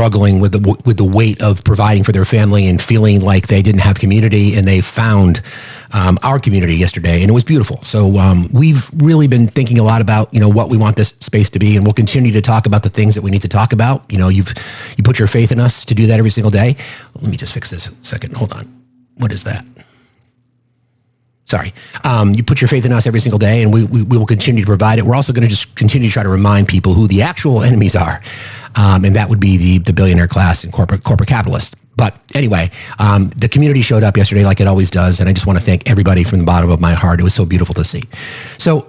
struggling with the weight of providing for their family and feeling like they didn't have community, and they found our community yesterday, and it was beautiful. So we've really been thinking a lot about, what we want this space to be, and we'll continue to talk about the things that we need to talk about. You put your faith in us to do that every single day. Let me just fix this a second. Hold on. What is that? Sorry. You put your faith in us every single day, and we will continue to provide it. We're also going to just continue to try to remind people who the actual enemies are, and that would be the billionaire class and corporate capitalists. But anyway, the community showed up yesterday like it always does, and I just want to thank everybody from the bottom of my heart. It was so beautiful to see. So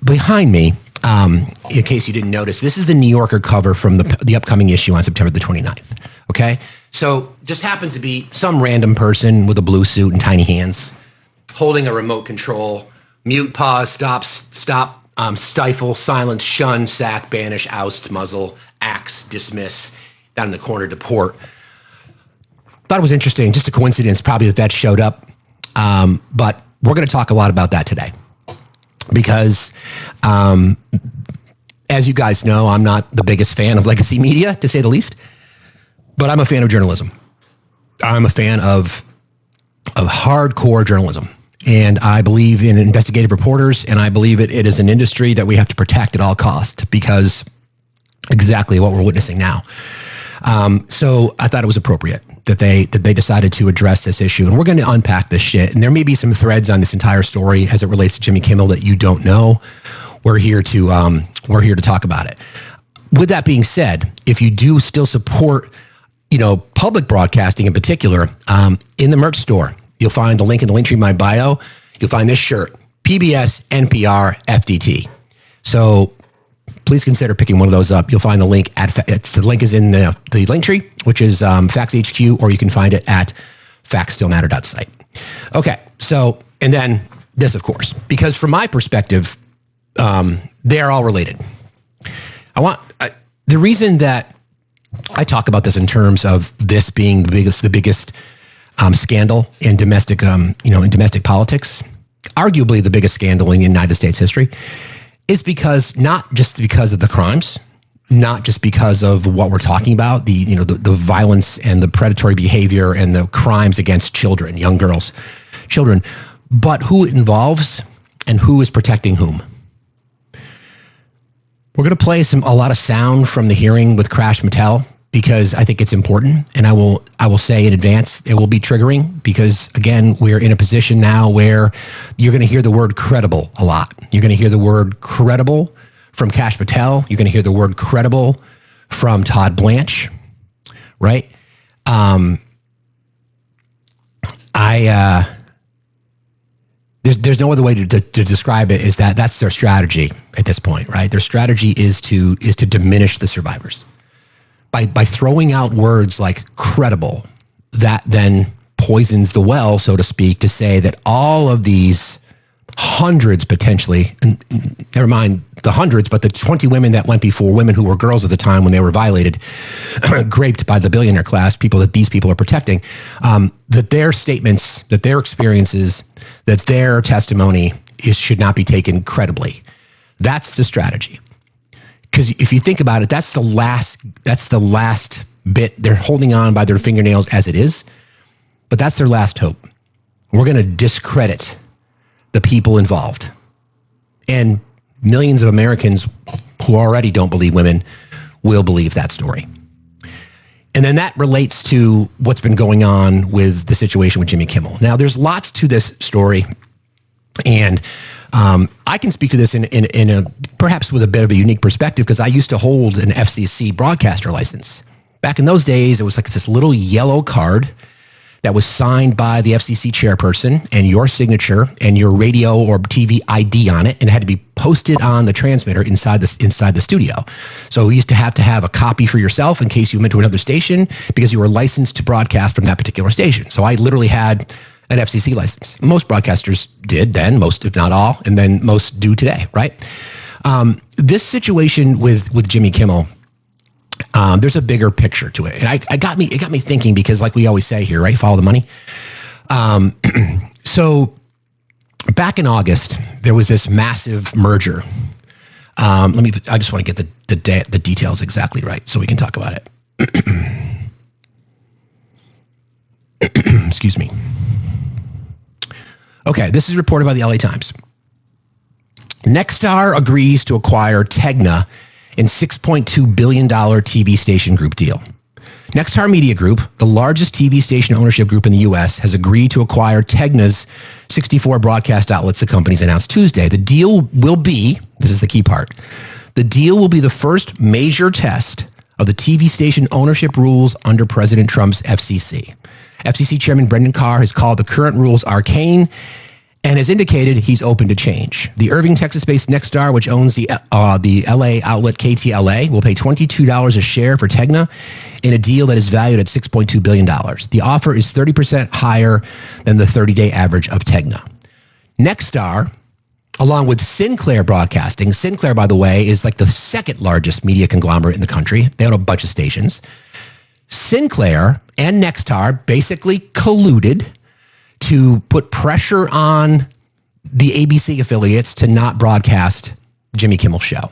behind me, in case you didn't notice, this is the New Yorker cover from the upcoming issue on September the 29th. Okay? So just happens to be some random person with a blue suit and tiny hands, holding a remote control, mute, pause, stop, stifle, silence, shun, sack, banish, oust, muzzle, axe, dismiss, down in the corner, deport. Thought it was interesting, just a coincidence probably that showed up, but we're going to talk a lot about that today because as you guys know, I'm not the biggest fan of legacy media, to say the least, but I'm a fan of journalism. I'm a fan of hardcore journalism. And I believe in investigative reporters, and I believe it is an industry that we have to protect at all costs because exactly what we're witnessing now. So I thought it was appropriate that they decided to address this issue, and we're going to unpack this shit. And there may be some threads on this entire story as it relates to Jimmy Kimmel that you don't know. We're here to talk about it. With that being said, if you do still support, public broadcasting in particular, in the merch store, you'll find the link in the link tree in my bio. You'll find this shirt, PBS, NPR, FDT. So please consider picking one of those up. You'll find the link the link is in the link tree, which is Facts HQ, or you can find it at factsstillmatter.site. Okay, so, and then this, of course, because from my perspective, they are all related. The reason that I talk about this in terms of this being the biggest scandal in domestic, in domestic politics, arguably the biggest scandal in United States history, is because not just because of the crimes, not just because of what we're talking about, the violence and the predatory behavior and the crimes against children, young girls, children, but who it involves and who is protecting whom. We're going to play a lot of sound from the hearing with Crash Mattel, because I think it's important, and I will say in advance it will be triggering because, again, we're in a position now where you're going to hear the word credible a lot. You're going to hear the word credible from Cash Patel. You're going to hear the word credible from Todd Blanche, right? There's no other way to describe it is that's their strategy at this point, right? Their strategy is to diminish the survivors. By throwing out words like credible, that then poisons the well, so to speak, to say that all of these hundreds potentially, and never mind the hundreds, but the 20 women that went before, women who were girls at the time when they were violated, raped by the billionaire class, people that these people are protecting, that their statements, that their experiences, that their testimony should not be taken credibly. That's the strategy. Because if you think about it, that's the last bit. They're holding on by their fingernails as it is, but that's their last hope. We're going to discredit the people involved. And millions of Americans who already don't believe women will believe that story. And then that relates to what's been going on with the situation with Jimmy Kimmel. Now, there's lots to this story, and I can speak to this in a perhaps with a bit of a unique perspective because I used to hold an FCC broadcaster license. Back in those days, it was like this little yellow card that was signed by the FCC chairperson and your signature and your radio or TV ID on it, and it had to be posted on the transmitter inside the studio. So you used to have a copy for yourself in case you went to another station because you were licensed to broadcast from that particular station. So I literally had an FCC license. Most broadcasters did then, most if not all, and then most do today, right? This situation with Jimmy Kimmel, there's a bigger picture to it. And it got me thinking because like we always say here, right? Follow the money. So back in August, there was this massive merger. I just want to get the details exactly right so we can talk about it. Excuse me. Okay, this is reported by the LA Times. Nextar agrees to acquire Tegna in $6.2 billion TV station group deal. Nextar Media Group, the largest TV station ownership group in the U.S., has agreed to acquire Tegna's 64 broadcast outlets, the companies announced Tuesday. The deal will be, this is the key part, the deal will be the first major test of the TV station ownership rules under President Trump's FCC. FCC Chairman Brendan Carr has called the current rules arcane and has indicated he's open to change. The Irving, Texas-based Nextar, which owns the LA outlet KTLA, will pay $22 a share for Tegna in a deal that is valued at $6.2 billion. The offer is 30% higher than the 30-day average of Tegna. Nextar, along with Sinclair Broadcasting. Sinclair, by the way, is like the second largest media conglomerate in the country. They own a bunch of stations. Sinclair and Nextar basically colluded to put pressure on the ABC affiliates to not broadcast Jimmy Kimmel's show.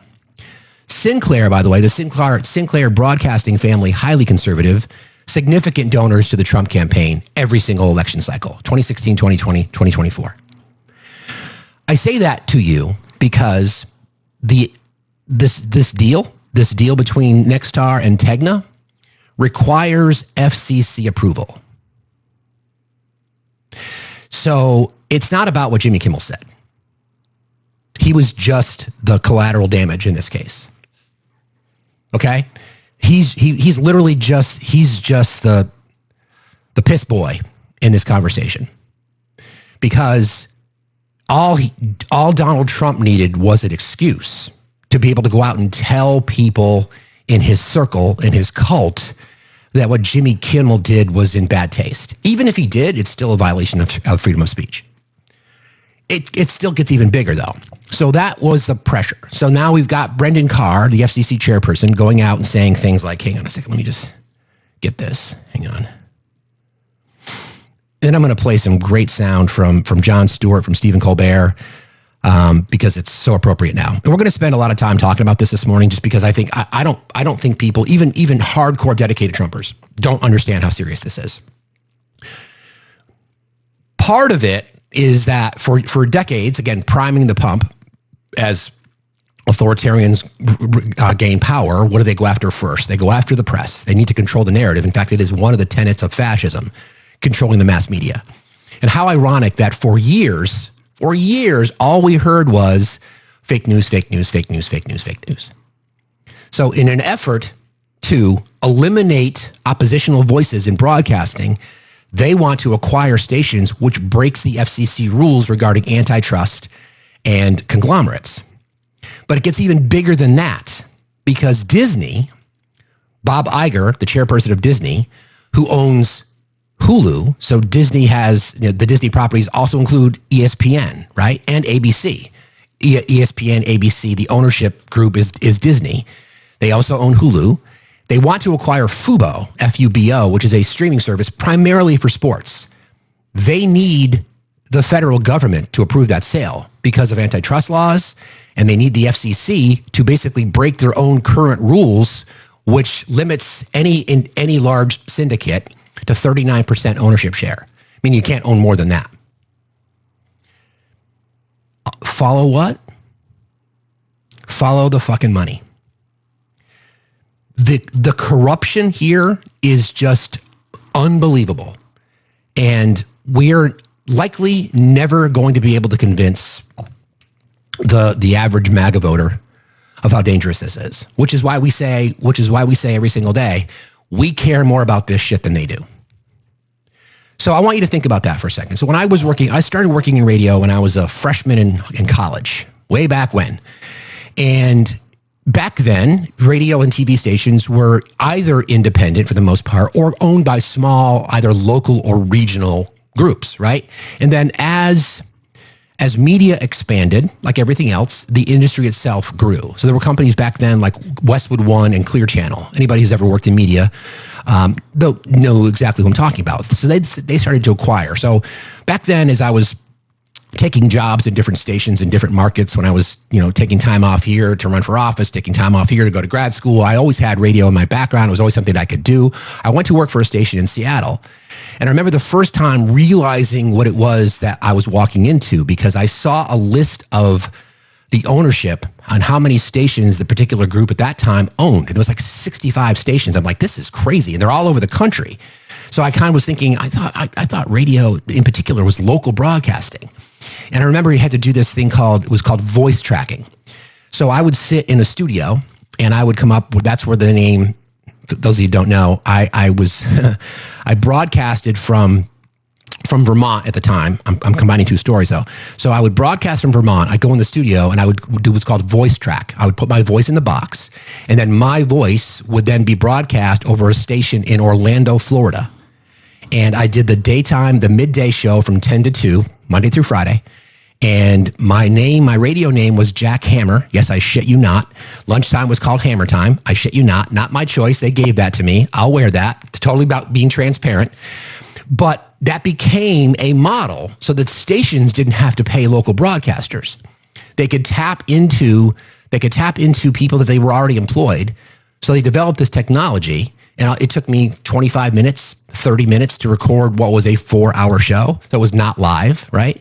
Sinclair, by the way, the Sinclair broadcasting family, highly conservative, significant donors to the Trump campaign every single election cycle, 2016, 2020, 2024. I say that to you because this deal between Nextar and Tegna requires FCC approval. So it's not about what Jimmy Kimmel said. He was just the collateral damage in this case. Okay? He's literally just the piss boy in this conversation. Because all Donald Trump needed was an excuse to be able to go out and tell people in his circle, in his cult, that what Jimmy Kimmel did was in bad taste. Even if he did, it's still a violation of freedom of speech. It still gets even bigger, though. So that was the pressure. So now we've got Brendan Carr, the FCC chairperson, going out and saying things like, hang on a second, let me just get this. Hang on. Then I'm going to play some great sound from Jon Stewart, from Stephen Colbert, because it's so appropriate now. And we're going to spend a lot of time talking about this morning, just because I think I don't think people, even hardcore dedicated Trumpers, don't understand how serious this is. Part of it is that for decades, again, priming the pump as authoritarians gain power, what do they go after first? They go after the press. They need to control the narrative. In fact, it is one of the tenets of fascism, controlling the mass media. And how ironic that for years, all we heard was fake news, fake news, fake news, fake news, fake news. So in an effort to eliminate oppositional voices in broadcasting, they want to acquire stations which breaks the FCC rules regarding antitrust and conglomerates. But it gets even bigger than that, because Disney, Bob Iger, the chairperson of Disney, who owns Hulu, so Disney has, the Disney properties also include ESPN, right? And ABC. ESPN, ABC, the ownership group is Disney. They also own Hulu. They want to acquire Fubo, F-U-B-O, which is a streaming service primarily for sports. They need the federal government to approve that sale because of antitrust laws, and they need the FCC to basically break their own current rules, which limits any large syndicate to 39% ownership share. I mean, you can't own more than that. Follow what? Follow the fucking money. The corruption here is just unbelievable. And we're likely never going to be able to convince the average MAGA voter of how dangerous this is, which is why we say every single day, we care more about this shit than they do. So I want you to think about that for a second. So when I started working in radio when I was a freshman in college, way back when. And back then, radio and TV stations were either independent for the most part or owned by small, either local or regional groups, right? And then as media expanded, like everything else, the industry itself grew. So there were companies back then like Westwood One and Clear Channel. Anybody who's ever worked in media, they'll know exactly who I'm talking about. So they started to acquire. So back then, as I was taking jobs in different stations in different markets when I was, taking time off here to run for office, taking time off here to go to grad school. I always had radio in my background. It was always something I could do. I went to work for a station in Seattle. And I remember the first time realizing what it was that I was walking into, because I saw a list of the ownership on how many stations the particular group at that time owned. It was like 65 stations. I'm like, this is crazy. And they're all over the country. So I kind of was thinking, I thought radio in particular was local broadcasting. And I remember he had to do this thing called voice tracking. So I would sit in a studio and I would come up with, that's where the name, those of you who don't know, I broadcasted from Vermont at the time. I'm combining two stories though. So I would broadcast from Vermont. I'd go in the studio and I would do what's called voice track. I would put my voice in the box, and then my voice would then be broadcast over a station in Orlando, Florida. And I did the midday show from 10 to 2, Monday through Friday. And my radio name was Jack Hammer. Yes, I shit you not. Lunchtime was called Hammer Time. I shit you not. Not my choice. They gave that to me. I'll wear that. It's totally about being transparent. But that became a model so that stations didn't have to pay local broadcasters. They could tap into people that they were already employed. So they developed this technology. And it took me 25 minutes, 30 minutes to record what was a 4-hour show that was not live, right?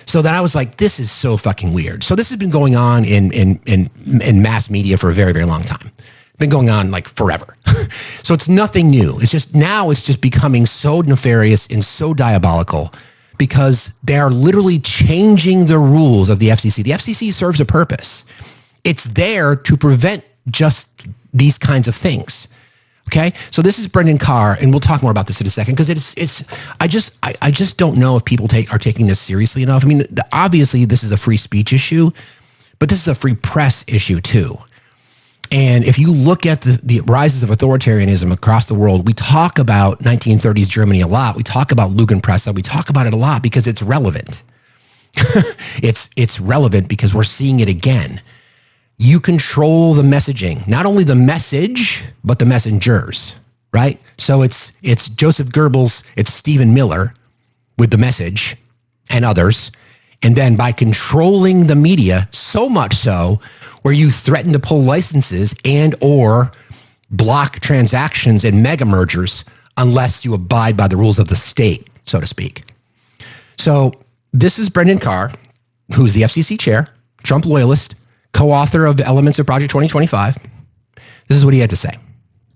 So then I was like, this is so fucking weird. So this has been going on in mass media for a very, very long time. Been going on like forever. So it's nothing new. It's just now it's just becoming so nefarious and so diabolical because they are literally changing the rules of the FCC. The FCC serves a purpose. It's there to prevent just these kinds of things. Okay, so this is Brendan Carr, and we'll talk more about this in a second because I just don't know if people are taking this seriously enough. I mean, obviously this is a free speech issue, but this is a free press issue too. And if you look at the rises of authoritarianism across the world, we talk about 1930s Germany a lot. We talk about Lügenpresse. We talk about it a lot because it's relevant. It's relevant because we're seeing it again. You control the messaging, not only the message, but the messengers, right? So it's Joseph Goebbels, it's Stephen Miller with the message and others. And then by controlling the media, so much so where you threaten to pull licenses and or block transactions and mega mergers unless you abide by the rules of the state, so to speak. So this is Brendan Carr, who's the FCC chair, Trump loyalist, co-author of Elements of Project 2025. This is what he had to say.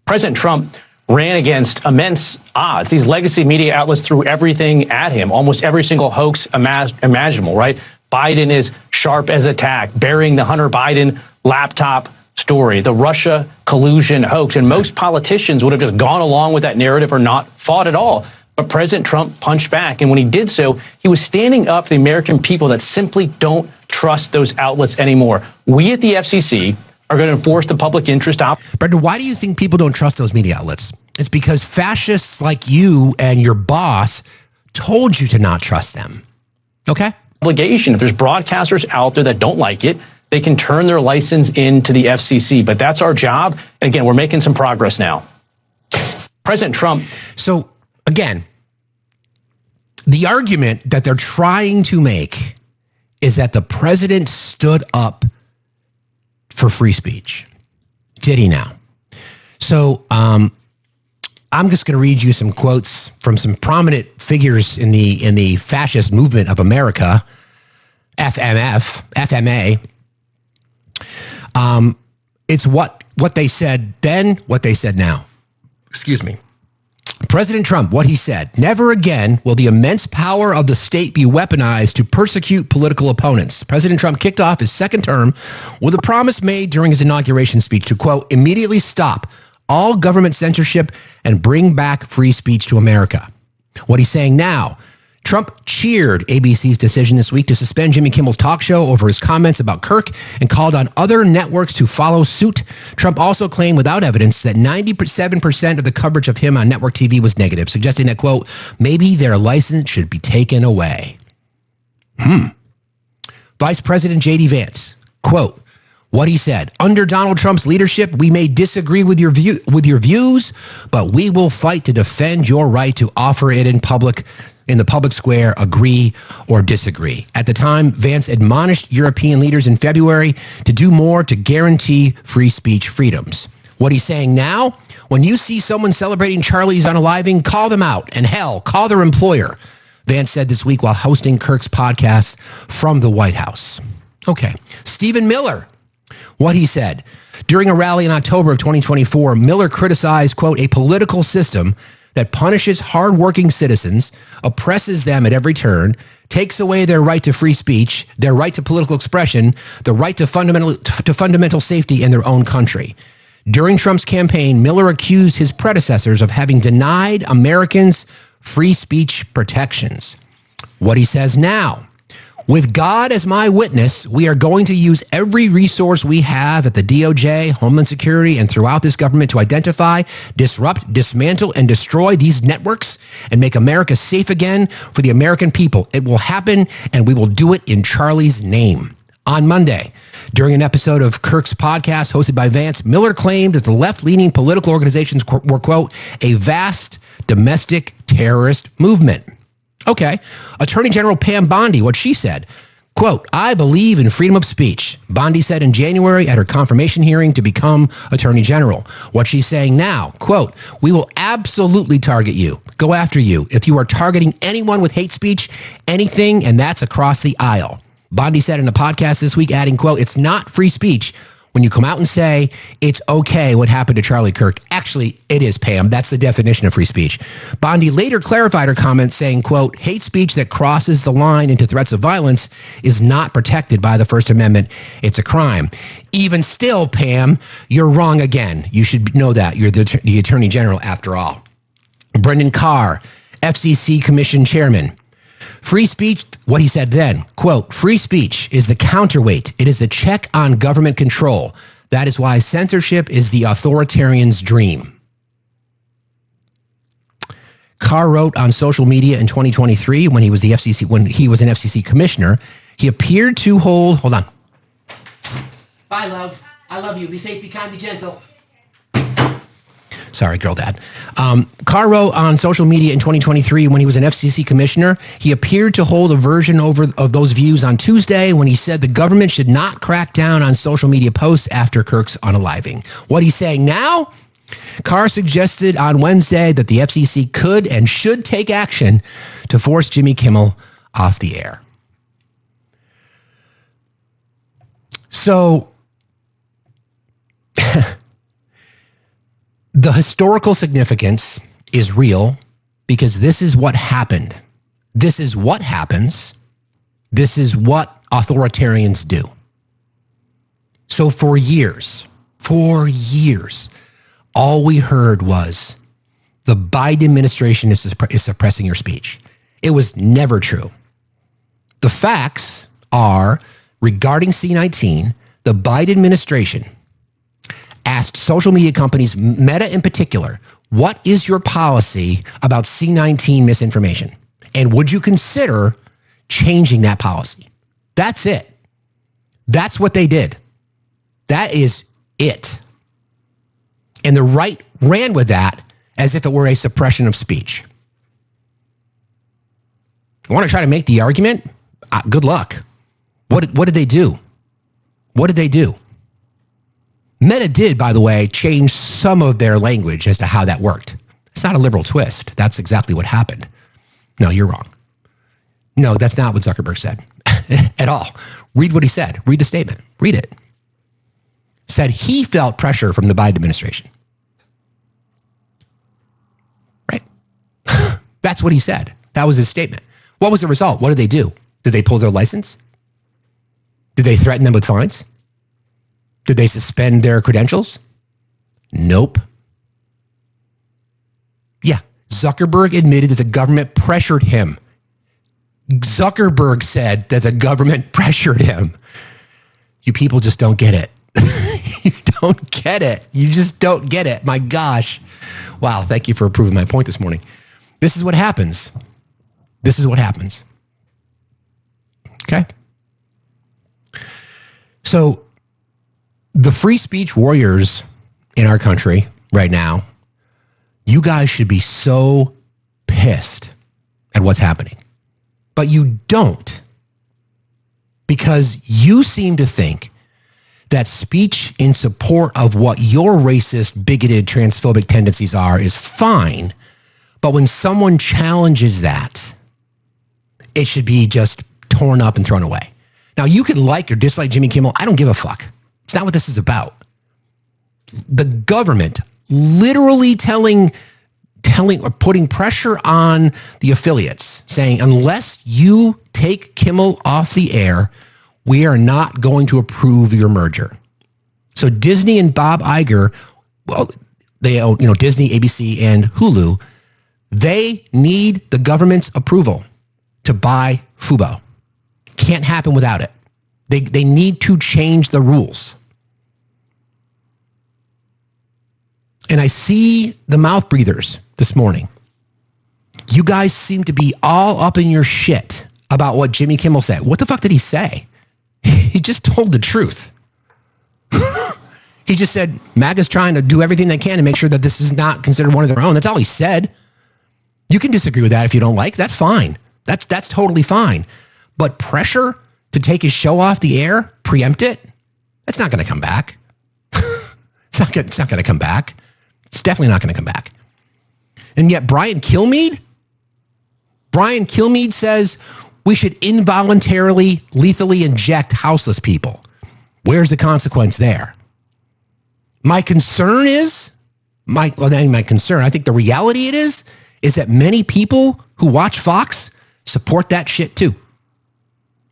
President Trump ran against immense odds. These legacy media outlets threw everything at him, almost every single hoax imaginable, right? Biden is sharp as a tack, burying the Hunter Biden laptop story, the Russia collusion hoax. And most politicians would have just gone along with that narrative or not fought at all. But President Trump punched back. And when he did so, he was standing up for the American people that simply don't trust those outlets anymore. We at the FCC are going to enforce the public interest. Brendan, why do you think people don't trust those media outlets? It's because fascists like you and your boss told you to not trust them. Okay? Obligation. If there's broadcasters out there that don't like it, they can turn their license into the FCC. But that's our job. And again, we're making some progress now. President Trump. So again, the argument that they're trying to make is that the president stood up for free speech. Did he now? So I'm just going to read you some quotes from some prominent figures in the fascist movement of America, FMA. It's what they said then, what they said now. Excuse me. President Trump, what he said: never again will the immense power of the state be weaponized to persecute political opponents. President Trump kicked off his second term with a promise made during his inauguration speech to, quote, immediately stop all government censorship and bring back free speech to America. What he's saying now: Trump cheered ABC's decision this week to suspend Jimmy Kimmel's talk show over his comments about Kirk and called on other networks to follow suit. Trump also claimed without evidence that 97% of the coverage of him on network TV was negative, suggesting that, quote, maybe their license should be taken away. Vice President JD Vance, quote, what he said: under Donald Trump's leadership, we may disagree with your views, but we will fight to defend your right to offer it in public in the public square agree or disagree. At the time, Vance admonished European leaders in February to do more to guarantee free speech freedoms. What he's saying now, when you see someone celebrating Charlie's unaliving, call them out, and hell, call their employer, Vance said this week while hosting Kirk's podcast from the White House. Okay, Stephen Miller, what he said. During a rally in October of 2024, Miller criticized, quote, a political system that punishes hardworking citizens, oppresses them at every turn, takes away their right to free speech, their right to political expression, the right to fundamental safety in their own country. During Trump's campaign, Miller accused his predecessors of having denied Americans free speech protections. What he says now. With God as my witness, we are going to use every resource we have at the DOJ, Homeland Security, and throughout this government to identify, disrupt, dismantle, and destroy these networks and make America safe again for the American people. It will happen, and we will do it in Charlie's name. On Monday, during an episode of Kirk's podcast hosted by Vance, Miller claimed that the left-leaning political organizations were, quote, a vast domestic terrorist movement. Okay. Attorney General Pam Bondi, what she said, quote, I believe in freedom of speech, Bondi said in January at her confirmation hearing to become Attorney General. What she's saying now, quote, we will absolutely target you, go after you if you are targeting anyone with hate speech, anything, and that's across the aisle. Bondi said in a podcast this week, adding, quote, it's not free speech when you come out and say it's okay what happened to Charlie Kirk. Actually, it is, Pam. That's the definition of free speech. Bondi later clarified her comments saying, quote, hate speech that crosses the line into threats of violence is not protected by the First Amendment. It's a crime. Even still, Pam, you're wrong again. You should know that. You're the Attorney General after all. Brendan Carr, FCC Commission Chairman. Free speech, what he said then, quote, free speech is the counterweight. It is the check on government control. That is why censorship is the authoritarian's dream. Carr wrote on social media in 2023 when he was an FCC commissioner, he appeared to hold, hold on. Bye, love. I love you. Be safe, be kind, be gentle. Sorry, girl dad. Carr wrote on social media in 2023 when he was an FCC commissioner, he appeared to hold a version of those views on Tuesday when he said the government should not crack down on social media posts after Kirk's unaliving. What he's saying now? Carr suggested on Wednesday that the FCC could and should take action to force Jimmy Kimmel off the air. So the historical significance is real because this is what happened. This is what happens. This is what authoritarians do. So for years, all we heard was the Biden administration is suppressing your speech. It was never true. The facts are regarding C-19, the Biden administration asked social media companies, Meta in particular, what is your policy about C-19 misinformation? And would you consider changing that policy? That's it. That's what they did. That is it. And the right ran with that as if it were a suppression of speech. You want to try to make the argument? Good luck. What did they do? What did they do? Meta did, by the way, change some of their language as to how that worked. It's not a liberal twist. That's exactly what happened. No, you're wrong. No, that's not what Zuckerberg said at all. Read what he said. Read the statement. Read it. Said he felt pressure from the Biden administration. Right? That's what he said. That was his statement. What was the result? What did they do? Did they pull their license? Did they threaten them with fines? Did they suspend their credentials? Nope. Yeah, Zuckerberg admitted that the government pressured him. Zuckerberg said that the government pressured him. You people just don't get it. You don't get it. You just don't get it. My gosh. Wow, thank you for proving my point this morning. This is what happens. This is what happens. Okay? So, the free speech warriors in our country right now, you guys should be so pissed at what's happening. But you don't, because you seem to think that speech in support of what your racist, bigoted, transphobic tendencies are is fine. But when someone challenges that, it should be just torn up and thrown away. Now, you can like or dislike Jimmy Kimmel. I don't give a fuck. It's not what this is about. The government literally telling or putting pressure on the affiliates, saying, unless you take Kimmel off the air, we are not going to approve your merger. So Disney and Bob Iger, well, they own, Disney, ABC, and Hulu. They need the government's approval to buy Fubo. Can't happen without it. They need to change the rules. And I see the mouth breathers this morning. You guys seem to be all up in your shit about what Jimmy Kimmel said. What the fuck did he say? He just told the truth. He just said MAGA's trying to do everything they can to make sure that this is not considered one of their own. That's all he said. You can disagree with that if you don't like. That's fine. That's totally fine. But pressure to take his show off the air, preempt it, that's not going to come back. It's not going to come back. It's definitely not going to come back. And yet Brian Kilmeade says we should involuntarily, lethally inject houseless people. Where's the consequence there? My concern is, I think the reality is that many people who watch Fox support that shit too.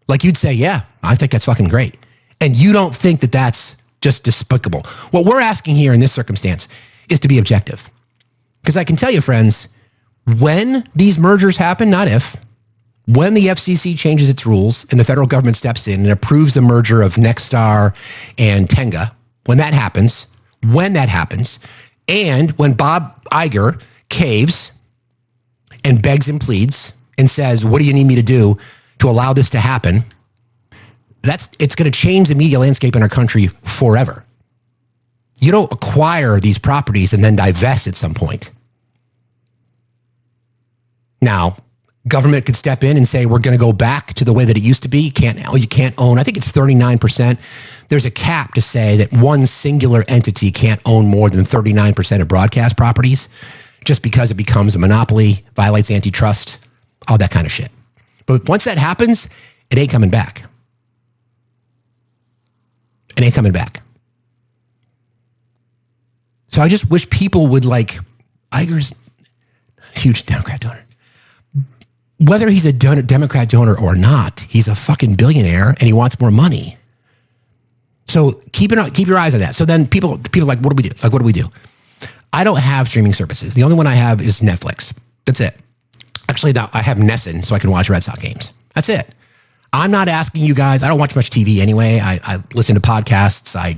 Like you'd say, yeah, I think that's fucking great. And you don't think that that's just despicable. What we're asking here in this circumstance is to be objective. Because I can tell you, friends, when these mergers happen, not if, when the FCC changes its rules and the federal government steps in and approves the merger of Nextar and Tenga, when that happens, and when Bob Iger caves and begs and pleads and says, what do you need me to do to allow this to happen? It's going to change the media landscape in our country forever. You don't acquire these properties and then divest at some point. Now, government could step in and say, we're going to go back to the way that it used to be. You can't own, I think it's 39%. There's a cap to say that one singular entity can't own more than 39% of broadcast properties just because it becomes a monopoly, violates antitrust, all that kind of shit. But once that happens, it ain't coming back. It ain't coming back. So I just wish people would Iger's a huge Democrat donor. Whether he's a Democrat donor or not, he's a fucking billionaire and he wants more money. So keep your eyes on that. So then people are like, what do we do? I don't have streaming services. The only one I have is Netflix. That's it. Actually, now I have Nessun so I can watch Red Sox games. That's it. I'm not asking you guys. I don't watch much TV anyway. I listen to podcasts. I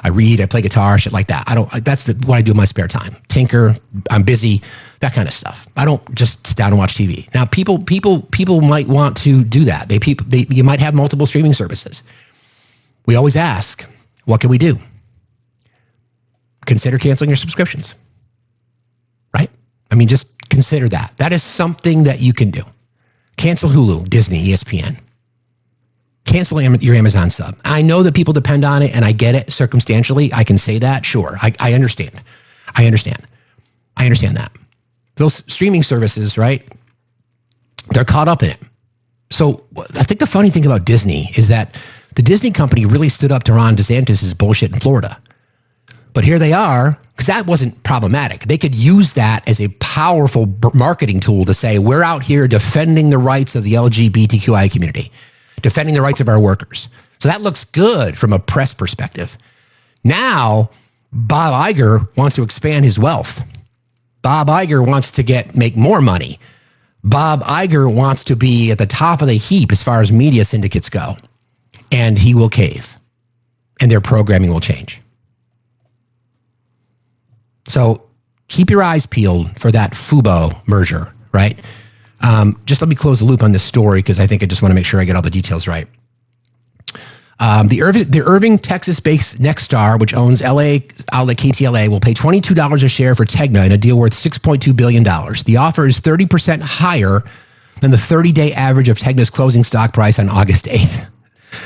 read. I play guitar. Shit like that. That's what I do in my spare time. Tinker. I'm busy. That kind of stuff. I don't just sit down and watch TV. Now, people might want to do that. You might have multiple streaming services. We always ask, what can we do? Consider canceling your subscriptions. Right? I mean, just consider that. That is something that you can do. Cancel Hulu, Disney, ESPN. Cancel your Amazon sub. I know that people depend on it, and I get it circumstantially. I can say that. Sure. I understand. I understand that. Those streaming services, right? They're caught up in it. So I think the funny thing about Disney is that the Disney company really stood up to Ron DeSantis' bullshit in Florida. But here they are, because that wasn't problematic. They could use that as a powerful marketing tool to say, we're out here defending the rights of the LGBTQI community, defending the rights of our workers. So that looks good from a press perspective. Now, Bob Iger wants to expand his wealth. Bob Iger wants to make more money. Bob Iger wants to be at the top of the heap as far as media syndicates go. And he will cave. And their programming will change. So keep your eyes peeled for that Fubo merger, right? Just let me close the loop on this story because I think I just want to make sure I get all the details right. The Irving, Texas-based Nextar, which owns LA outlet KTLA, will pay $22 a share for Tegna in a deal worth $6.2 billion. The offer is 30% higher than the 30-day average of Tegna's closing stock price on August 8th.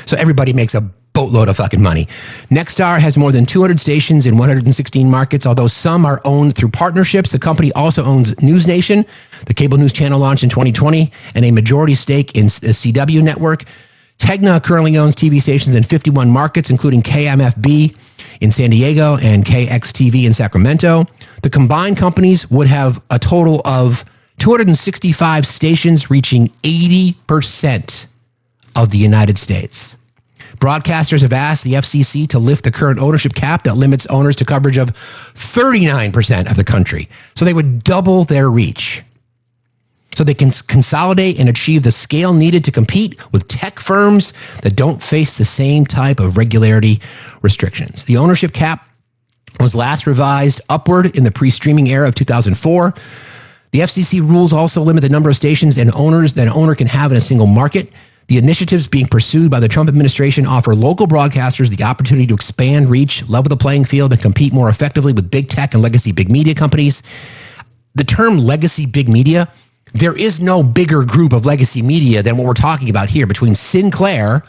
So everybody makes a boatload of fucking money. Nextar has more than 200 stations in 116 markets, although some are owned through partnerships. The company also owns NewsNation, the cable news channel launched in 2020, and a majority stake in the CW network. Tegna currently owns TV stations in 51 markets, including KMFB in San Diego and KXTV in Sacramento. The combined companies would have a total of 265 stations, reaching 80% of the United States. Broadcasters have asked the FCC to lift the current ownership cap that limits owners to coverage of 39% of the country. So they would double their reach. So they can consolidate and achieve the scale needed to compete with tech firms that don't face the same type of regularity restrictions. The ownership cap was last revised upward in the pre-streaming era of 2004. The FCC rules also limit the number of stations and owners that an owner can have in a single market. The initiatives being pursued by the Trump administration offer local broadcasters the opportunity to expand reach, level the playing field, and compete more effectively with big tech and legacy big media companies. The term legacy big media, there is no bigger group of legacy media than what we're talking about here between Sinclair,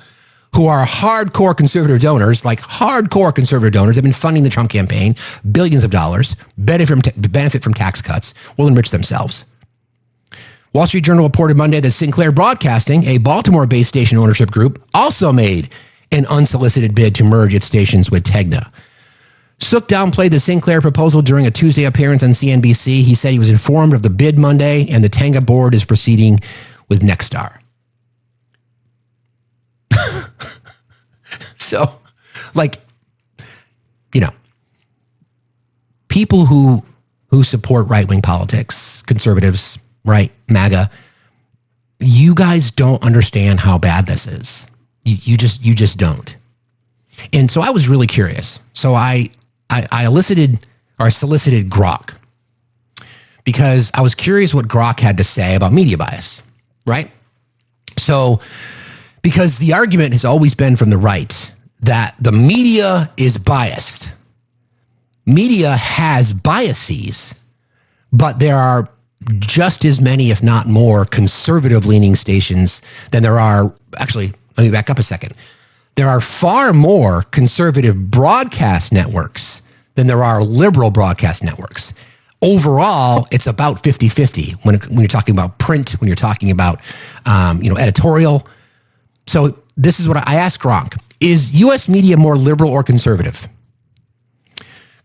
who are hardcore conservative donors, like hardcore conservative donors, have been funding the Trump campaign, billions of dollars, benefit from tax cuts, will enrich themselves. Wall Street Journal reported Monday that Sinclair Broadcasting, a Baltimore-based station ownership group, also made an unsolicited bid to merge its stations with Tegna. Sook downplayed the Sinclair proposal during a Tuesday appearance on CNBC. He said he was informed of the bid Monday, and the Tegna board is proceeding with Nextar. So, like, you know, people who support right-wing politics, conservatives, right, MAGA, you guys don't understand how bad this is. You just don't. And so I was really curious. So I solicited Grok because I was curious what Grok had to say about media bias, right? So, because the argument has always been from the right that the media is biased. Media has biases, but there are just as many, if not more, conservative-leaning stations than there are. Actually, let me back up a second. There are far more conservative broadcast networks than there are liberal broadcast networks. Overall, it's about 50-50 when you're talking about print, when you're talking about editorial. So this is what I asked Grok. Is U.S. media more liberal or conservative?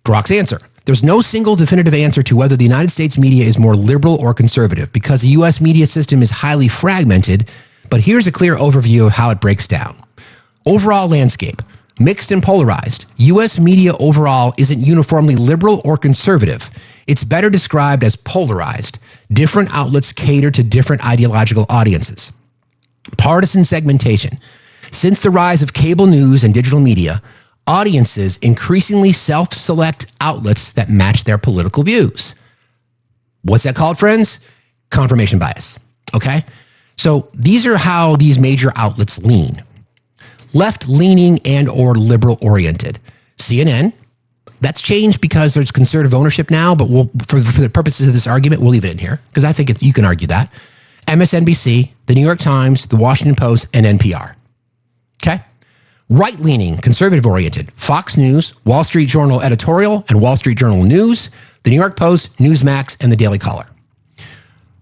Grok's answer. There's no single definitive answer to whether the United States media is more liberal or conservative because the U.S. media system is highly fragmented, but here's a clear overview of how it breaks down. Overall landscape, mixed and polarized. U.S. media overall isn't uniformly liberal or conservative. It's better described as polarized. Different outlets cater to different ideological audiences. Partisan segmentation. Since the rise of cable news and digital media, audiences increasingly self-select outlets that match their political views. What's that called, friends? Confirmation bias. Okay? So these are how these major outlets lean. Left-leaning and or liberal-oriented. CNN, that's changed because there's conservative ownership now, but for the purposes of this argument, we'll leave it in here because I think you can argue that. MSNBC, the New York Times, the Washington Post, and NPR. Okay? Right-leaning, conservative-oriented, Fox News, Wall Street Journal Editorial, and Wall Street Journal News, the New York Post, Newsmax, and the Daily Caller.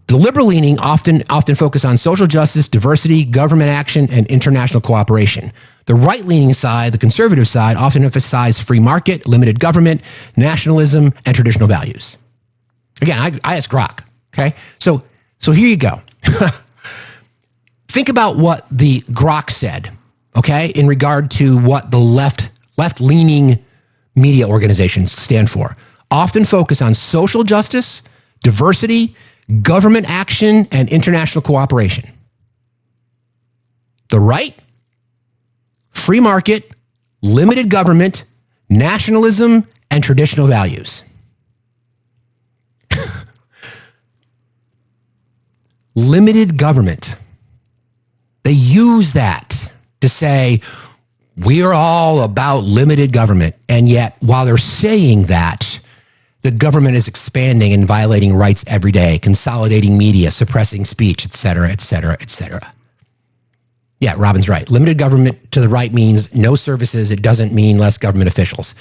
The liberal-leaning often focus on social justice, diversity, government action, and international cooperation. The right-leaning side, the conservative side, often emphasize free market, limited government, nationalism, and traditional values. Again, I asked Grok, okay? So here you go. Think about what the Grok said, okay, in regard to what the left-leaning media organizations stand for. Often focus on social justice, diversity, government action, and international cooperation. The right, free market, limited government, nationalism, and traditional values. Limited government. They use that to say, we are all about limited government. And yet, while they're saying that, the government is expanding and violating rights every day, consolidating media, suppressing speech, et cetera, et cetera, et cetera. Yeah, Robin's right. Limited government to the right means no services. It doesn't mean less government officials.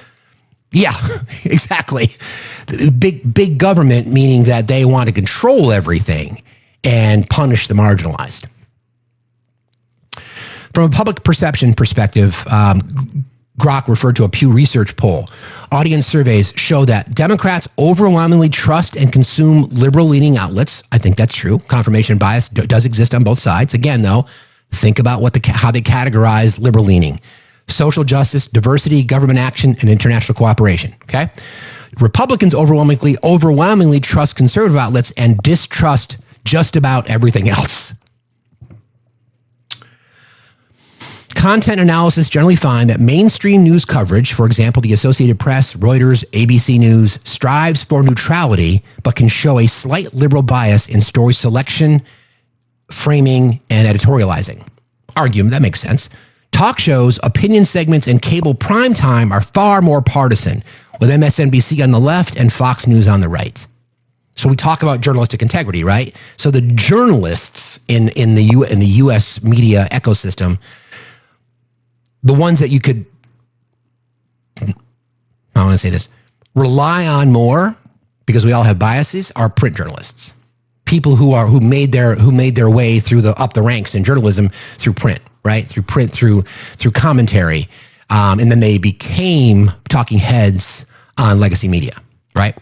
Yeah, exactly. Big government meaning that they want to control everything and punish the marginalized. From a public perception perspective, Grok referred to a Pew Research poll. Audience surveys show that Democrats overwhelmingly trust and consume liberal-leaning outlets. I think that's true. Confirmation bias does exist on both sides. Again, though, think about how they categorize liberal-leaning. Social justice, diversity, government action, and international cooperation. Okay? Republicans overwhelmingly trust conservative outlets and distrust just about everything else. Content analysis generally find that mainstream news coverage, for example, the Associated Press, Reuters, ABC News, strives for neutrality, but can show a slight liberal bias in story selection, framing, and editorializing. Argument, that makes sense. Talk shows, opinion segments, and cable primetime are far more partisan, with MSNBC on the left and Fox News on the right. So we talk about journalistic integrity, right? So the journalists in the U.S. media ecosystem, the ones that you could, I want to say this, rely on more, because we all have biases, are print journalists. People who made their way through up the ranks in journalism through print, right? Through print, through commentary, and then they became talking heads on legacy media, right?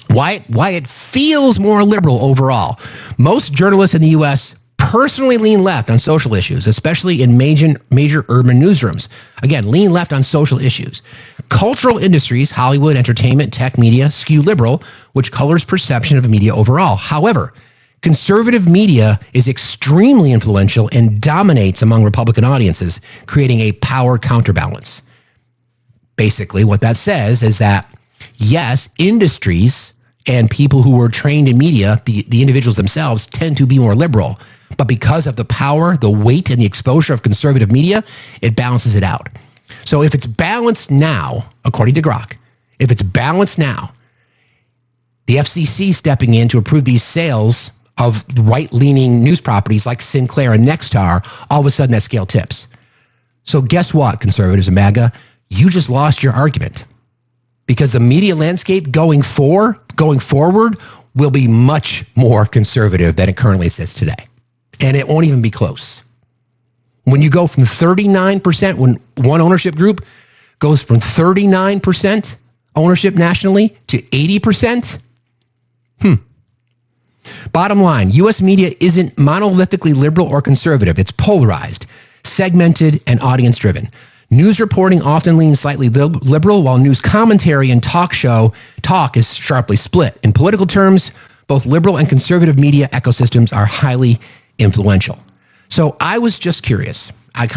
Why it feels more liberal overall. Most journalists in the U.S. personally lean left on social issues, especially in major urban newsrooms. Again, lean left on social issues. Cultural industries, Hollywood, entertainment, tech media, skew liberal, which colors perception of media overall. However, conservative media is extremely influential and dominates among Republican audiences, creating a power counterbalance. Basically, what that says is that, yes, industries and people who were trained in media, the individuals themselves, tend to be more liberal. But because of the power, the weight, and the exposure of conservative media, it balances it out. So if it's balanced now, according to Grok, if it's balanced now, the FCC stepping in to approve these sales of right-leaning news properties like Sinclair and Nextar, all of a sudden that scale tips. So guess what, conservatives and MAGA? You just lost your argument. Because the media landscape going forward will be much more conservative than it currently sits today. And it won't even be close. When you go from 39%, when one ownership group goes from 39% ownership nationally to 80%, Bottom line, U.S. media isn't monolithically liberal or conservative. It's polarized, segmented, and audience-driven. News reporting often leans slightly liberal, while news commentary and talk is sharply split. In political terms, both liberal and conservative media ecosystems are highly influential. So I was just curious. I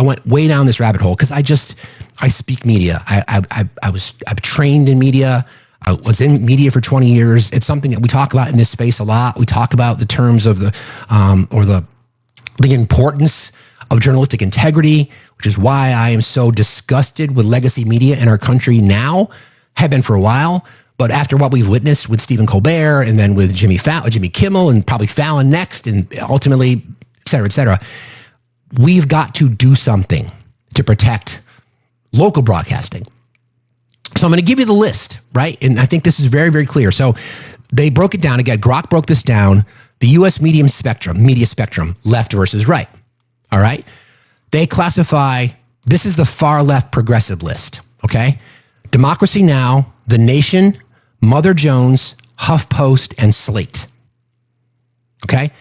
went way down this rabbit hole because I speak media. I've trained in media. I was in media for 20 years. It's something that we talk about in this space a lot. We talk about the terms of the importance of journalistic integrity, which is why I am so disgusted with legacy media in our country now, have been for a while. But after what we've witnessed with Stephen Colbert and then with Jimmy Kimmel and probably Fallon next and ultimately, et cetera, we've got to do something to protect local broadcasting. So I'm going to give you the list, right? And I think this is very, very clear. So they broke it down. Again, Grok broke this down. The U.S. media spectrum, left versus right. All right? They classify, this is the far left progressive list, okay? Democracy Now!, The Nation, Mother Jones, HuffPost, and Slate. Okay?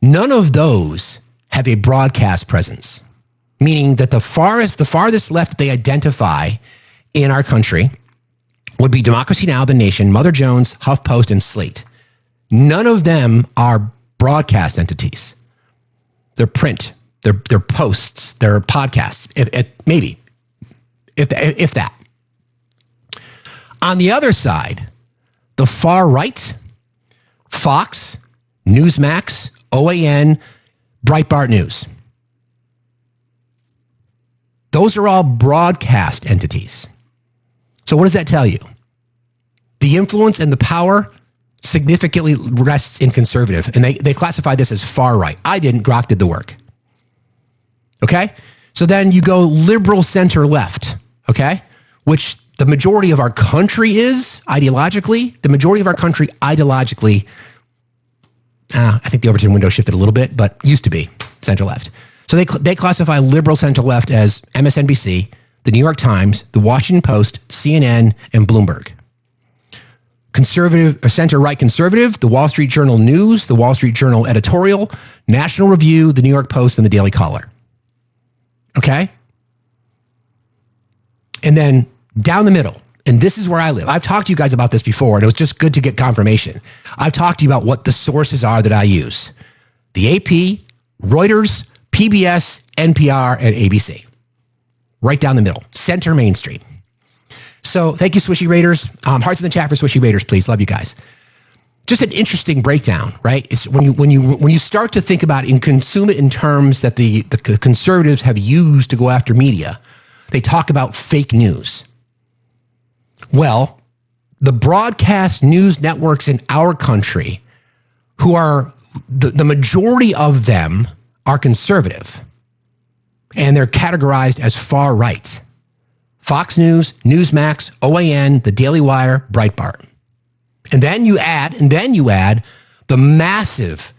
None of those have a broadcast presence, meaning that the farthest left they identify in our country would be Democracy Now!, The Nation, Mother Jones, HuffPost, and Slate. None of them are broadcast entities. They're print. They're posts. They're podcasts. If that. On the other side, the far right, Fox, Newsmax, OAN, Breitbart News. Those are all broadcast entities. So what does that tell you? The influence and the power significantly rests in conservative. And they classify this as far right. I didn't. Grok did the work. Okay? So then you go liberal center left. Okay? Which the majority of our country is ideologically. The majority of our country ideologically, I think the Overton window shifted a little bit, but used to be center left. So they classify liberal center left as MSNBC, the New York Times, the Washington Post, CNN, and Bloomberg. Conservative or center right conservative, the Wall Street Journal News, the Wall Street Journal Editorial, National Review, the New York Post, and the Daily Caller. Okay? And then down the middle, and this is where I live. I've talked to you guys about this before, and it was just good to get confirmation. I've talked to you about what the sources are that I use. The AP, Reuters, PBS, NPR, and ABC. Right down the middle. Center mainstream. So thank you, Swishy Raiders. Hearts in the chat for Swishy Raiders, please. Love you guys. Just an interesting breakdown, right? It's when you start to think about it and consume it in terms that the conservatives have used to go after media, they talk about fake news. Well, the broadcast news networks in our country, who are the majority of them are conservative, and they're categorized as far right. Fox News, Newsmax, OAN, The Daily Wire, Breitbart. And then you add the massive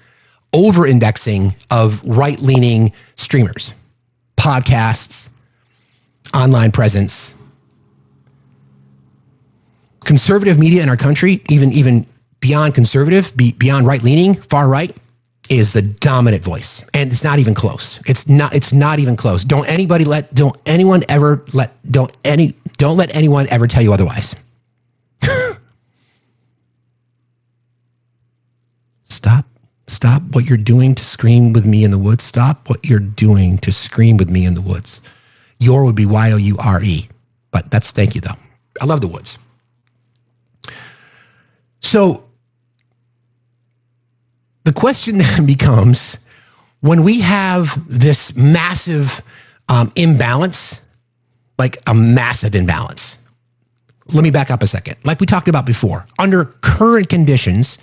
over-indexing of right-leaning streamers, podcasts, online presence. Conservative media in our country, even beyond conservative, beyond right-leaning, far right, is the dominant voice, and it's not even close. It's not even close. Don't let anyone ever tell you otherwise. Stop what you're doing to scream with me in the woods. Stop what you're doing to scream with me in the woods. Your would be Y-O-U-R-E, but thank you though. I love the woods. So the question then becomes, when we have this massive imbalance, like a massive imbalance. Let me back up a second. Like we talked about before, under current conditions,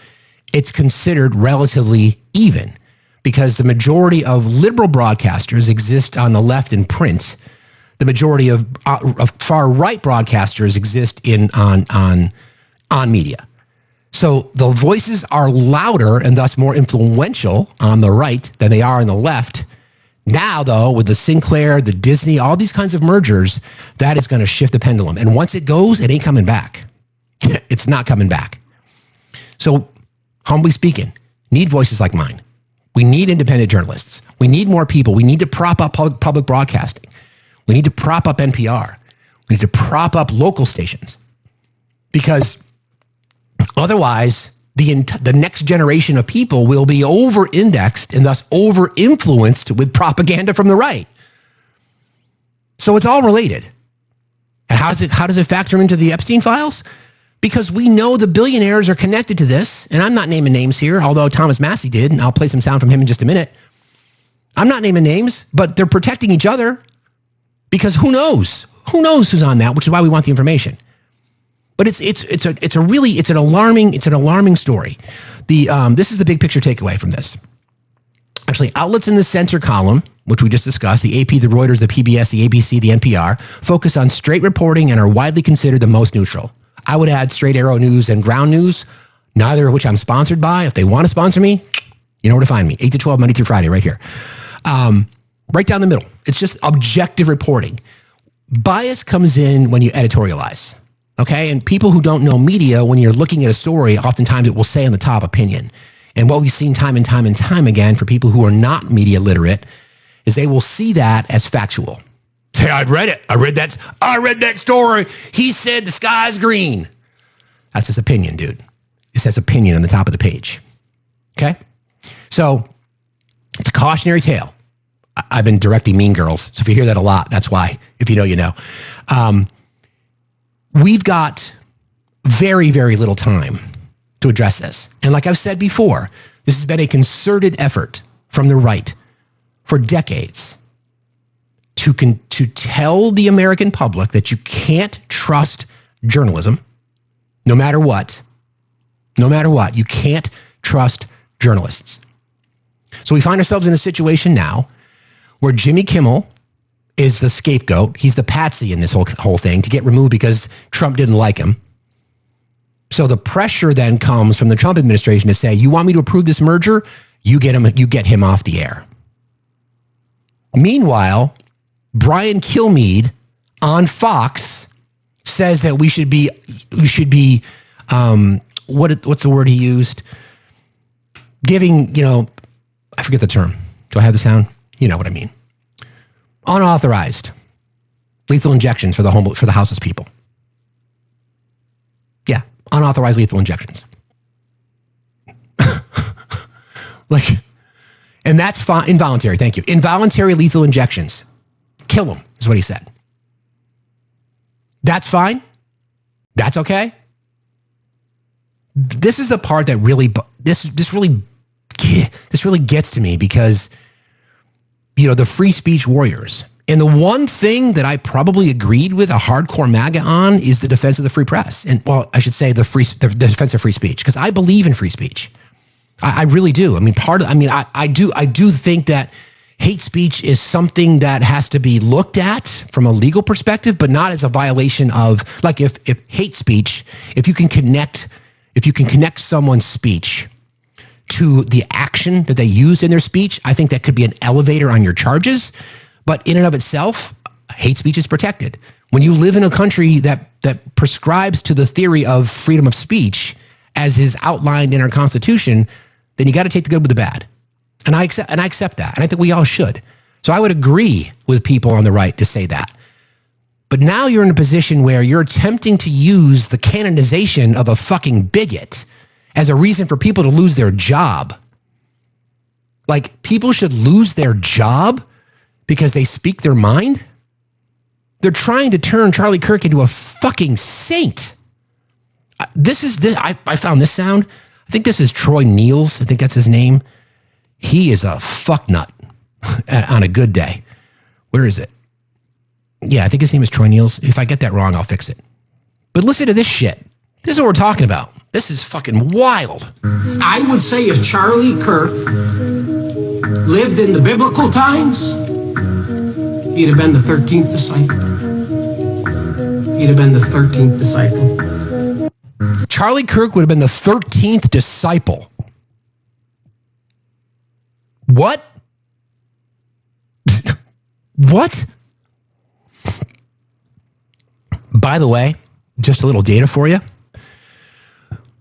it's considered relatively even because the majority of liberal broadcasters exist on the left in print. The majority of far right broadcasters exist on media. So the voices are louder and thus more influential on the right than they are on the left. Now, though, with the Sinclair, the Disney, all these kinds of mergers, that is going to shift the pendulum. And once it goes, it ain't coming back. It's not coming back. So, humbly speaking, need voices like mine. We need independent journalists. We need more people. We need to prop up public broadcasting. We need to prop up NPR. We need to prop up local stations. Because otherwise, the next generation of people will be over-indexed and thus over-influenced with propaganda from the right. So it's all related. And how does it factor into the Epstein files? Because we know the billionaires are connected to this, and I'm not naming names here, although Thomas Massey did, and I'll play some sound from him in just a minute. I'm not naming names, but they're protecting each other because who knows? Who knows who's on that, which is why we want the information. But it's an alarming story. This is the big picture takeaway from this. Actually, outlets in the center column, which we just discussed, the AP, the Reuters, the PBS, the ABC, the NPR, focus on straight reporting and are widely considered the most neutral. I would add Straight Arrow News and Ground News, neither of which I'm sponsored by. If they want to sponsor me, you know where to find me. 8 to 12, Monday through Friday, right here. Right down the middle. It's just objective reporting. Bias comes in when you editorialize. Okay, and people who don't know media, when you're looking at a story, oftentimes it will say on the top opinion. And what we've seen time and time again for people who are not media literate is they will see that as factual. Say, I read it. I read that story. He said the sky's green. That's his opinion, dude. It says opinion on the top of the page. Okay, so it's a cautionary tale. I've been directing Mean Girls, so if you hear that a lot, that's why. If you know, you know. We've got very, very little time to address this. And like I've said before, this has been a concerted effort from the right for decades to tell the American public that you can't trust journalism, No matter what, you can't trust journalists. So we find ourselves in a situation now where Jimmy Kimmel is the scapegoat. He's the patsy in this whole thing to get removed because Trump didn't like him. So the pressure then comes from the Trump administration to say, you want me to approve this merger? You get him off the air. Meanwhile, Brian Kilmeade on Fox says that we should be what's the word he used? Giving, I forget the term. Do I have the sound? You know what I mean. Unauthorized lethal injections for the houseless people. Yeah, unauthorized lethal injections. And that's fine. Involuntary, thank you. Involuntary lethal injections. Kill them, is what he said. That's fine. That's okay. This is the part that really, this really gets to me because, the free speech warriors. And the one thing that I probably agreed with a hardcore MAGA on is the defense of the free press. And, well, I should say the defense of free speech, because I believe in free speech. I really do. I mean, I do think that hate speech is something that has to be looked at from a legal perspective, but not as a violation of, like, if hate speech, if you can connect someone's speech to the action that they use in their speech, I think that could be an elevator on your charges. But in and of itself, hate speech is protected. When you live in a country that prescribes to the theory of freedom of speech, as is outlined in our Constitution, then you got to take the good with the bad. And I accept that. And I think we all should. So I would agree with people on the right to say that. But now you're in a position where you're attempting to use the canonization of a fucking bigot as a reason for people to lose their job. Like, people should lose their job because they speak their mind? They're trying to turn Charlie Kirk into a fucking saint. I found this sound. I think this is Troy Niels. I think that's his name. He is a fucknut on a good day. Where is it? Yeah, I think his name is Troy Niels. If I get that wrong, I'll fix it. But listen to this shit. This is what we're talking about. This is fucking wild. I would say if Charlie Kirk lived in the biblical times, he'd have been the 13th disciple. He'd have been the 13th disciple. Charlie Kirk would have been the 13th disciple. What? What? By the way, just a little data for you.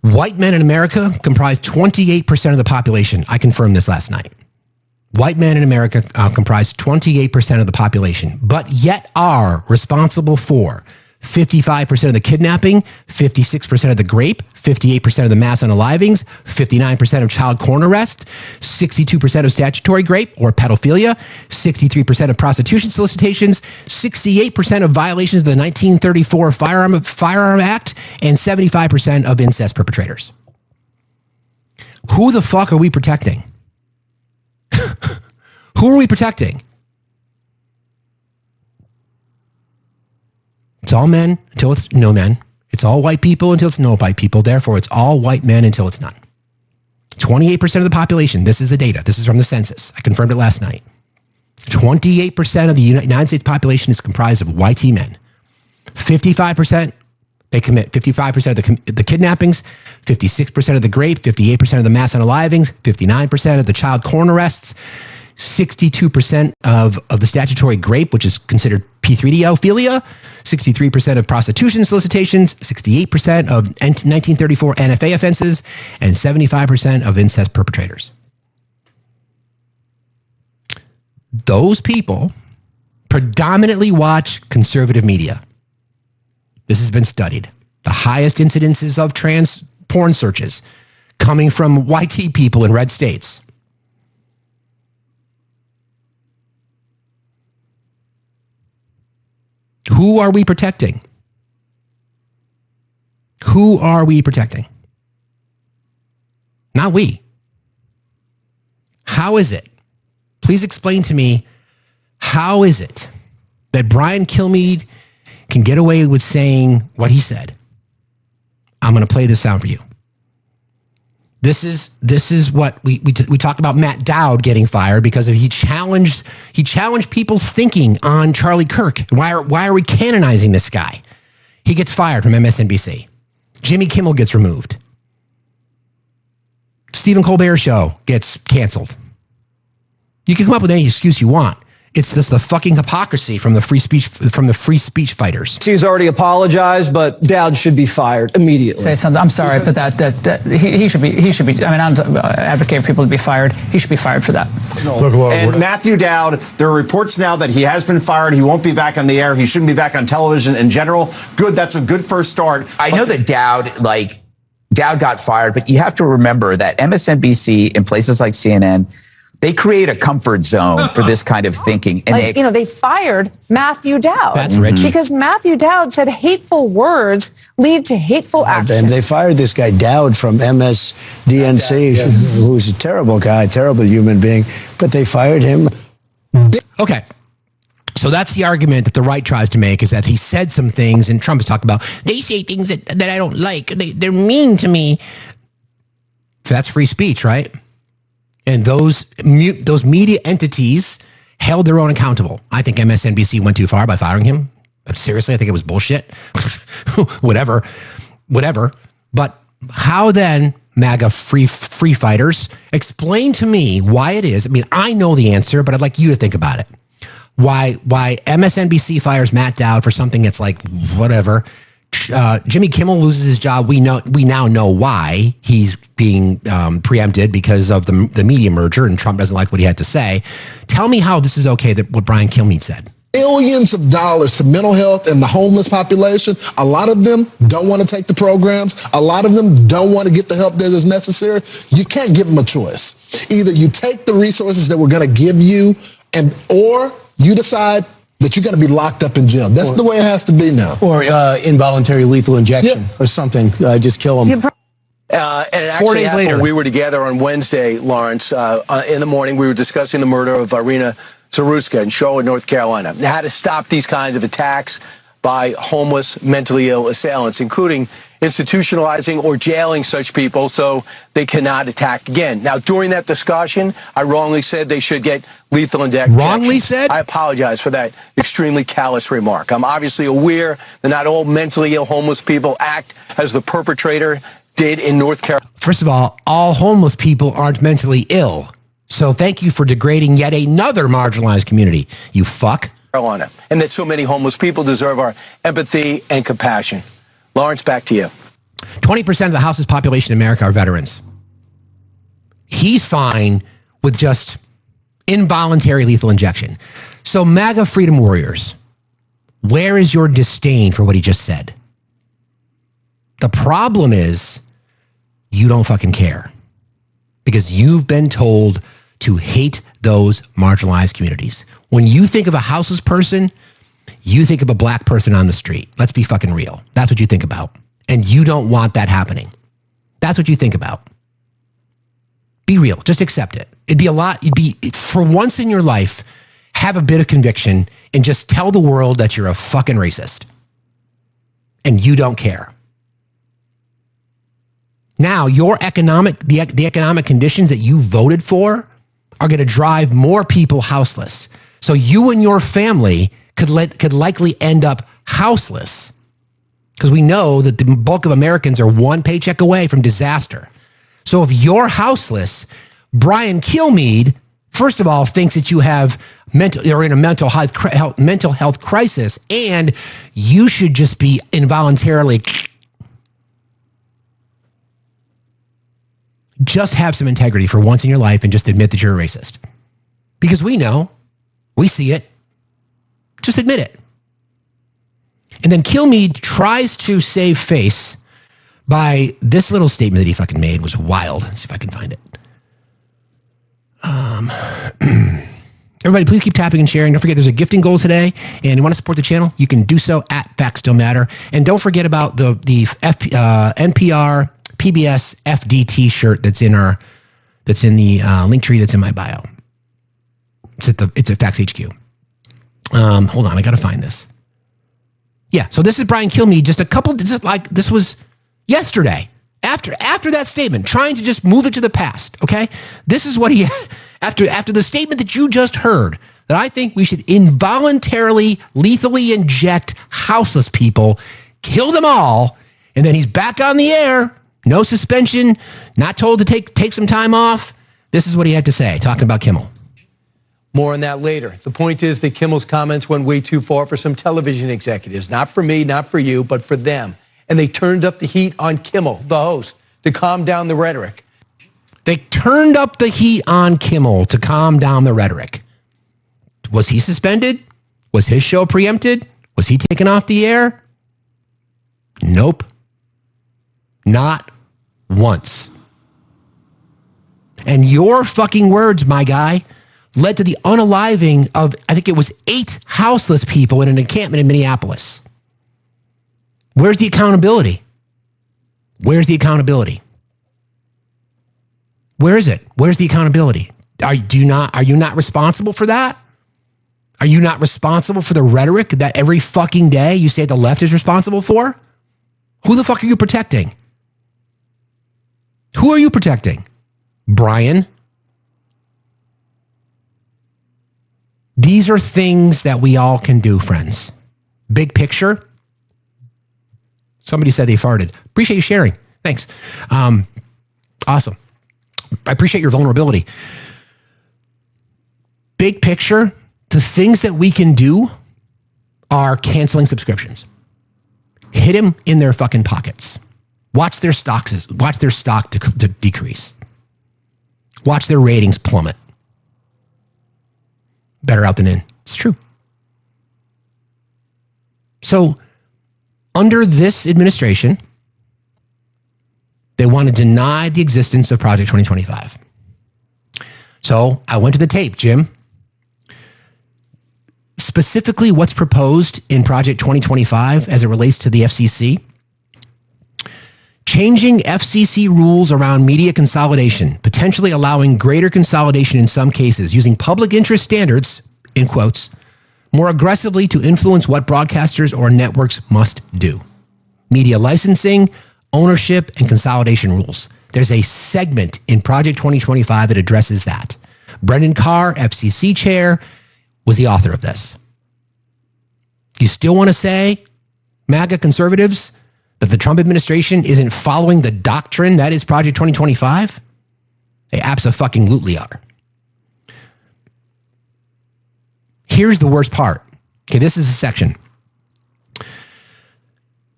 White men in America comprise 28% of the population. I confirmed this last night. White men in America comprise 28% of the population, but yet are responsible for 55% of the kidnapping, 56% of the rape, 58% of the mass unalivings, 59% of child porn arrest, 62% of statutory rape or pedophilia, 63% of prostitution solicitations, 68% of violations of the 1934 Firearm Act, and 75% of incest perpetrators. Who the fuck are we protecting? Who are we protecting? It's all men until it's no men. It's all white people until it's no white people. Therefore, it's all white men until it's none. 28% of the population. This is the data. This is from the census. I confirmed it last night. 28% of the United States population is comprised of white men. 55%, they commit 55% of the kidnappings, 56% of the rape, 58% of the mass unalivings, 59% of the child porn arrests, 62% of the statutory rape, which is considered P3D-ophilia, 63% of prostitution solicitations, 68% of 1934 NFA offenses, and 75% of incest perpetrators. Those people predominantly watch conservative media. This has been studied. The highest incidences of trans porn searches coming from white people in red states. Who are we protecting? Who are we protecting? Not we. How is it? Please explain to me, how is it that Brian Kilmeade can get away with saying what he said I'm going to play this sound for you. This is what we talked about Matt Dowd getting fired because he challenged people's thinking on Charlie Kirk. Why are we canonizing this guy? He gets fired from MSNBC. Jimmy Kimmel gets removed. Stephen Colbert show gets canceled. You can come up with any excuse you want. It's just the fucking hypocrisy from the free speech fighters. He's already apologized, but Dowd should be fired immediately. Say something. I'm sorry, but he should be. I mean, I'm advocating for people to be fired. He should be fired for that. Look, and Matthew Dowd, there are reports now that he has been fired. He won't be back on the air. He shouldn't be back on television in general. Good. That's a good first start. I know that Dowd got fired, but you have to remember that MSNBC and places like CNN, they create a comfort zone for this kind of thinking. And they fired Matthew Dowd. That's rich. Because Matthew Dowd said hateful words lead to hateful action. And they fired this guy Dowd from MSDNC, who's a terrible guy, terrible human being, but they fired him. Okay. So that's the argument that the right tries to make, is that he said some things, and Trump is talking about, they say things that I don't like. They're mean to me. So that's free speech, right? And those media entities held their own accountable. I think MSNBC went too far by firing him. Seriously, I think it was bullshit. whatever. But how then, MAGA free fighters, explain to me why it is. I mean, I know the answer, but I'd like you to think about it. Why MSNBC fires Matt Dowd for something that's like whatever. Jimmy Kimmel loses his job. We now know why he's being preempted because of the media merger, and Trump doesn't like what he had to say. Tell me how this is okay, that what Brian Kilmeade said. Billions of dollars to mental health and the homeless population. A lot of them don't want to take the programs. A lot of them don't want to get the help that is necessary. You can't give them a choice. Either you take the resources that we're going to give you, or you decide that you're going to be locked up in jail. That's the way it has to be now. Or involuntary lethal injection or something. Just kill them. And it 4 days later, we were together on Wednesday, Lawrence. In the morning, we were discussing the murder of Irina Saruska in Charlotte, North Carolina. And how to stop these kinds of attacks by homeless, mentally ill assailants, including institutionalizing or jailing such people so they cannot attack again. Now, during that discussion, I wrongly said they should get lethal injection. Wrongly said? I apologize for that extremely callous remark. I'm obviously aware that not all mentally ill homeless people act as the perpetrator did in North Carolina. First of all homeless people aren't mentally ill. So thank you for degrading yet another marginalized community, you fuck. And that so many homeless people deserve our empathy and compassion. Lawrence, back to you. 20% of the House's population in America are veterans. He's fine with just involuntary lethal injection. So MAGA freedom warriors, where is your disdain for what he just said? The problem is you don't fucking care, because you've been told to hate those marginalized communities. When you think of a houseless person, you think of a black person on the street. Let's be fucking real. That's what you think about. And you don't want that happening. That's what you think about. Be real. Just accept it. For once in your life, have a bit of conviction and just tell the world that you're a fucking racist. And you don't care. Now, the economic conditions that you voted for are going to drive more people houseless. So you and your family could likely end up houseless, because we know that the bulk of Americans are one paycheck away from disaster. So if you're houseless, Brian Kilmeade, first of all, thinks that you have you're in a mental health crisis, and you should just be involuntarily. Just have some integrity for once in your life and just admit that you're a racist. Because we know, we see it. Just admit it. And then Kilmeade tries to save face by this little statement that he fucking made. Was wild. Let's see if I can find it. Everybody, please keep tapping and sharing. Don't forget, there's a gifting goal today, and you want to support the channel, you can do so at Factsstillmatter. And don't forget about the NPR PBS FDT shirt that's in the link tree that's in my bio. It's at Facts HQ. Hold on, I gotta find this. Yeah, so this is Brian Kilmeade. This was yesterday, after that statement, trying to just move it to the past, okay? This is what he, after the statement that you just heard, that I think we should involuntarily, lethally inject houseless people, kill them all, and then he's back on the air, no suspension, not told to take some time off. This is what he had to say, talking about Kimmel. More on that later. The point is that Kimmel's comments went way too far for some television executives. Not for me, not for you, but for them. And they turned up the heat on Kimmel, the host, to calm down the rhetoric. They turned up the heat on Kimmel to calm down the rhetoric. Was he suspended? Was his show preempted? Was he taken off the air? Nope. Not once. And your fucking words, my guy, led to the unaliving of, I think it was 8 houseless people in an encampment in Minneapolis. Where's the accountability? Where's the accountability? Where is it? Where's the accountability? Are you not responsible for that? Are you not responsible for the rhetoric that every fucking day you say the left is responsible for? Who the fuck are you protecting? Who are you protecting? Brian? These are things that we all can do, friends. Big picture. Somebody said they farted. Appreciate you sharing. Thanks. Awesome. I appreciate your vulnerability. Big picture, the things that we can do are canceling subscriptions. Hit them in their fucking pockets. Watch their stock to decrease. Watch their ratings plummet. Better out than in. It's true. So, under this administration, they want to deny the existence of Project 2025. So, I went to the tape, Jim. Specifically, what's proposed in Project 2025 as it relates to the FCC? Changing FCC rules around media consolidation, potentially allowing greater consolidation in some cases, using public interest standards, in quotes, more aggressively to influence what broadcasters or networks must do. Media licensing, ownership, and consolidation rules. There's a segment in Project 2025 that addresses that. Brendan Carr, FCC chair, was the author of this. You still want to say, MAGA conservatives, that the Trump administration isn't following the doctrine that is Project 2025? They abso-fucking-lutely are. Here's the worst part. Okay, this is a section.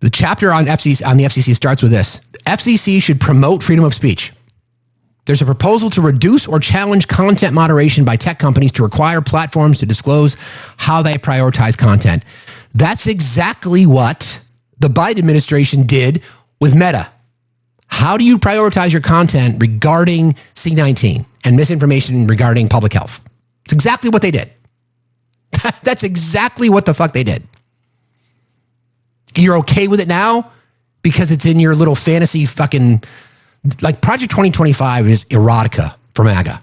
The chapter on the FCC starts with this. The FCC should promote freedom of speech. There's a proposal to reduce or challenge content moderation by tech companies to require platforms to disclose how they prioritize content. That's exactly what the Biden administration did with Meta. How do you prioritize your content regarding C-19 and misinformation regarding public health? It's exactly what they did. That's exactly what the fuck they did. You're okay with it now because it's in your little fantasy fucking, like Project 2025 is erotica for MAGA.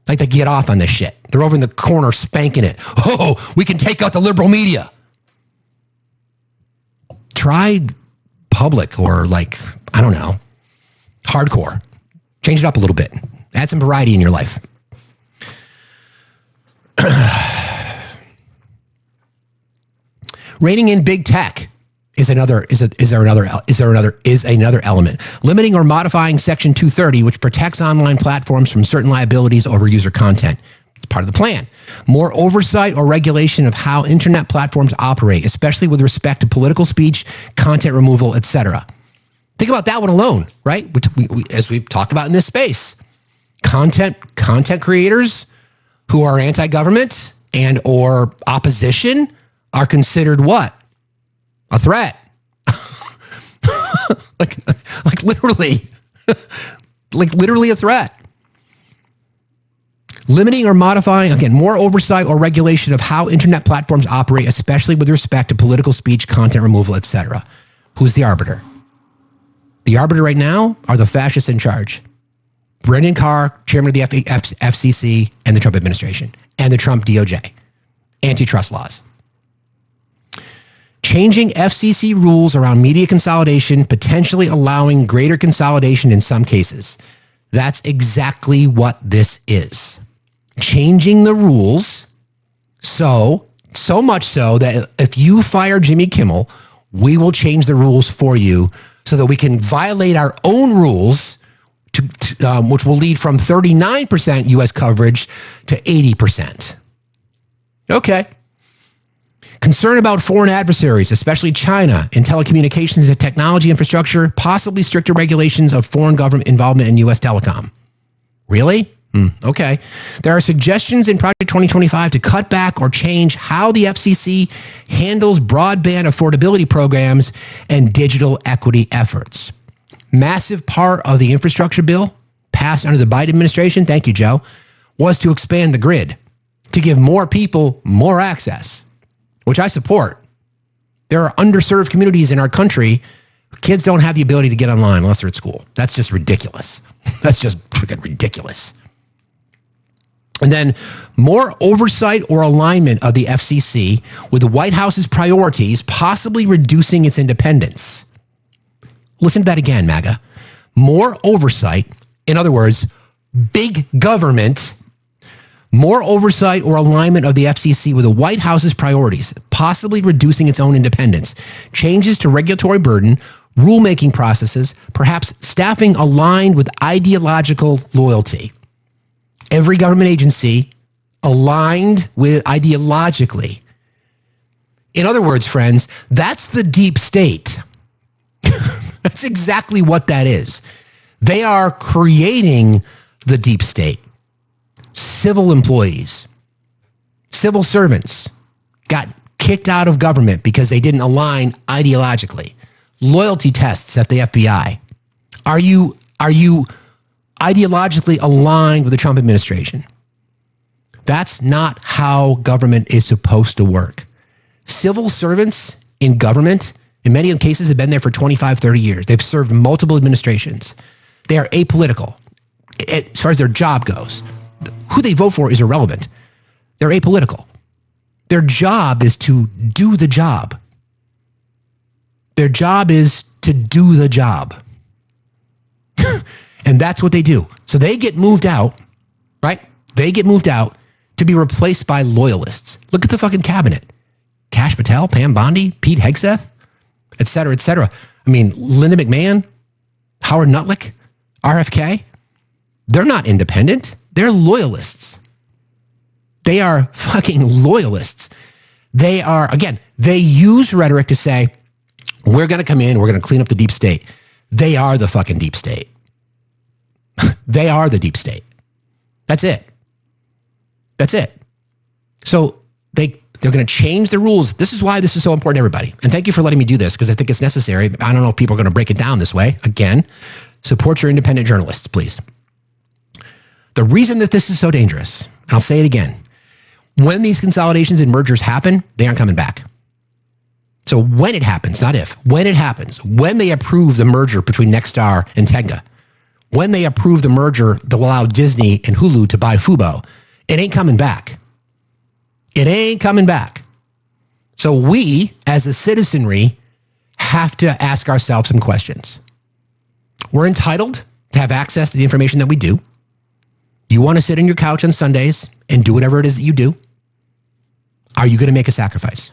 Like they get off on this shit. They're over in the corner spanking it. Oh, we can take out the liberal media. Try public or like, I don't know, hardcore. Change it up a little bit. Add some variety in your life. Reining in big tech is another element. Limiting or modifying Section 230, which protects online platforms from certain liabilities over user content. It's part of the plan. More oversight or regulation of how internet platforms operate, especially with respect to political speech, content removal, etc. Think about that one alone, right? As we've talked about in this space, content creators who are anti-government and or opposition are considered what? A threat. like literally, like literally a threat. Limiting or modifying, again, more oversight or regulation of how internet platforms operate, especially with respect to political speech, content removal, etc. Who's the arbiter? The arbiter right now are the fascists in charge. Brendan Carr, chairman of the FCC, and the Trump administration, and the Trump DOJ. Antitrust laws. Changing FCC rules around media consolidation, potentially allowing greater consolidation in some cases. That's exactly what this is. Changing the rules so much so that if you fire Jimmy Kimmel, we will change the rules for you so that we can violate our own rules, which will lead from 39% U.S. coverage to 80%. Okay. Concern about foreign adversaries, especially China, in telecommunications and technology infrastructure, possibly stricter regulations of foreign government involvement in U.S. telecom. Really? Okay. There are suggestions in Project 2025 to cut back or change how the FCC handles broadband affordability programs and digital equity efforts. Massive part of the infrastructure bill passed under the Biden administration, thank you, Joe, was to expand the grid, to give more people more access, which I support. There are underserved communities in our country. Kids don't have the ability to get online unless they're at school. That's just ridiculous. That's just freaking ridiculous. And then more oversight or alignment of the FCC with the White House's priorities, possibly reducing its independence. Listen to that again, MAGA. More oversight, in other words, big government, more oversight or alignment of the FCC with the White House's priorities, possibly reducing its own independence. Changes to regulatory burden, rulemaking processes, perhaps staffing aligned with ideological loyalty. Every government agency aligned with ideologically. In other words, friends, that's the deep state. That's exactly what that is. They are creating the deep state. Civil employees, civil servants got kicked out of government because they didn't align ideologically. Loyalty tests at the FBI. Are you ideologically aligned with the Trump administration? That's not how government is supposed to work. Civil servants in government, in many cases, have been there for 25, 30 years. They've served multiple administrations. They are apolitical as far as their job goes. Who they vote for is irrelevant. They're apolitical. Their job is to do the job. Their job is to do the job. And that's what they do. So they get moved out, right? They get moved out to be replaced by loyalists. Look at the fucking cabinet. Kash Patel, Pam Bondi, Pete Hegseth, et cetera, et cetera. I mean, Linda McMahon, Howard Nuttlick, RFK. They're not independent. They're loyalists. They are fucking loyalists. They are, again, they use rhetoric to say, we're going to come in, we're going to clean up the deep state. They are the fucking deep state. They are the deep state. That's it. That's it. So they're going to change the rules. This is why this is so important to everybody. And thank you for letting me do this because I think it's necessary. I don't know if people are going to break it down this way. Again, support your independent journalists, please. The reason that this is so dangerous, and I'll say it again, when these consolidations and mergers happen, they aren't coming back. So when it happens, not if, when it happens, when they approve the merger between Nextar and Tenga, when they approve the merger that will allow Disney and Hulu to buy Fubo, it ain't coming back. It ain't coming back. So we, as a citizenry, have to ask ourselves some questions. We're entitled to have access to the information that we do. You want to sit on your couch on Sundays and do whatever it is that you do. Are you going to make a sacrifice?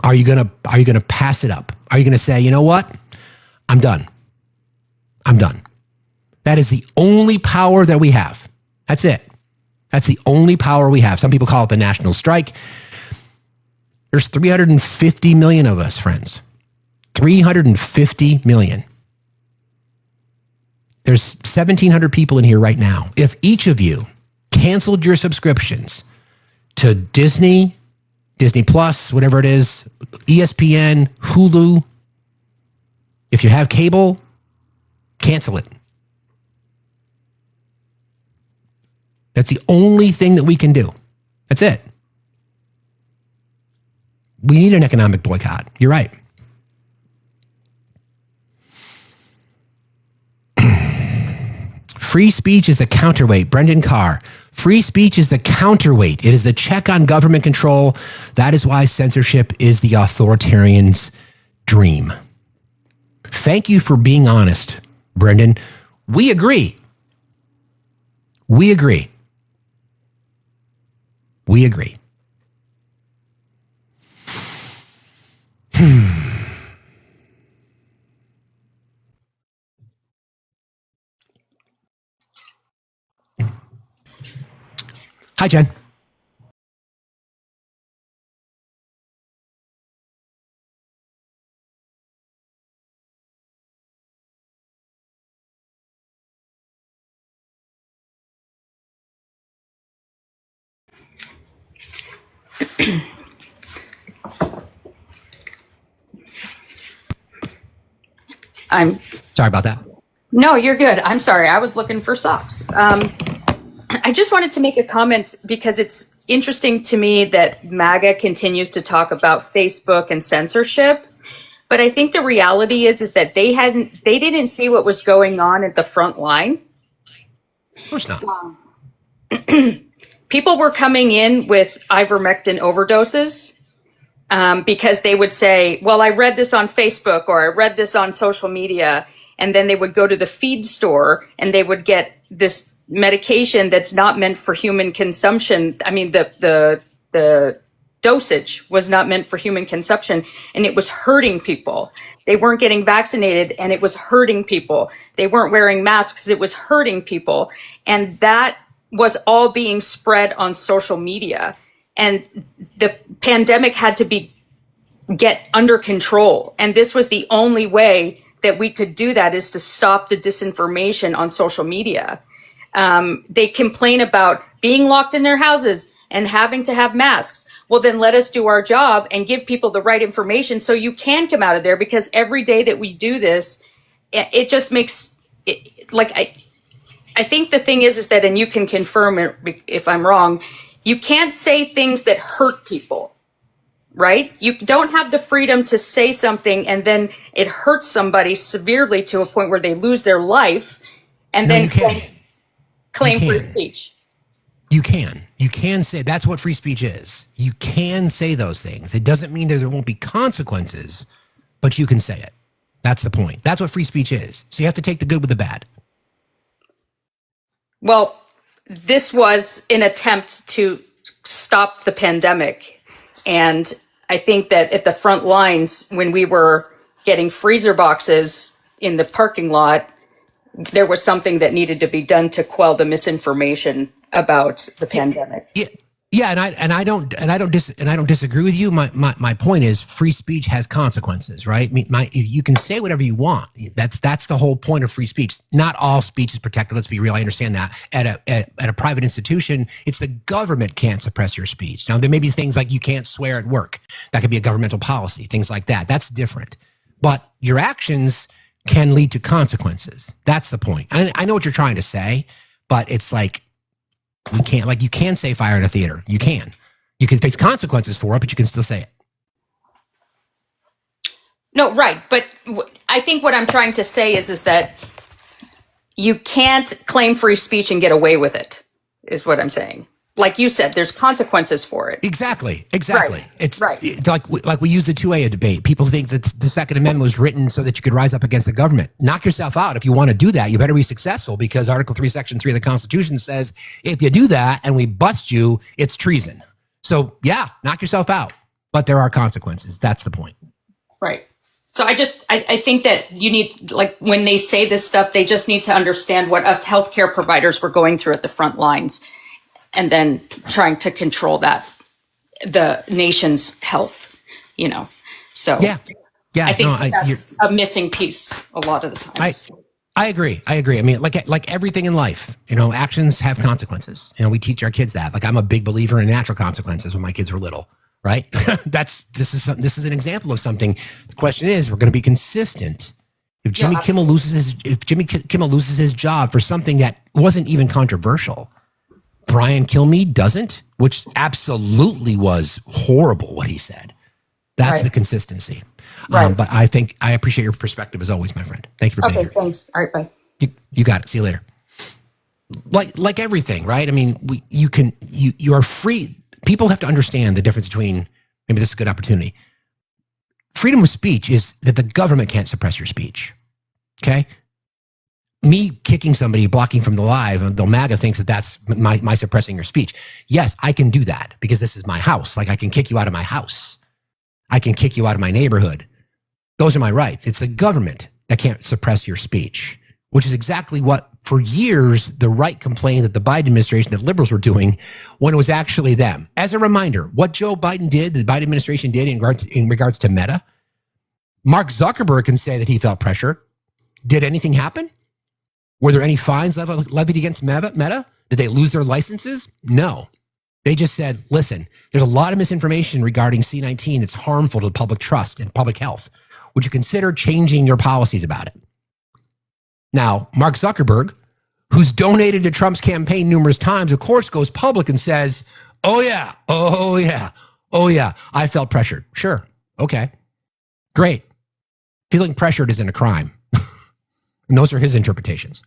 Are you going to pass it up? Are you going to say, you know what? I'm done. I'm done. That is the only power that we have. That's it. That's the only power we have. Some people call it the national strike. There's 350 million of us, friends. 350 million. There's 1,700 people in here right now. If each of you canceled your subscriptions to Disney, Disney Plus, whatever it is, ESPN, Hulu, if you have cable, cancel it. That's the only thing that we can do. That's it. We need an economic boycott. You're right. Free speech is the counterweight. Brendan Carr. Free speech is the counterweight. It is the check on government control. That is why censorship is the authoritarian's dream. Thank you for being honest, Brendan. We agree. We agree. We agree. Hi, Jen. I'm sorry about that. No, you're good. I'm sorry. I was looking for socks. I just wanted to make a comment because it's interesting to me that MAGA continues to talk about Facebook and censorship. But I think the reality is that they didn't see what was going on at the front line. Of course not. People were coming in with ivermectin overdoses because they would say, well, I read this on Facebook or I read this on social media. And then they would go to the feed store and they would get this medication that's not meant for human consumption. I mean, the dosage was not meant for human consumption, and it was hurting people. They weren't getting vaccinated, and it was hurting people. They weren't wearing masks. It was hurting people. And that was all being spread on social media. And the pandemic had to get under control. And this was the only way that we could do that, is to stop the disinformation on social media. They complain about being locked in their houses and having to have masks. Well, then let us do our job and give people the right information so you can come out of there, because every day that we do this, it just makes it like, I think the thing is that, and you can confirm it if I'm wrong, you can't say things that hurt people. Right? You don't have the freedom to say something and then it hurts somebody severely to a point where they lose their life and then claim free speech. You can say, that's what free speech is. You can say those things. It doesn't mean that there won't be consequences, but you can say it. That's the point. That's what free speech is. So you have to take the good with the bad. Well, this was an attempt to stop the pandemic. And I think that at the front lines, when we were getting freezer boxes in the parking lot, there was something that needed to be done to quell the misinformation about the pandemic. Yeah, and I don't disagree with you. My point is, free speech has consequences, right? You can say whatever you want. That's the whole point of free speech. Not all speech is protected. Let's be real. I understand that. At a private institution, it's the government can't suppress your speech. Now there may be things like you can't swear at work. That could be a governmental policy. Things like that. That's different. But your actions can lead to consequences. That's the point. I know what you're trying to say, but it's like, we can't, like, you can say fire in a theater. You can face consequences for it, but you can still say it. No, right. But I think what I'm trying to say is that you can't claim free speech and get away with it, is what I'm saying. Like you said, there's consequences for it. Exactly. Right. It's right. like we use the 2A debate. People think that the Second Amendment was written so that you could rise up against the government. Knock yourself out. If you want to do that, you better be successful, because Article 3, Section 3 of the Constitution says if you do that and we bust you, it's treason. So yeah, knock yourself out. But there are consequences. That's the point. Right. So I think that you need, like, when they say this stuff, they just need to understand what us healthcare providers were going through at the front lines, and then trying to control the nation's health, So yeah. I think that's a missing piece a lot of the times. I agree. I mean, like everything in life, actions have consequences. We teach our kids that. Like, I'm a big believer in natural consequences when my kids were little, right? This is an example of something. The question is, we're going to be consistent. If Jimmy Kimmel loses his job for something that wasn't even controversial, Brian Kilmeade doesn't, which absolutely was horrible what he said. That's the consistency. Right. But I appreciate your perspective as always, my friend. Thank you for being here. Okay, thanks. All right, bye. You got it. See you later. like everything, right? I mean, you are free. People have to understand the difference between, maybe this is a good opportunity. Freedom of speech is that the government can't suppress your speech. Okay? Me kicking somebody, blocking from the live, the MAGA thinks that that's my suppressing your speech. Yes, I can do that because this is my house. Like, I can kick you out of my house. I can kick you out of my neighborhood. Those are my rights. It's the government that can't suppress your speech, which is exactly what, for years, the right complained that the Biden administration, that liberals were doing, when it was actually them. As a reminder, what Joe Biden did, the Biden administration did in regards to Meta, Mark Zuckerberg can say that he felt pressure. Did anything happen? Were there any fines levied against Meta? Did they lose their licenses? No. They just said, listen, there's a lot of misinformation regarding C-19 that's harmful to public trust and public health. Would you consider changing your policies about it? Now, Mark Zuckerberg, who's donated to Trump's campaign numerous times, of course, goes public and says, oh yeah, I felt pressured. Sure, okay, great. Feeling pressured isn't a crime. And those are his interpretations.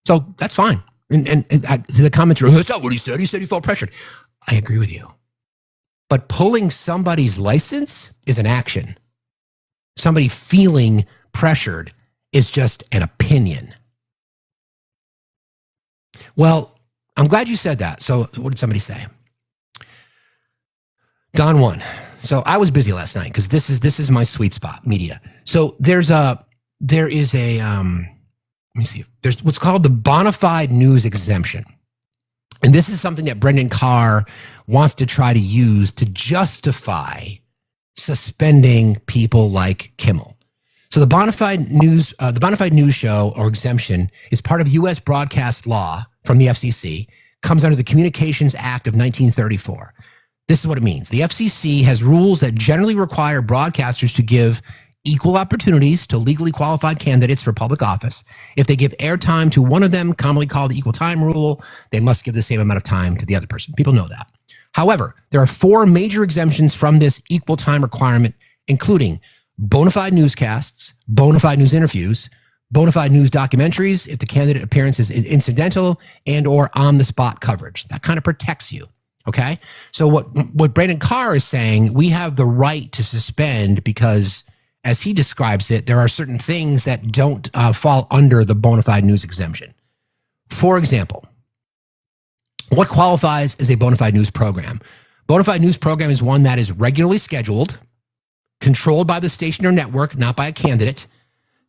So that's fine. And the comments are, that's not what he said. He said he felt pressured. I agree with you. But pulling somebody's license is an action. Somebody feeling pressured is just an opinion. Well, I'm glad you said that. So what did somebody say? Don 1. So I was busy last night because this is my sweet spot, media. So there is a let me see. There's what's called the bona fide news exemption. And this is something that Brendan Carr wants to try to use to justify suspending people like Kimmel. So the bona fide news show or exemption is part of U.S. broadcast law from the FCC, comes under the Communications Act of 1934. This is what it means. The FCC has rules that generally require broadcasters to give equal opportunities to legally qualified candidates for public office. If they give airtime to one of them, commonly called the equal time rule, they must give the same amount of time to the other person. People know that. However, there are 4 major exemptions from this equal time requirement, including bona fide newscasts, bona fide news interviews, bona fide news documentaries, if the candidate appearance is incidental, and or on-the-spot coverage. That kind of protects you, okay? So what Brandon Carr is saying, we have the right to suspend because, as he describes it, there are certain things that don't fall under the bona fide news exemption. For example, what qualifies as a bona fide news program? Bona fide news program is one that is regularly scheduled, controlled by the station or network, not by a candidate,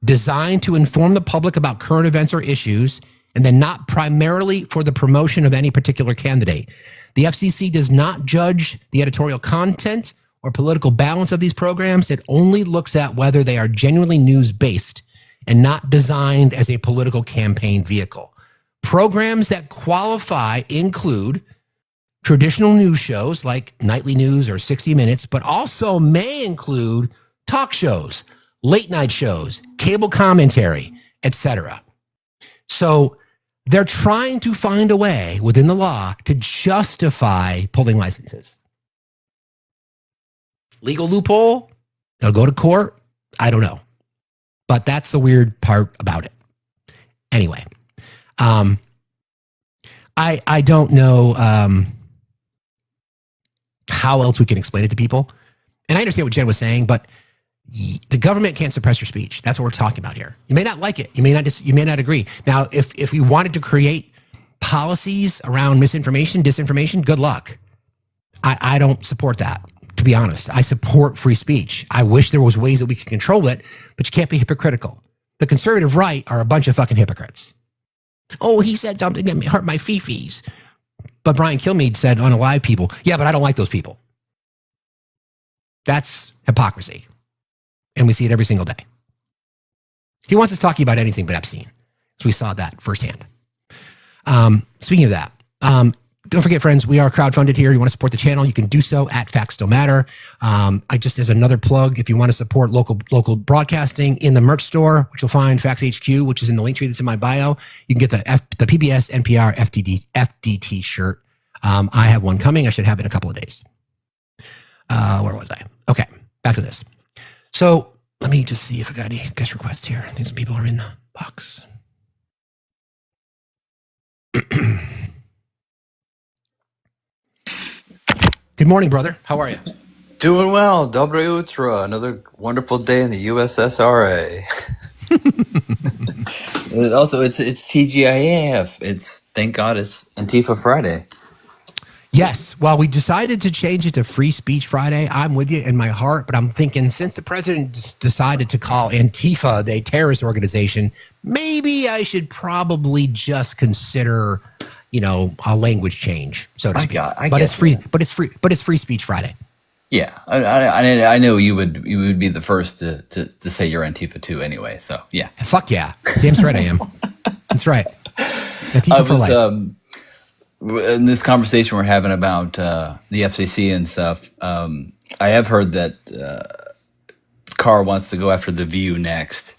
designed to inform the public about current events or issues, and then not primarily for the promotion of any particular candidate. The FCC does not judge the editorial content or political balance of these programs. It only looks at whether they are genuinely news-based and not designed as a political campaign vehicle. Programs that qualify include traditional news shows like Nightly News or 60 Minutes, but also may include talk shows, late night shows, cable commentary, etc. So they're trying to find a way within the law to justify pulling licenses. Legal loophole, they'll go to court. I don't know. But that's the weird part about it. Anyway, I don't know how else we can explain it to people. And I understand what Jen was saying, but the government can't suppress your speech. That's what we're talking about here. You may not like it. You may not agree. Now, if we wanted to create policies around misinformation, disinformation, good luck. I don't support that. To be honest, I support free speech. I wish there was ways that we could control it, but you can't be hypocritical. The conservative right are a bunch of fucking hypocrites. Oh, he said something that hurt my fifis. But Brian Kilmeade said on a live people, yeah, but I don't like those people. That's hypocrisy. And we see it every single day. He wants us talking about anything but Epstein. So we saw that firsthand. Speaking of that, don't forget, friends, we are crowdfunded here. You want to support the channel, you can do so at Factsstillmatter. As another plug, if you want to support local broadcasting in the merch store, which you'll find Facts HQ, which is in the link tree that's in my bio, you can get the PBS NPR FDT shirt. I have one coming. I should have it in a couple of days. Where was I? Okay, back to this. So let me just see if I got any guest requests here. I think some people are in the box. Good morning, brother. How are you? Doing well. Dobre Utra. Another wonderful day in the USSRA. Also, it's TGIF. It's thank God it's Antifa Friday. Yes. Well, we decided to change it to Free Speech Friday. I'm with you in my heart, but I'm thinking since the president decided to call Antifa a terrorist organization, maybe I should probably just consider, a language change, so to speak. But it's Free Speech Friday. Yeah, I know you would be the first to say you're Antifa too anyway. So yeah. Fuck yeah. Damn straight I am. That's right. Antifa for life. In this conversation we're having about the FCC and stuff, I have heard that Carr wants to go after The View next.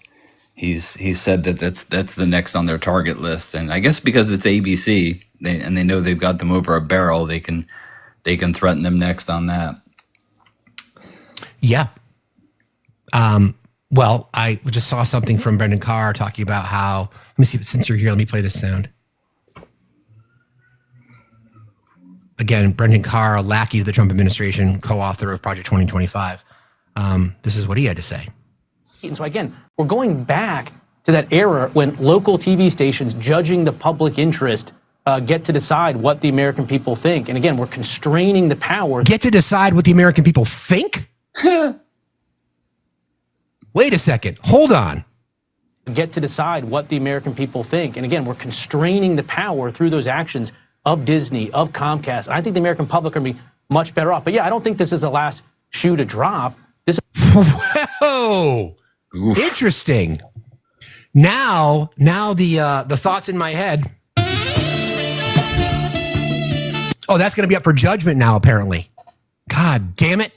He's said that that's the next on their target list, and I guess because it's ABC and they know they've got them over a barrel, they can threaten them next on that. Yeah. Well, I just saw something from Brendan Carr talking about how. Let me see. Since you're here, let me play this sound. Again, Brendan Carr, a lackey to the Trump administration, co-author of Project 2025. This is what he had to say. And so again, we're going back to that era when local TV stations judging the public interest get to decide what the American people think. And again, we're constraining the power. Get to decide what the American people think? Wait a second. Hold on. Get to decide what the American people think. And again, we're constraining the power through those actions of Disney, of Comcast. I think the American public are going to be much better off. But yeah, I don't think this is the last shoe to drop. Whoa. Oof. Interesting. Now the thoughts in my head. Oh, that's going to be up for judgment now, apparently. God damn it.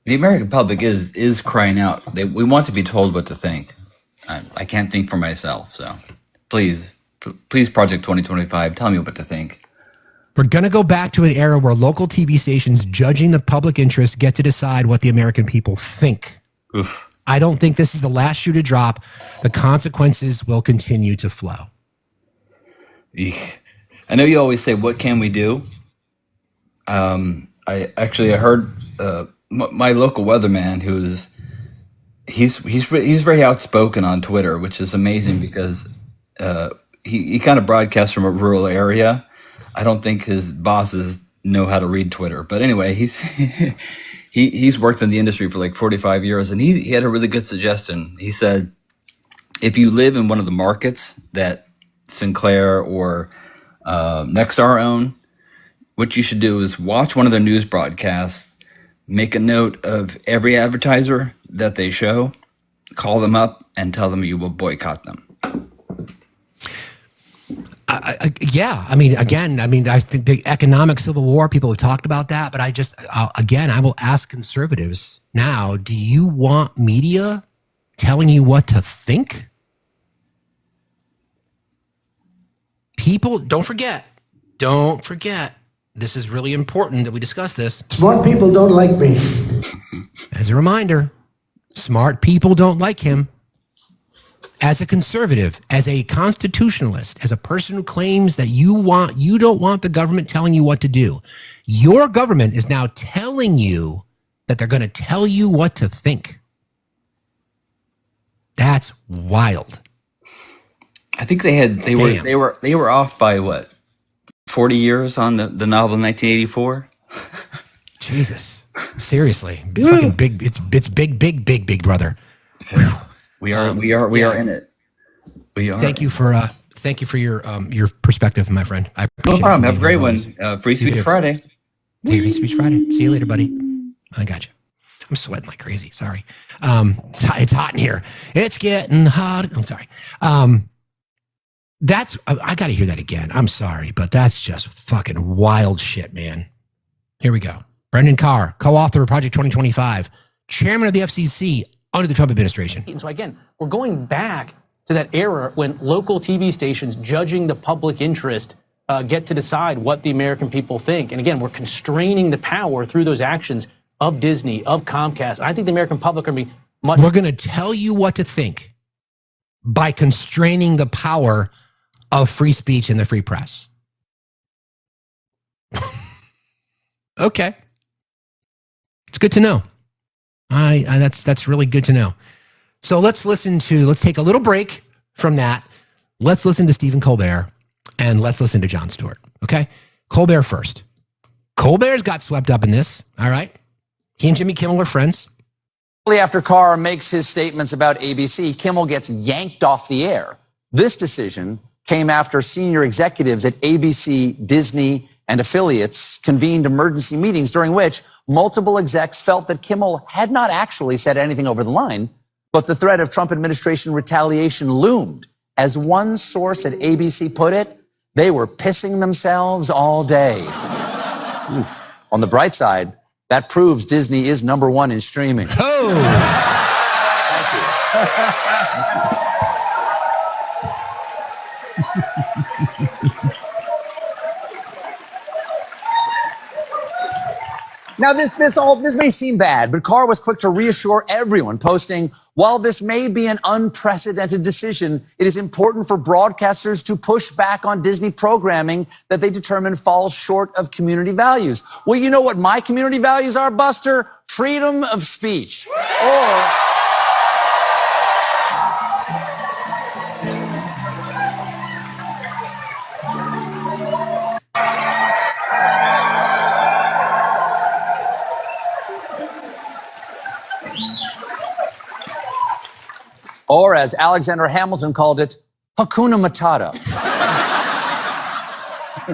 The American public is crying out. We want to be told what to think. I can't think for myself, so please, Project 2025, tell me what to think. We're going to go back to an era where local TV stations judging the public interest get to decide what the American people think. Oof. I don't think this is the last shoe to drop. The consequences will continue to flow. Eek. I know you always say, what can we do? I heard my local weatherman, he's very outspoken on Twitter, which is amazing because he kind of broadcasts from a rural area. I don't think his bosses know how to read Twitter, but anyway, he's worked in the industry for like 45 years, and he had a really good suggestion. He said, if you live in one of the markets that Sinclair or Nextar own, what you should do is watch one of their news broadcasts, make a note of every advertiser that they show, call them up, and tell them you will boycott them. Yeah, I think the economic civil war, people have talked about that, but I will ask conservatives now, do you want media telling you what to think? People, don't forget, this is really important that we discuss this. Smart people don't like me. As a reminder, smart people don't like him. As a conservative, as a constitutionalist, as a person who claims that you don't want the government telling you what to do, your government is now telling you that they're going to tell you what to think. That's wild. I think they were off by what, 40 years on the novel 1984. Jesus, seriously, it's fucking big. It's big brother. We are in it. We are. Thank you for your perspective, my friend. I appreciate no problem. Have a great one. Free Speech Friday. Free Speech Friday. See you later, buddy. I got you. I'm sweating like crazy. Sorry. It's hot in here. It's getting hot. I'm sorry. I got to hear that again. I'm sorry, but that's just fucking wild shit, man. Here we go. Brendan Carr, co-author of Project 2025, chairman of the FCC under the Trump administration. And so again, we're going back to that era when local TV stations judging the public interest get to decide what the American people think. And again, we're constraining the power through those actions of Disney, of Comcast. I think the American public are going to be much. We're going to tell you what to think by constraining the power of free speech and the free press. Okay. It's good to know. That's really good to know. So let's take a little break from that. Let's listen to Stephen Colbert and let's listen to Jon Stewart. Okay? Colbert first. Colbert's got swept up in this. All right? He and Jimmy Kimmel are friends. After Carr makes his statements about ABC, Kimmel gets yanked off the air. This decision came after senior executives at ABC, Disney, and affiliates convened emergency meetings during which multiple execs felt that Kimmel had not actually said anything over the line, but the threat of Trump administration retaliation loomed. As one source at ABC put it, they were pissing themselves all day. On the bright side, that proves Disney is #1 in streaming. Oh! Now, this may seem bad, but Carr was quick to reassure everyone, posting, while this may be an unprecedented decision, it is important for broadcasters to push back on Disney programming that they determine falls short of community values. Well, you know what my community values are, Buster? Freedom of speech. Or as Alexander Hamilton called it, Hakuna Matata.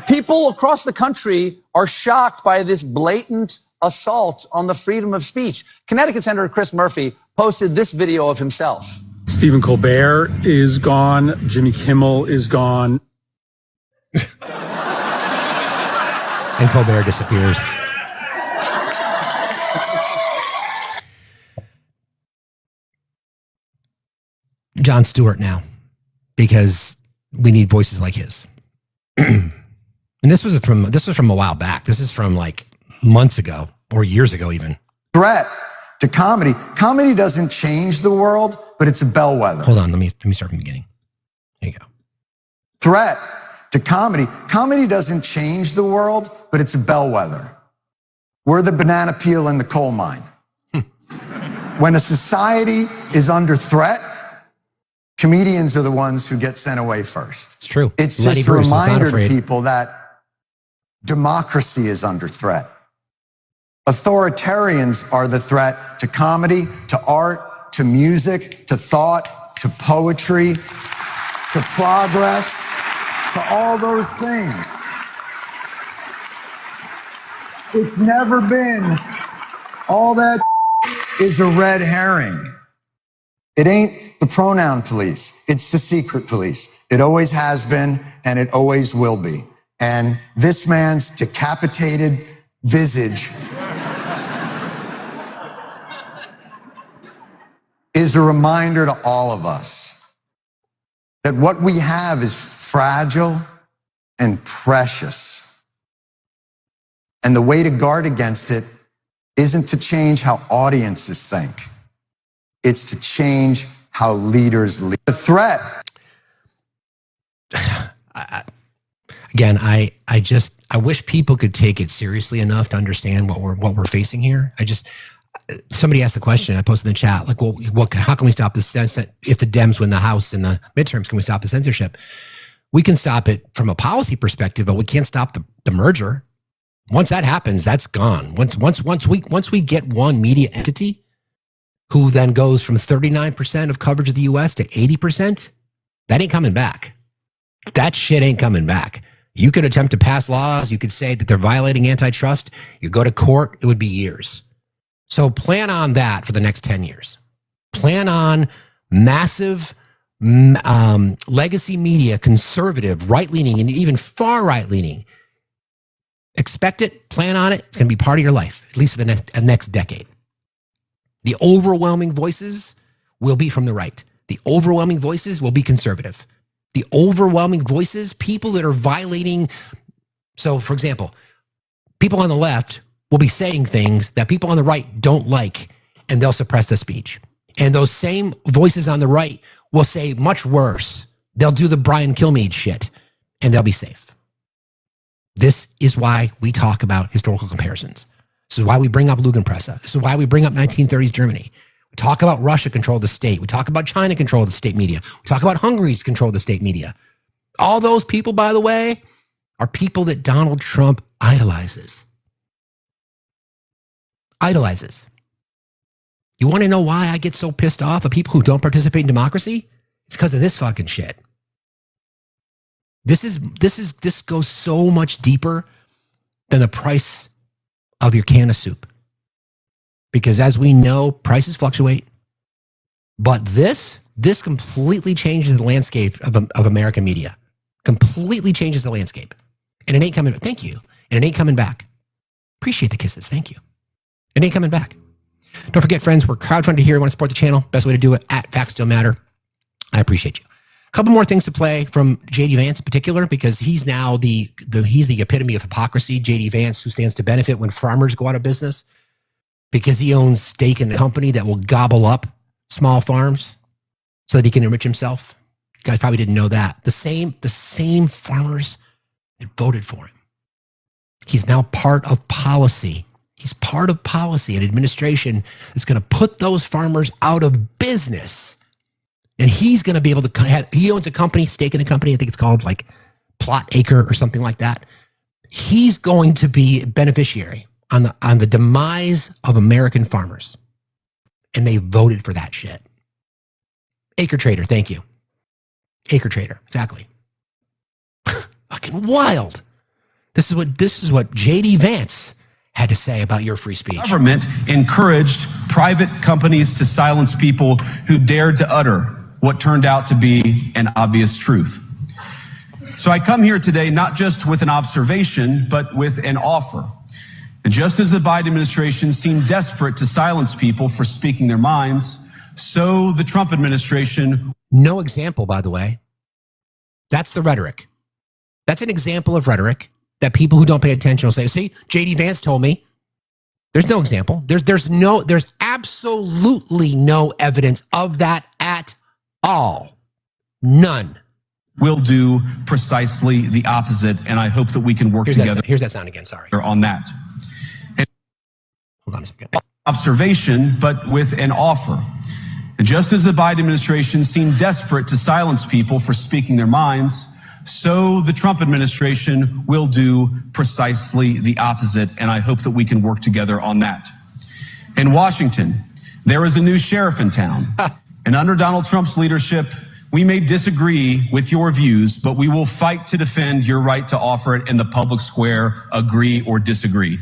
People across the country are shocked by this blatant assault on the freedom of speech. Connecticut Senator Chris Murphy posted this video of himself. Stephen Colbert is gone. Jimmy Kimmel is gone. And Colbert disappears. Jon Stewart now, because we need voices like his. And this was from a while back. This is from like months ago or years ago even. Threat to comedy. Comedy doesn't change the world, but it's a bellwether. Hold on, let me start from the beginning. There you go. Threat to comedy. Comedy doesn't change the world, but it's a bellwether. We're the banana peel in the coal mine. When a society is under threat, comedians are the ones who get sent away first. It's true. It's just a reminder to people that democracy is under threat. Authoritarians are the threat to comedy, to art, to music, to thought, to poetry, to progress, to all those things. It's never been all that is a red herring. It ain't the pronoun police. It's the secret police. It always has been, and it always will be. And this man's decapitated visage is a reminder to all of us that what we have is fragile and precious. And the way to guard against it isn't to change how audiences think. It's to change how leaders lead. The threat. Again, I wish people could take it seriously enough to understand what we're facing here. Somebody asked the question, I posted in the chat, like, well, how can we stop this? If the Dems win the House in the midterms, can we stop the censorship? We can stop it from a policy perspective, but we can't stop the merger. Once that happens, that's gone. Once we get one media entity who then goes from 39% of coverage of the US to 80%, that ain't coming back. That shit ain't coming back. You could attempt to pass laws. You could say that they're violating antitrust. You go to court, it would be years. So plan on that for the next 10 years. Plan on massive legacy media, conservative, right-leaning, and even far right-leaning. Expect it, plan on it. It's going to be part of your life, at least for the next decade. The overwhelming voices will be from the right. The overwhelming voices will be conservative. The overwhelming voices, people that are violating. So, for example, people on the left will be saying things that people on the right don't like, and they'll suppress the speech. And those same voices on the right will say much worse They'll do the Brian Kilmeade shit, and they'll be safe. This is why we talk about historical comparisons. This is why we bring up Lügenpresse. This is why we bring up 1930s Germany. We talk about Russia control the state. We talk about China control the state media. We talk about Hungary's control the state media. All those people, by the way, are people that Donald Trump idolizes. Idolizes. You want to know why I get so pissed off at people who don't participate in democracy? It's because of this fucking shit. This goes so much deeper than the price of your can of soup. Because as we know, prices fluctuate. But this completely changes the landscape of American media. Completely changes the landscape. And it ain't coming back. Thank you. And it ain't coming back. Appreciate the kisses. Thank you. It ain't coming back. Don't forget, friends, we're crowdfunded here. You want to support the channel? Best way to do it, at Factsstillmatter. I appreciate you. A couple more things to play from JD Vance in particular, because he's now he's the epitome of hypocrisy. JD Vance, who stands to benefit when farmers go out of business because he owns stake in a company that will gobble up small farms so that he can enrich himself. You guys probably didn't know that. The same farmers that voted for him. He's now part of policy. He's part of policy and administration that's going to put those farmers out of business. And he's going to be able to, he owns a company, stake in a company, I think it's called like Plot Acre or something like that. He's going to be a beneficiary on the demise of American farmers. And they voted for that shit. Acre Trader, thank you. Acre Trader, exactly. Fucking wild. This is what JD Vance had to say about your free speech. Government encouraged private companies to silence people who dared to utter what turned out to be an obvious truth. So I come here today not just with an observation, but with an offer. And just as the Biden administration seemed desperate to silence people for speaking their minds, so the Trump administration... No example, by the way. That's the rhetoric. That's an example of rhetoric that people who don't pay attention will say, see, JD Vance told me. There's no example. There's absolutely no evidence of that at all. None. We'll do precisely the opposite, and I hope that we can work together. Here's that sound again, sorry. On that. And hold on a second. Observation, but with an offer. And just as the Biden administration seemed desperate to silence people for speaking their minds, so the Trump administration will do precisely the opposite, and I hope that we can work together on that. In Washington, there is a new sheriff in town, and under Donald Trump's leadership, we may disagree with your views, but we will fight to defend your right to offer it in the public square, agree or disagree.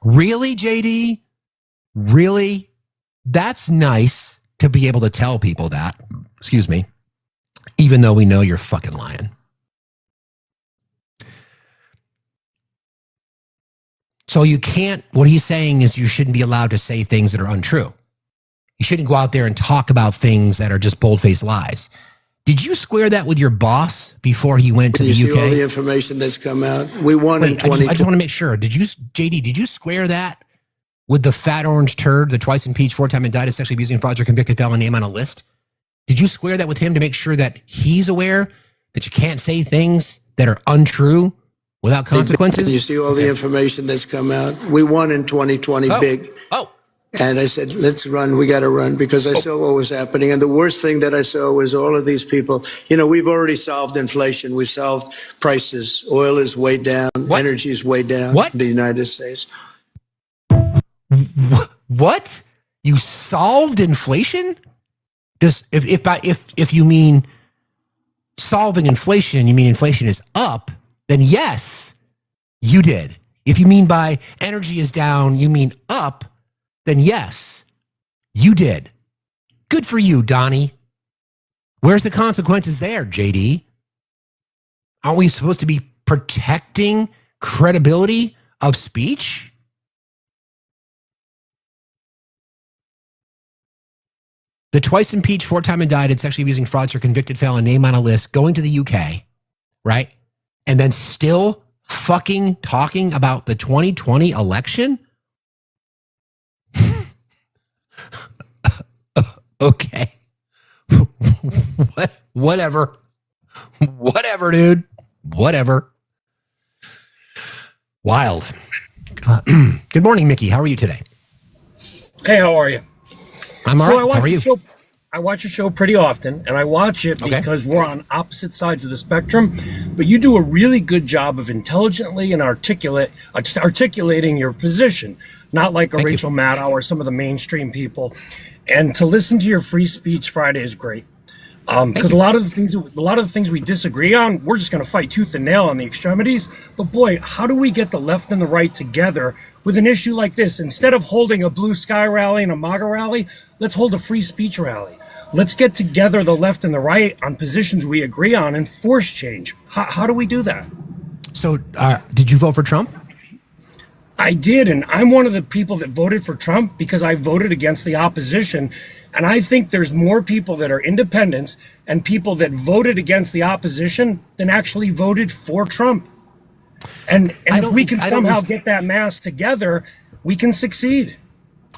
Really, JD? Really? That's nice to be able to tell people that, excuse me, even though we know you're fucking lying. So you can't, what he's saying is you shouldn't be allowed to say things that are untrue. You shouldn't go out there and talk about things that are just bold-faced lies. Did you square that with your boss before he went to the UK? You see all the information that's come out. We won in 2020. I just want to make sure. JD, did you square that with the fat orange turd, the twice impeached, 4-time indicted, sexually abusing, fraudulent, convicted felon name on a list? Did you square that with him to make sure that he's aware that you can't say things that are untrue without consequences? You see all the information that's come out. We won in 2020 big. And I said, let's run. We got to run because I saw what was happening. And the worst thing that I saw was all of these people. You know, we've already solved inflation. We solved prices. Oil is way down. Energy is way down. In the United States. What? You solved inflation? If you mean solving inflation, you mean inflation is up, then yes, you did. If you mean by energy is down, you mean up, then yes, you did. Good for you, Donnie. Where's the consequences there, JD? Aren't we supposed to be protecting credibility of speech? The twice impeached, 4-time indicted, sexually abusing, fraudster, convicted felon name on a list, going to the UK, right? And then still fucking talking about the 2020 election? Okay. Whatever. Whatever, dude. Whatever. Wild. Good morning, Mickey. How are you today? Hey, how are you? I'm all right. How are you? I watch your show pretty often, and I watch it because we're on opposite sides of the spectrum. But you do a really good job of intelligently and articulating your position, not like a Rachel Maddow or some of the mainstream people. And to listen to your Free Speech Friday is great. Because a lot of the things we disagree on, we're just going to fight tooth and nail on the extremities. But boy, how do we get the left and the right together with an issue like this? Instead of holding a blue sky rally and a MAGA rally, let's hold a free speech rally. Let's get together the left and the right on positions we agree on and force change. How do we do that? So, did you vote for Trump? I did, and I'm one of the people that voted for Trump because I voted against the opposition. And I think there's more people that are independents and people that voted against the opposition than actually voted for Trump. And if we can somehow get that mass together, we can succeed.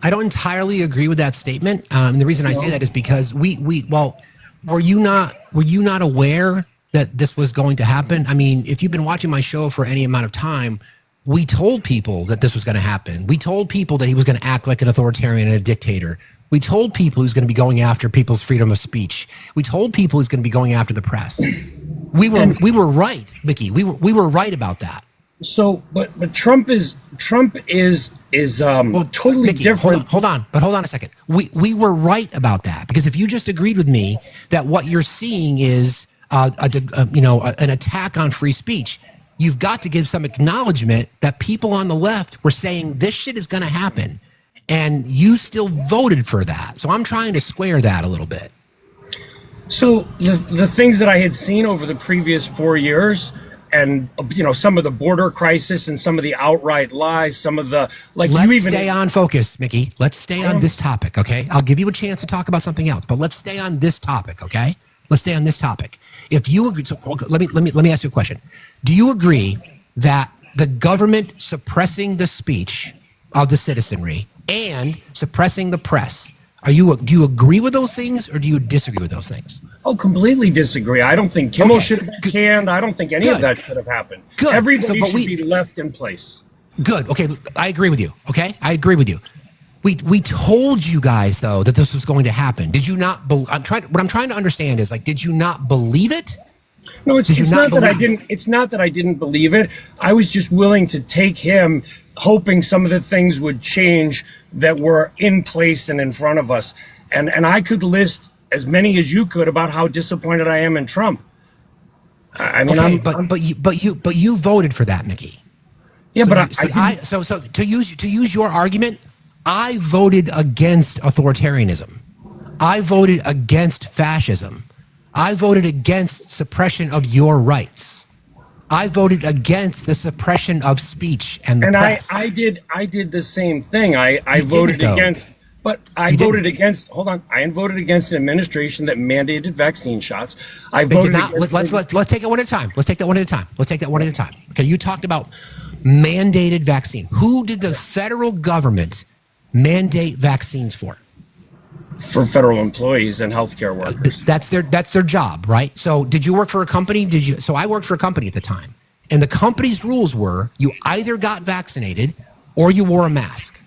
I don't entirely agree with that statement. And the reason I say that is because were you not aware that this was going to happen? I mean, if you've been watching my show for any amount of time, we told people that this was going to happen. We told people that he was going to act like an authoritarian and a dictator. We told people he was going to be going after people's freedom of speech. We told people he was going to be going after the press. We were right, Mickey. We were right about that. So, but Trump is totally Mickey, different. Hold on a second. We were right about that because if you just agreed with me that what you're seeing is an attack on free speech, you've got to give some acknowledgement that people on the left were saying this shit is going to happen. And you still voted for that. So I'm trying to square that a little bit. So the things that I had seen over the previous 4 years and, some of the border crisis and some of the outright lies, some of the, let's stay on focus, Mickey. Let's stay on this topic, okay? I'll give you a chance to talk about something else, but let's stay on this topic, okay? Let's stay on this topic. If you agree, so let me ask you a question. Do you agree that the government suppressing the speech of the citizenry and suppressing the press, do you agree with those things or do you disagree with those things? Oh, completely disagree. I don't think Kimmel should have been canned. I don't think any of that should have happened. Good. Everybody should be left in place. Good. Okay, I agree with you. Okay, I agree with you. We told you guys though that this was going to happen. Did you not? What I'm trying to understand is did you not believe it? No, it's not that I didn't. It's not that I didn't believe it. I was just willing to take him, hoping some of the things would change that were in place and in front of us. And I could list as many as you could about how disappointed I am in Trump. I mean, okay, but you voted for that, Mickey. Yeah, so to use your argument, I voted against authoritarianism. I voted against fascism. I voted against suppression of your rights. I voted against the suppression of speech and the press. I did the same thing. I voted against, but I voted against. Hold on, I voted against an administration that mandated vaccine shots. I voted against. Let's take it one at a time. Let's take that one at a time. Okay, you talked about mandated vaccine. Who did the federal government mandate vaccines for? For federal employees and healthcare workers. That's their job, right? So did you work for a company? So I worked for a company at the time. And the company's rules were you either got vaccinated or you wore a mask.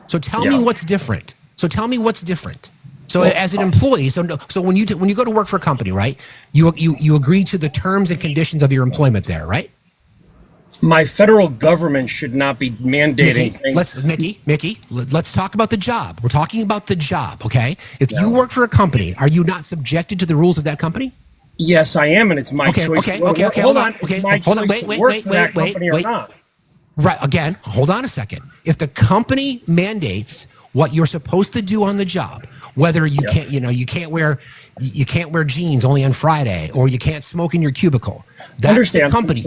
So tell me what's different. So as an employee, so when you go to work for a company, right? You agree to the terms and conditions of your employment there, right? My federal government should not be mandating things. Mickey, let's talk about the job. We're talking about the job, okay? If you work for a company, are you not subjected to the rules of that company? Yes, I am, and it's my choice. Okay, hold on. Wait. Right, again, hold on a second. If the company mandates what you're supposed to do on the job, whether you can't wear jeans only on Friday, or you can't smoke in your cubicle. That's the company.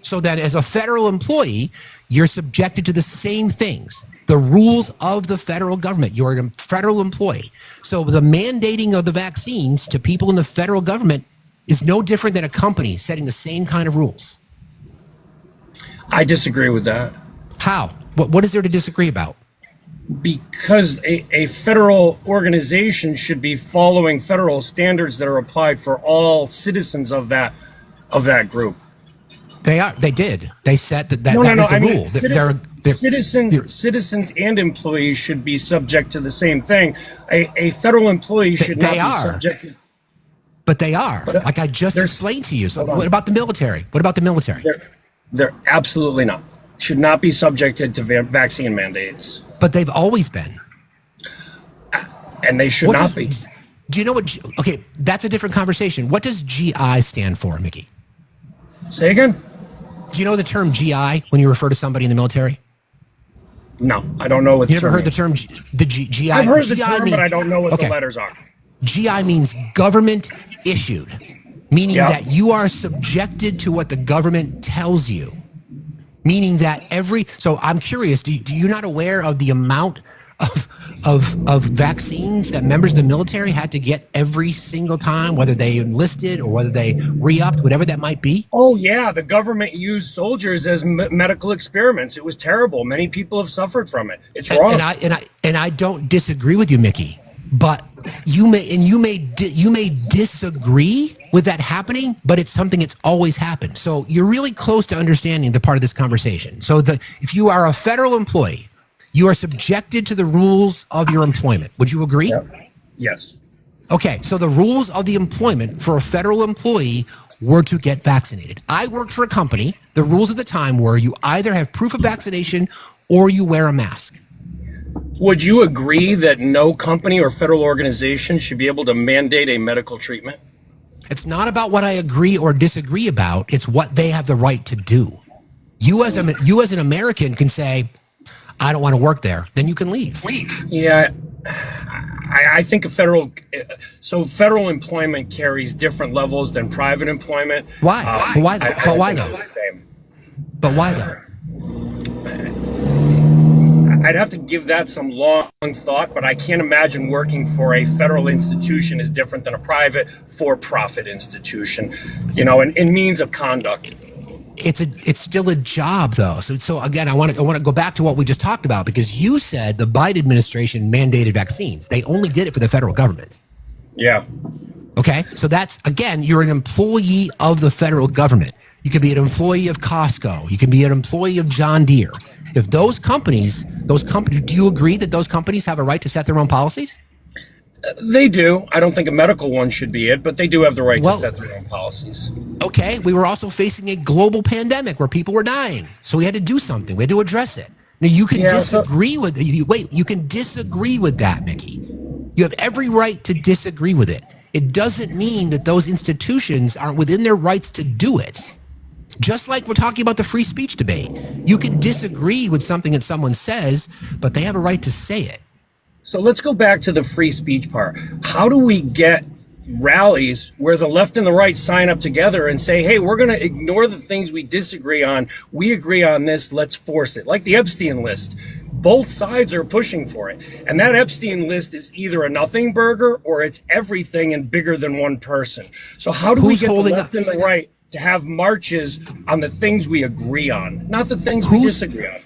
So that as a federal employee, you're subjected to the same things, the rules of the federal government. You're a federal employee. So the mandating of the vaccines to people in the federal government is no different than a company setting the same kind of rules. I disagree with that. How? What is there to disagree about? because a federal organization should be following federal standards that are applied for all citizens of that group. They did. They set that was the rule. Citizens and employees should be subject to the same thing. A federal employee should not be subject. But they are. Like I just explained to you. So what about the military? What about the military? They're absolutely not. Should not be subjected to vaccine mandates. But they've always been. And they should not be. Do you know what? Okay, that's a different conversation. What does GI stand for, Mickey? Say again? Do you know the term GI when you refer to somebody in the military? No, I don't know what the term You ever heard the term GI? I've heard the term, but I don't know what the letters are. GI means government issued, meaning that you are subjected to what the government tells you. Meaning that so I'm curious, do you not aware of the amount of vaccines that members of the military had to get every single time, whether they enlisted or whether they re-upped, whatever that might be? Oh yeah, the government used soldiers as medical experiments. It was terrible. Many people have suffered from it. It's wrong. And I don't disagree with you, Mickey, but you may disagree with that happening, but it's something that's always happened. So you're really close to understanding the part of this conversation. So if you are a federal employee, you are subjected to the rules of your employment. Would you agree? Yes. Okay, so the rules of the employment for a federal employee were to get vaccinated. I worked for a company. The rules at the time were you either have proof of vaccination or you wear a mask. Would you agree that no company or federal organization should be able to mandate a medical treatment? It's not about what I agree or disagree about. It's what they have the right to do. You as an American can say, I don't want to work there. Then you can leave. Yeah, I think federal employment carries different levels than private employment. Why? Why though? But why though? I'd have to give that some long thought, but I can't imagine working for a federal institution is different than a private for-profit institution, in means of conduct. It's still a job though. So again, I want to go back to what we just talked about, because you said the Biden administration mandated vaccines. They only did it for the federal government. Yeah. Okay. So that's, again, you're an employee of the federal government. You could be an employee of Costco. You can be an employee of John Deere. If those companies, do you agree that those companies have a right to set their own policies? They do. I don't think a medical one should be it, but they do have the right to set their own policies. Okay. We were also facing a global pandemic where people were dying. So we had to do something. We had to address it. Now you can disagree with you can disagree with that, Mickey. You have every right to disagree with it. It doesn't mean that those institutions aren't within their rights to do it. Just like we're talking about the free speech debate. You can disagree with something that someone says, but they have a right to say it. So let's go back to the free speech part. How do we get rallies where the left and the right sign up together and say, hey, we're going to ignore the things we disagree on. We agree on this. Let's force it. Like the Epstein list. Both sides are pushing for it. And that Epstein list is either a nothing burger or it's everything and bigger than one person. So how do we get the left and the right to have marches on the things we agree on, not the things we disagree on?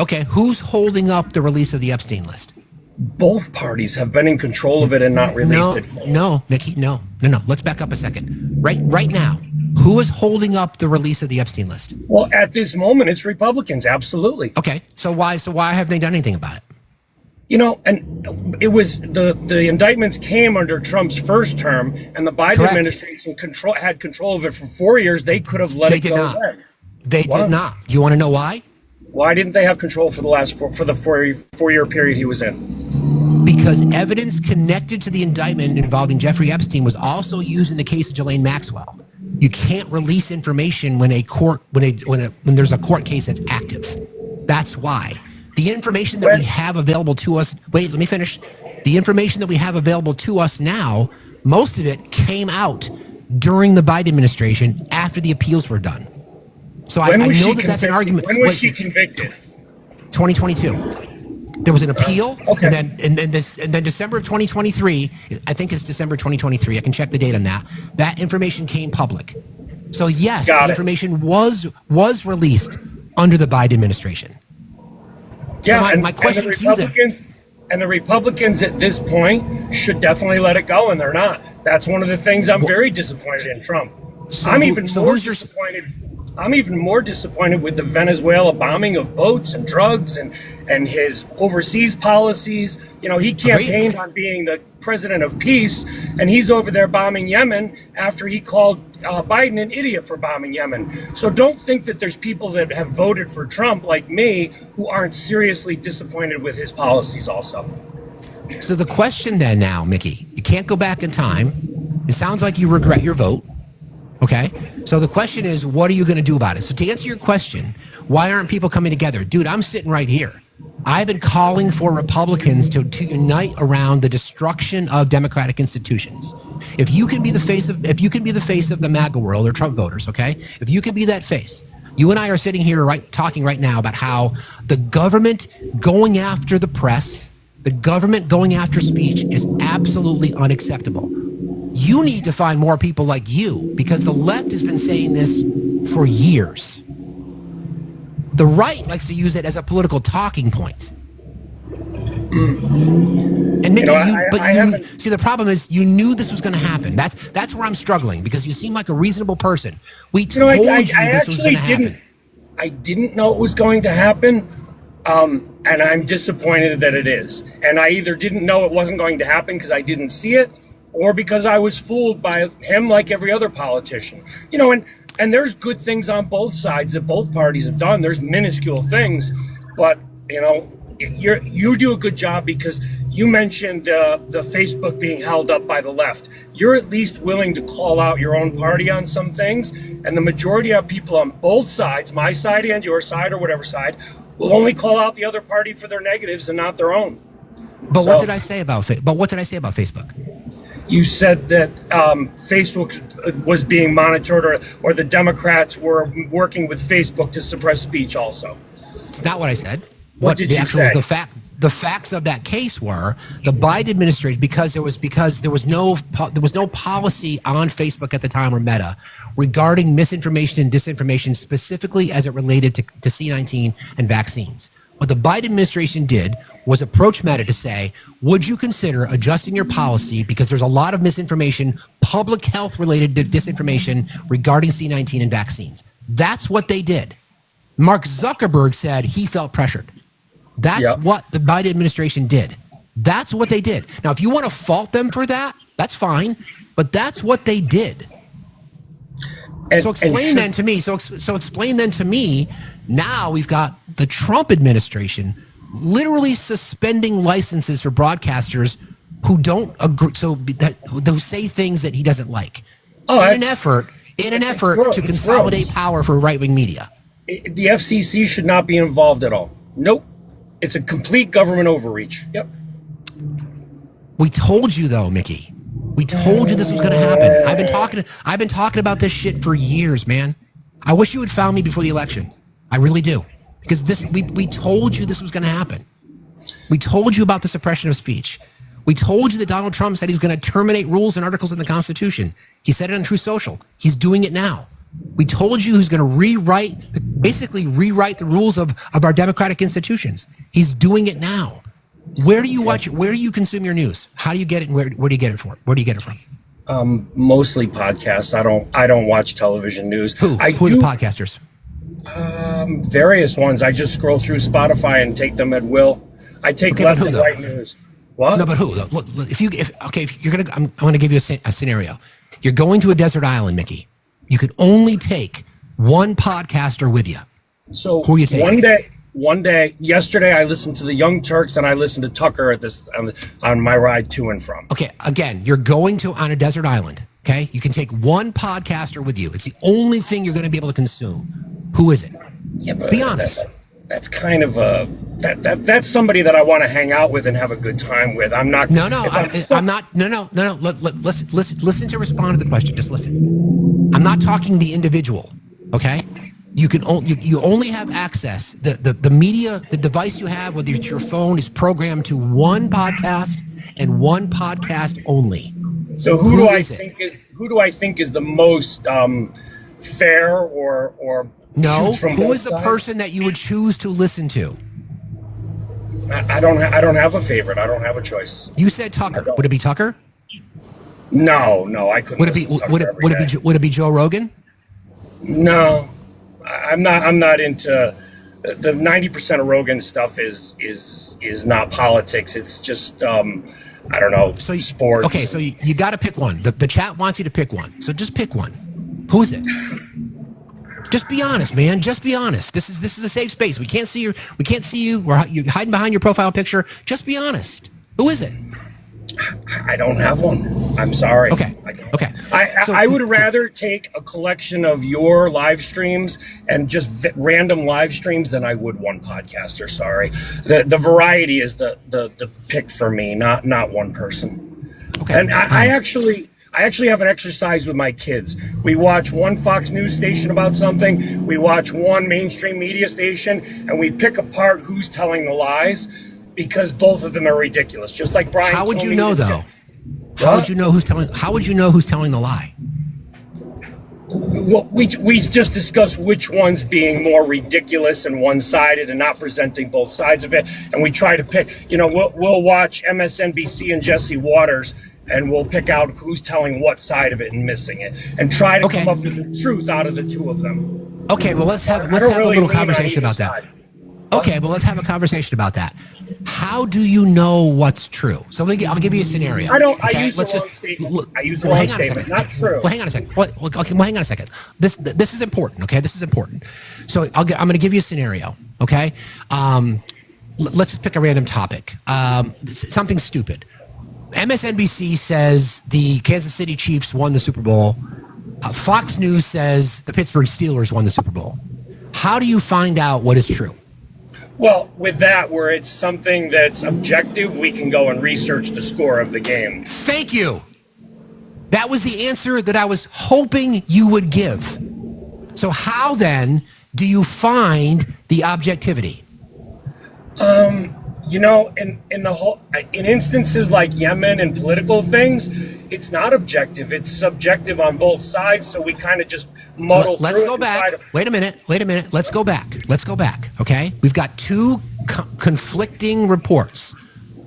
Okay, who's holding up the release of the Epstein list? Both parties have been in control of it and not released it. No, Mickey, no. Let's back up a second. Right now, who is holding up the release of the Epstein list? Well, at this moment, it's Republicans, absolutely. Okay, so why have they done anything about it? And it was the indictments came under Trump's first term, and the Biden administration had control of it for 4 years. They could have let it go then. They did not. You want to know why? Why didn't they have control for the four-year period he was in? Because evidence connected to the indictment involving Jeffrey Epstein was also used in the case of Ghislaine Maxwell. You can't release information when there's a court case that's active. That's why. The information that we have available to us, wait, let me finish. The information that we have available to us now, most of it came out during the Biden administration after the appeals were done. So I know that's an argument. When was she convicted? 2022. There was an appeal, and then December of 2023. I think it's December 2023. I can check the date on that. That information came public. So yes, the information was released under the Biden administration. Yeah, so my question to you then. And the Republicans at this point should definitely let it go, and they're not. That's one of the things I'm very disappointed in Trump. I'm even more disappointed with the Venezuela bombing of boats and drugs and his overseas policies. You know, he campaigned on being the president of peace, and he's over there bombing Yemen after he called Biden an idiot for bombing Yemen. So don't think that there's people that have voted for Trump like me who aren't seriously disappointed with his policies also. So the question then now, Mickey, you can't go back in time. It sounds like you regret your vote. Okay, so the question is, what are you going to do about it? So to answer your question, why aren't people coming together? Dude, I'm sitting right here. I've been calling for Republicans to unite around the destruction of democratic institutions. If you can be the face of the MAGA world or Trump voters, okay? If you can be that face, you and I are sitting here talking right now about how the government going after the press, the government going after speech is absolutely unacceptable. You need to find more people like you, because the left has been saying this for years. The right likes to use it as a political talking point. And Mickey, see, the problem is you knew this was going to happen. That's where I'm struggling, because you seem like a reasonable person. We told you this was going to happen. I didn't know it was going to happen, and I'm disappointed that it is. And I either didn't know it wasn't going to happen because I didn't see it, or because I was fooled by him like every other politician. You know, and there's good things on both sides that both parties have done. There's minuscule things, but, you know, you do a good job, because you mentioned the Facebook being held up by the left. You're at least willing to call out your own party on some things, and the majority of people on both sides, my side and your side or whatever side, will only call out the other party for their negatives and not their own. But what did I say about Facebook? You said that Facebook was being monitored, or the Democrats were working with Facebook to suppress speech also. It's not what I said. What did you say? The facts of that case were the Biden administration, because there was no policy on Facebook at the time, or Meta, regarding misinformation and disinformation, specifically as it related to C-19 and vaccines. What the Biden administration did was approach Meta to say, would you consider adjusting your policy, because there's a lot of misinformation, public health related disinformation regarding C-19 and vaccines. That's what they did. Mark Zuckerberg said he felt pressured. That's what the Biden administration did. That's what they did. Now, if you want to fault them for that, that's fine, but that's what they did. So explain then to me, now we've got the Trump administration literally suspending licenses for broadcasters who don't agree, who say things that he doesn't like, in an effort to consolidate power for right-wing media. The FCC should not be involved at all. Nope. It's a complete government overreach. Yep. We told you, though, Mickey. We told you this was going to happen. I've been talking about this shit for years, man. I wish you had found me before the election. I really do, because we told you this was going to happen. We told you about the suppression of speech. We told you that Donald Trump said he was going to terminate rules and articles in the Constitution. He said it on Truth Social. He's doing it now. We told you he's going to basically rewrite the rules of our democratic institutions. He's doing it now. Where do you watch it? Where do you consume your news? How do you get it? And where do you get it from? Where do you get it from? Mostly podcasts. I don't watch television news. Who are the podcasters? Various ones. I just scroll through Spotify and take them at will. I take left and right news. What? No, but who? Look, if you're gonna, I'm going to give you a scenario. You're going to a desert island, Mickey. You could only take one podcaster with you. So who are you taking? One day, yesterday, I listened to the Young Turks and I listened to Tucker on my ride to and from. Okay, again, you're going on a desert island. Okay, you can take one podcaster with you. It's the only thing you're going to be able to consume. Who is it? Yeah, but be honest. That's kind of that's somebody that I want to hang out with and have a good time with. I'm not. I'm not. No. Listen to respond to the question. Just listen. I'm not talking the individual. Okay. You only have access. The media, the device you have, whether it's your phone, is programmed to one podcast and one podcast only. So who do I think is the most fair or no? Who is the person that you would choose to listen to? I don't have a favorite. I don't have a choice. You said Tucker. Would it be Tucker? No, I couldn't. Would it be Joe Rogan? No, I'm not into the 90% of Rogan stuff is not politics. It's just I don't know, sports. Okay, so you got to pick one. The chat wants you to pick one. So just pick one. Who is it? Just be honest, man. Just be honest. This is a safe space. We can't see you. You're hiding behind your profile picture. Just be honest. Who is it? I don't have one. I'm sorry. Okay. I would rather take a collection of your live streams and just random live streams than I would one podcaster. Sorry. The variety is the pick for me, not one person. Okay. And I actually have an exercise with my kids. We watch one Fox News station about something. We watch one mainstream media station, and we pick apart who's telling the lies, because both of them are ridiculous. Just like Brian. How would you know, though? How would you know who's telling the lie? Well, we just discussed which ones being more ridiculous and one-sided and not presenting both sides of it, and we try to pick. We'll watch MSNBC and Jesse Waters, and we'll pick out who's telling what side of it and missing it, and try to come up with the truth out of the two of them. Okay, well let's have a little conversation about that. Okay, well, let's have a conversation about that. How do you know what's true? So I'll give you a scenario. I use the wrong statement. Not true. Well, hang on a second. Hang on a second. This is important. Okay, this is important. So I'm going to give you a scenario. Okay, let's just pick a random topic. Something stupid. MSNBC says the Kansas City Chiefs won the Super Bowl. Fox News says the Pittsburgh Steelers won the Super Bowl. How do you find out what is true? Well, with that, where it's something that's objective, we can go and research the score of the game. Thank you. That was the answer that I was hoping you would give. So how then do you find the objectivity? In instances like Yemen and political things, it's not objective. It's subjective on both sides. So we kind of just muddle through it. Let's go back. Wait a minute. Let's go back. Okay. We've got two conflicting reports.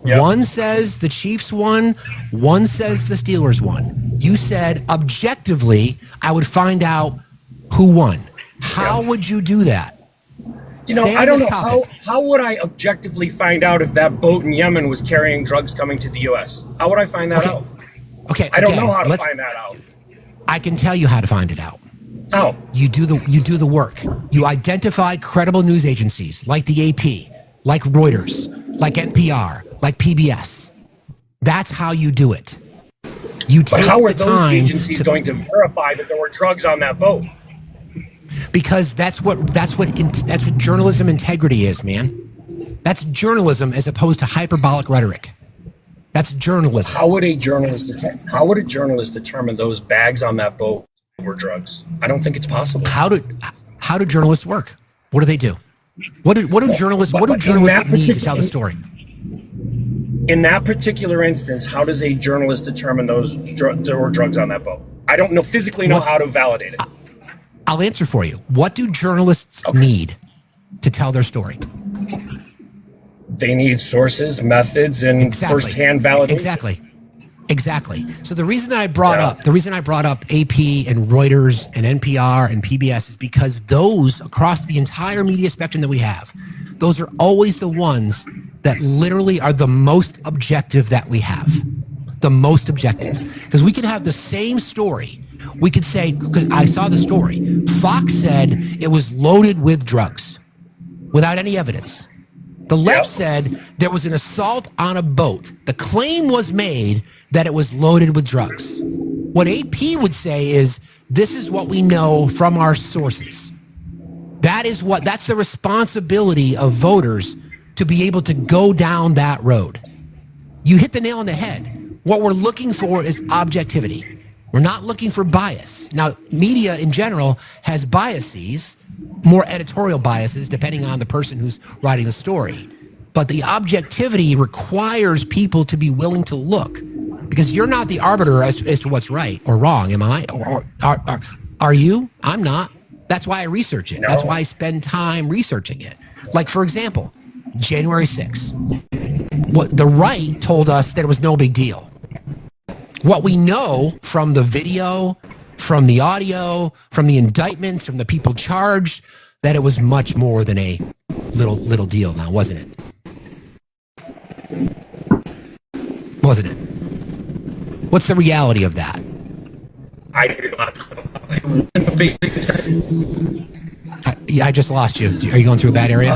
Yep. One says the Chiefs won. One says the Steelers won. You said objectively, I would find out who won. How would you do that? I don't know. How would I objectively find out if that boat in Yemen was carrying drugs coming to the U.S.? How would I find that out? Okay. I don't know how to find that out. I can tell you how to find it out. How? You do the work. You identify credible news agencies like the AP, like Reuters, like NPR, like PBS. That's how you do it. But how are those agencies going to verify that there were drugs on that boat? Because that's what journalism integrity is, man. That's journalism as opposed to hyperbolic rhetoric. That's journalism. How would a journalist determine those bags on that boat were drugs? I don't think it's possible. How do journalists work? What do they do? What do journalists need to tell the story? In that particular instance, how does a journalist determine there were drugs on that boat? I don't physically know how to validate it. I'll answer for you. What do journalists need to tell their story? They need sources, methods, and firsthand validation. Exactly. So the reason that I brought up AP and Reuters and NPR and PBS is because those across the entire media spectrum that we have, those are always the ones that literally are the most objective that we have. The most objective. Because we can have the same story. We could say, because I saw the story, Fox said it was loaded with drugs without any evidence. The left said there was an assault on a boat. The claim was made that it was loaded with drugs. What AP would say is, this is what we know from our sources. That's the responsibility of voters to be able to go down that road. You hit the nail on the head. What we're looking for is objectivity. We're not looking for bias. Now, media in general has biases, more editorial biases, depending on the person who's writing the story. But the objectivity requires people to be willing to look, because you're not the arbiter as to what's right or wrong, am I? Or are you? I'm not. That's why I research it. No. That's why I spend time researching it. Like, for example, January 6th. What the right told us that it was no big deal. What we know from the video, from the audio, from the indictments, from the people charged, that it was much more than a little deal now, wasn't it? Wasn't it? What's the reality of that? I just lost you. Are you going through a bad area?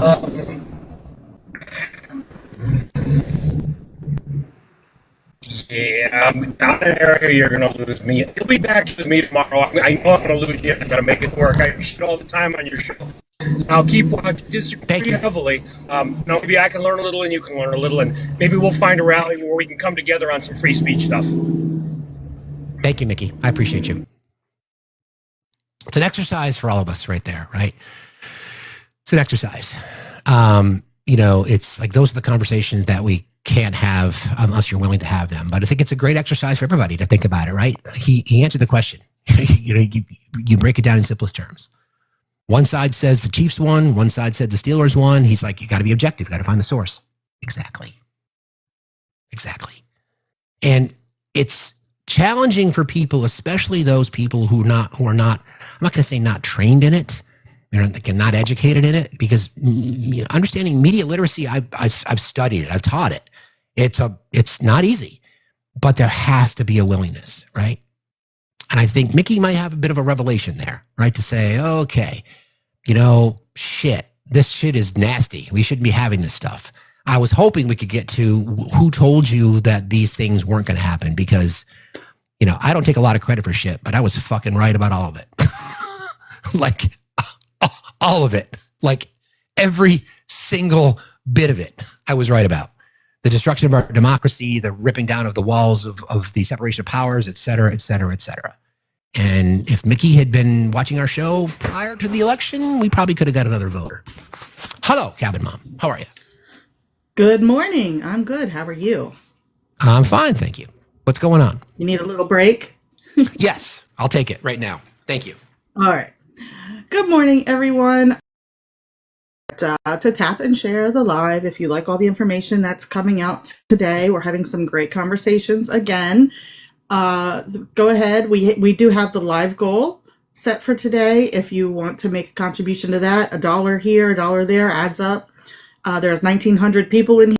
Yeah, I'm down in an area you're going to lose me. You'll be back with me tomorrow. I know I'm going to lose you. I got to make it work. I shit all the time on your show. I'll keep disagree heavily. Maybe I can learn a little and you can learn a little, and maybe we'll find a rally where we can come together on some free speech stuff. Thank you, Mickey. I appreciate you. It's an exercise for all of us right there, right? It's an exercise. It's like those are the conversations that we can't have unless you're willing to have them. But I think it's a great exercise for everybody to think about it, right? He answered the question. You break it down in simplest terms. One side says the Chiefs won. One side said the Steelers won. He's like, you got to be objective. You got to find the source. Exactly. And it's challenging for people, especially those people who are not, I'm not going to say not trained in it. They're not educated in it, because understanding media literacy, I've studied it. I've taught it. It's not easy, but there has to be a willingness, right? And I think Mickey might have a bit of a revelation there, right? To say, okay, this shit is nasty. We shouldn't be having this stuff. I was hoping we could get to who told you that these things weren't going to happen, because, I don't take a lot of credit for shit, but I was fucking right about all of it. Like all of it, like every single bit of it, I was right about. The destruction of our democracy, the ripping down of the walls of the separation of powers, et cetera, et cetera, et cetera. And if Mickey had been watching our show prior to the election, we probably could have got another voter. Hello, Cabin Mom. How are you? Good morning. I'm good. How are you? I'm fine, thank you. What's going on? You need a little break? Yes, I'll take it right now. Thank you. All right. Good morning, everyone. To tap and share the live, if you like all the information that's coming out today, we're having some great conversations again. Go ahead. We do have the live goal set for today. If you want to make a contribution to that, $1 here, $1 there adds up. There's 1,900 people in here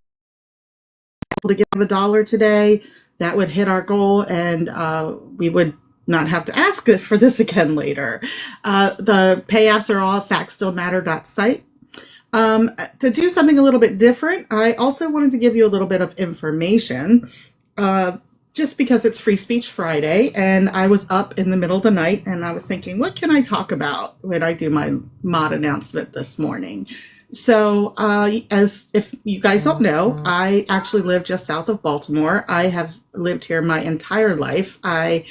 to give $1 today. That would hit our goal, and we would not have to ask for this again later. The pay apps are all factsstillmatter.site. To do something a little bit different, I also wanted to give you a little bit of information, just because it's Free Speech Friday, and I was up in the middle of the night, and I was thinking, what can I talk about when I do my mod announcement this morning? So, as if you guys don't know, I actually live just south of Baltimore. I have lived here my entire life. And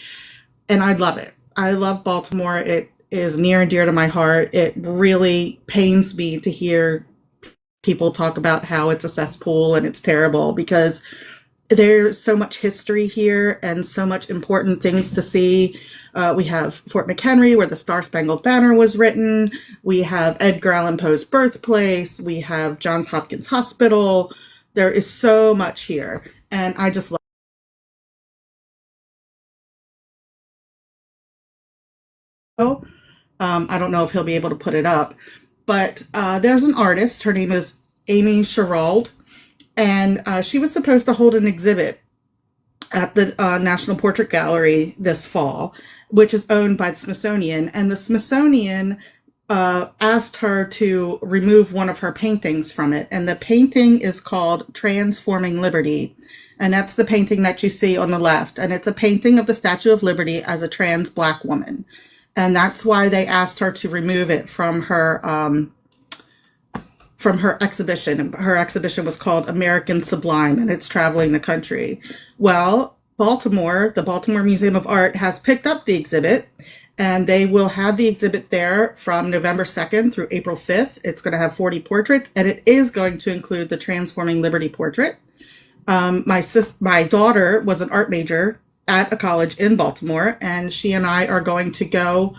I love it. I love Baltimore. It is near and dear to my heart. It really pains me to hear people talk about how it's a cesspool and it's terrible, because there's so much history here and so much important things to see. We have Fort McHenry, where the Star-Spangled Banner was written. We have Edgar Allan Poe's birthplace. We have Johns Hopkins Hospital. There is so much here, and I just love it. I don't know if he'll be able to put it up, but there's an artist. Her name is Amy Sherald, and she was supposed to hold an exhibit at the National Portrait Gallery this fall, which is owned by the Smithsonian. And the Smithsonian asked her to remove one of her paintings from it. And the painting is called Transforming Liberty. And that's the painting that you see on the left. And it's a painting of the Statue of Liberty as a trans Black woman. And that's why they asked her to remove it from her exhibition. Her exhibition was called American Sublime, and it's traveling the country. Well, Baltimore, the Baltimore Museum of Art has picked up the exhibit, and they will have the exhibit there from November 2nd through April 5th. It's going to have 40 portraits, and it is going to include the Transforming Liberty portrait. My daughter was an art major at a college in Baltimore, and she and I are going to go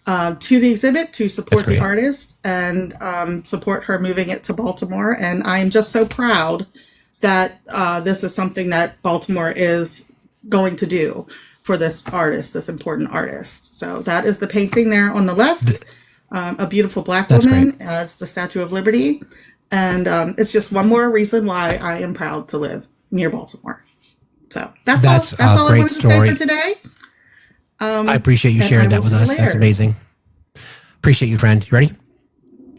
to the exhibit to support the artist and support her moving it to Baltimore. And I'm just so proud that this is something that Baltimore is going to do for this artist, this important artist. So that is the painting there on the left, a beautiful black woman as the Statue of Liberty. And it's just one more reason why I am proud to live near Baltimore. So that's all I wanted to say for today. I appreciate you sharing that with us. That's amazing. Appreciate you, friend. You ready?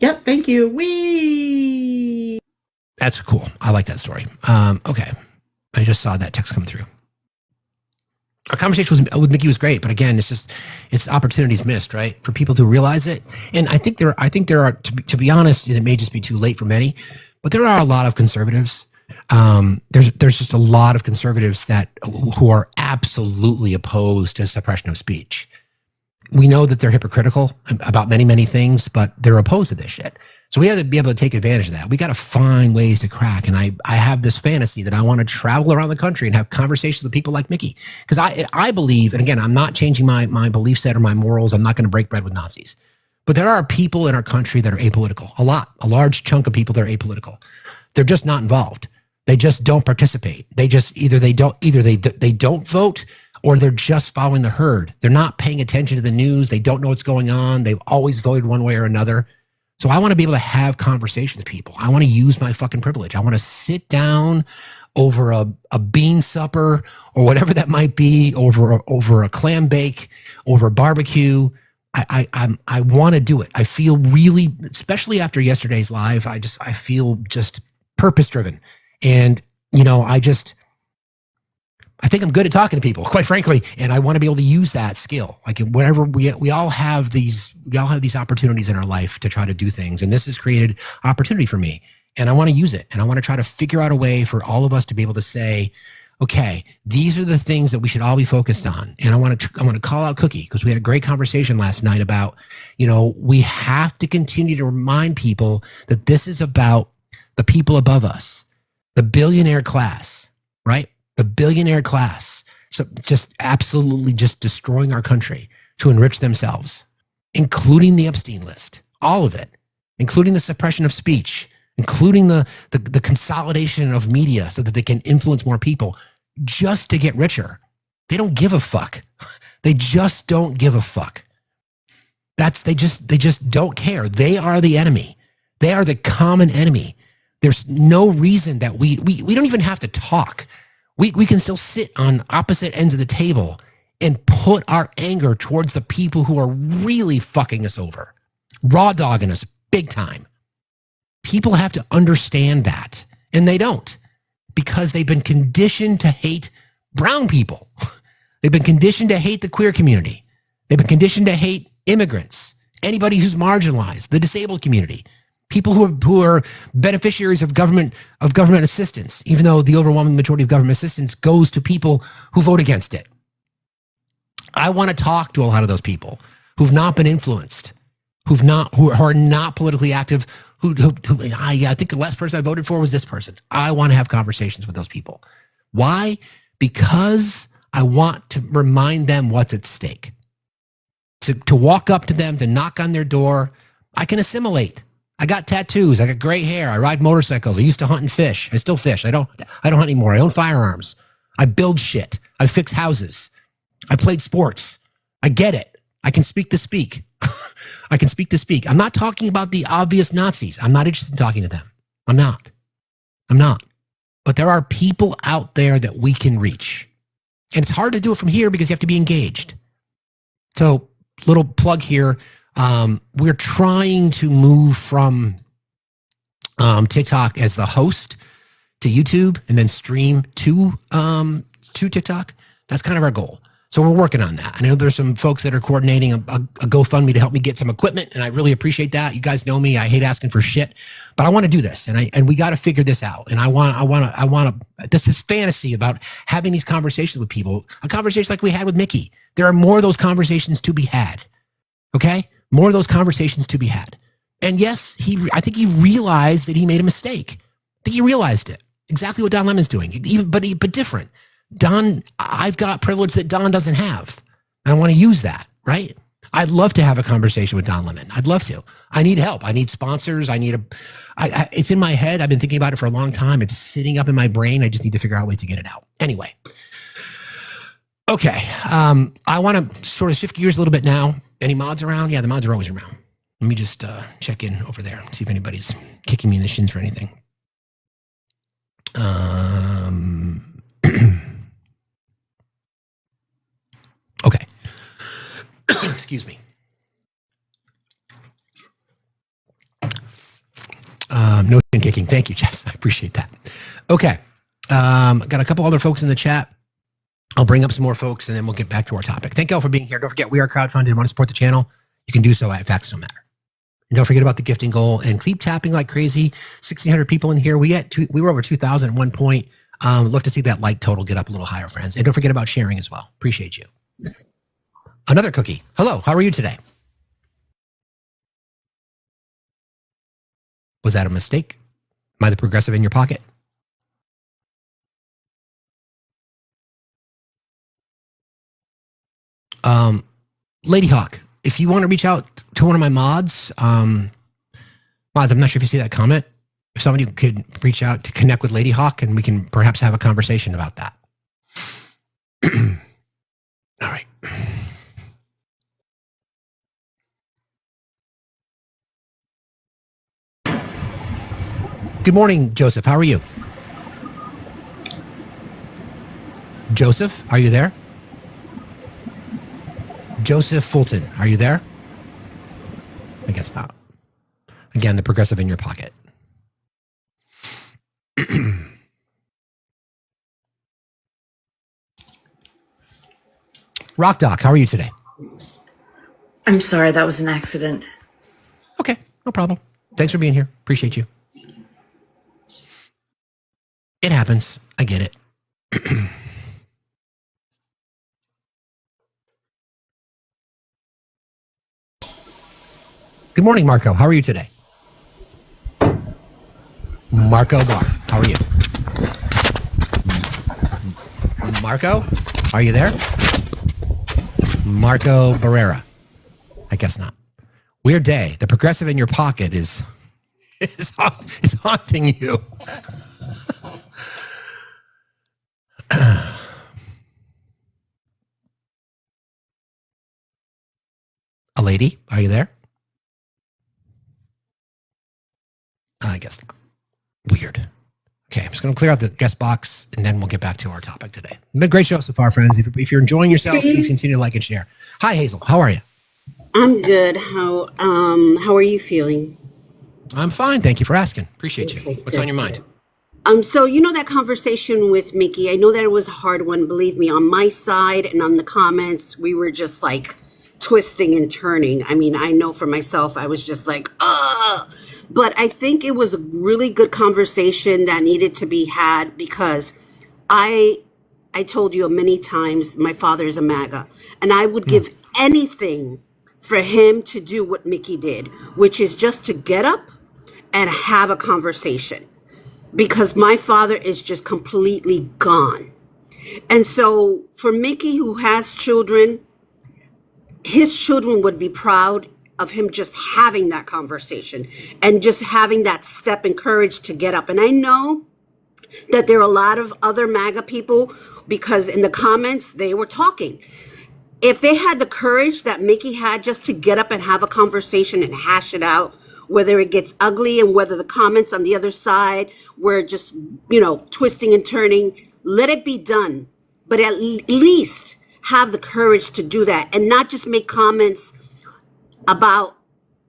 Yep. Thank you. Wee. That's cool. I like that story. Okay. I just saw that text come through. Our conversation with Mickey was great, but again, it's opportunities missed, right? For people to realize it. And I think there are, to be honest, and it may just be too late for many, but there are a lot of conservatives. There's just a lot of conservatives who are absolutely opposed to suppression of speech. We know that they're hypocritical about many, many things, but they're opposed to this shit. So we have to be able to take advantage of that. We got to find ways to crack. And I have this fantasy that I want to travel around the country and have conversations with people like Mickey. Because I believe, and again, I'm not changing my belief set or my morals. I'm not going to break bread with Nazis. But there are people in our country that are apolitical. A large chunk of people that are apolitical. They're just not involved. They just don't participate. They just either they don't vote, or they're just following the herd. They're not paying attention to the news. They don't know what's going on. They've always voted one way or another. So I want to be able to have conversations with people. I want to use my fucking privilege. I want to sit down over a bean supper or whatever that might be, over a clam bake, over a barbecue. I want to do it. I feel really, especially after yesterday's live, I feel just purpose driven. And, I think I'm good at talking to people, quite frankly, and I want to be able to use that skill. Like whenever we all have these opportunities in our life to try to do things, and this has created opportunity for me, and I want to use it, and I want to try to figure out a way for all of us to be able to say, okay, these are the things that we should all be focused on. And I want to call out Cookie, because we had a great conversation last night about, we have to continue to remind people that this is about the people above us, the billionaire class, right? The billionaire class, so just absolutely just destroying our country to enrich themselves, including the Epstein list, all of it, including the suppression of speech, including the consolidation of media so that they can influence more people just to get richer. They don't give a fuck. They just don't give a fuck. They just don't care. They are the enemy. They are the common enemy. There's no reason that we don't even have to talk. We can still sit on opposite ends of the table and put our anger towards the people who are really fucking us over, raw dogging us big time. People have to understand that, and they don't, because they've been conditioned to hate brown people. They've been conditioned to hate the queer community. They've been conditioned to hate immigrants, anybody who's marginalized, the disabled community. People who are beneficiaries of government assistance, even though the overwhelming majority of government assistance goes to people who vote against it. I want to talk to a lot of those people who've not been influenced, who are not politically active. I think the last person I voted for was this person. I want to have conversations with those people. Why? Because I want to remind them what's at stake. To walk up to them, to knock on their door. I can assimilate. I got tattoos. I got gray hair. I ride motorcycles. I used to hunt and fish. I still fish. I don't hunt anymore. I own firearms. I build shit. I fix houses. I played sports. I get it. I can speak to speak. I can speak to speak. I'm not talking about the obvious Nazis. I'm not interested in talking to them. I'm not. But there are people out there that we can reach. And it's hard to do it from here because you have to be engaged. So, little plug here. We're trying to move from TikTok as the host to YouTube and then stream to TikTok. That's kind of our goal. So we're working on that. I know there's some folks that are coordinating a GoFundMe to help me get some equipment, and I really appreciate that. You guys know me; I hate asking for shit, but I want to do this, and we got to figure this out. And I want to. This is fantasy about having these conversations with people. A conversation like we had with Mickey. There are more of those conversations to be had. Okay, more of those conversations to be had. And yes, I think he realized that he made a mistake. I think he realized it. Exactly what Don Lemon's doing, but different. Don, I've got privilege that Don doesn't have. And I want to use that, right? I'd love to have a conversation with Don Lemon. I'd love to. I need help. I need sponsors. It's in my head. I've been thinking about it for a long time. It's sitting up in my brain. I just need to figure out ways to get it out. Anyway. Okay. I want to sort of shift gears a little bit now. Any mods around? Yeah, the mods are always around. Let me just check in over there, see if anybody's kicking me in the shins for anything. Okay. Excuse me. No shin kicking. Thank you, Jess. I appreciate that. Okay. Got a couple other folks in the chat. I'll bring up some more folks and then we'll get back to our topic. Thank you all for being here. Don't forget, we are crowdfunded. Want to support the channel? You can do so at Factsstillmatter. And don't forget about the gifting goal and keep tapping like crazy. 1,600 people in here. We were over 2,000 at one point. Look to see that like total get up a little higher, friends. And don't forget about sharing as well. Appreciate you. Another cookie. Hello, how are you today? Was that a mistake? Am I the progressive in your pocket? Lady Hawk, if you want to reach out to one of my mods, I'm not sure if you see that comment. If somebody could reach out to connect with Lady Hawk and we can perhaps have a conversation about that. All right. Good morning, Joseph. How are you? Joseph, are you there? Joseph Fulton, are you there? I guess not. Again, the progressive in your pocket. Rock Doc, how are you today? I'm sorry, that was an accident. Okay, no problem. Thanks for being here. Appreciate you. It happens. I get it. Good morning, Marco. How are you today? Marco Bar, how are you? Marco, are you there? Marco Barrera. I guess not. Weird day. The progressive in your pocket is haunting you. A lady, are you there? I guess not. Weird. Okay, I'm just going to clear out the guest box, and then we'll get back to our topic today. It's been a great show so far, friends. If you're enjoying yourself, please continue to like and share. Hi, Hazel. How are you? I'm good. How are you feeling? I'm fine. Thank you for asking. Appreciate you. Okay, What's good, on your mind? So you know that conversation with Mickey, I know that it was a hard one. Believe me, on my side and on the comments, we were just like twisting and turning. I mean, I know for myself, I was just like, ugh. But I think it was a really good conversation that needed to be had because I told you many times my father is a MAGA, and I would give anything for him to do what Mickey did, which is just to get up and have a conversation, because my father is just completely gone. And so for Mickey, who has children, his children would be proud of him just having that conversation and just having that step and courage to get up. And I know that there are a lot of other MAGA people, because in the comments, they were talking. If they had the courage that Mickey had just to get up and have a conversation and hash it out, whether it gets ugly and whether the comments on the other side were just, twisting and turning, let it be done. But at least have the courage to do that and not just make comments about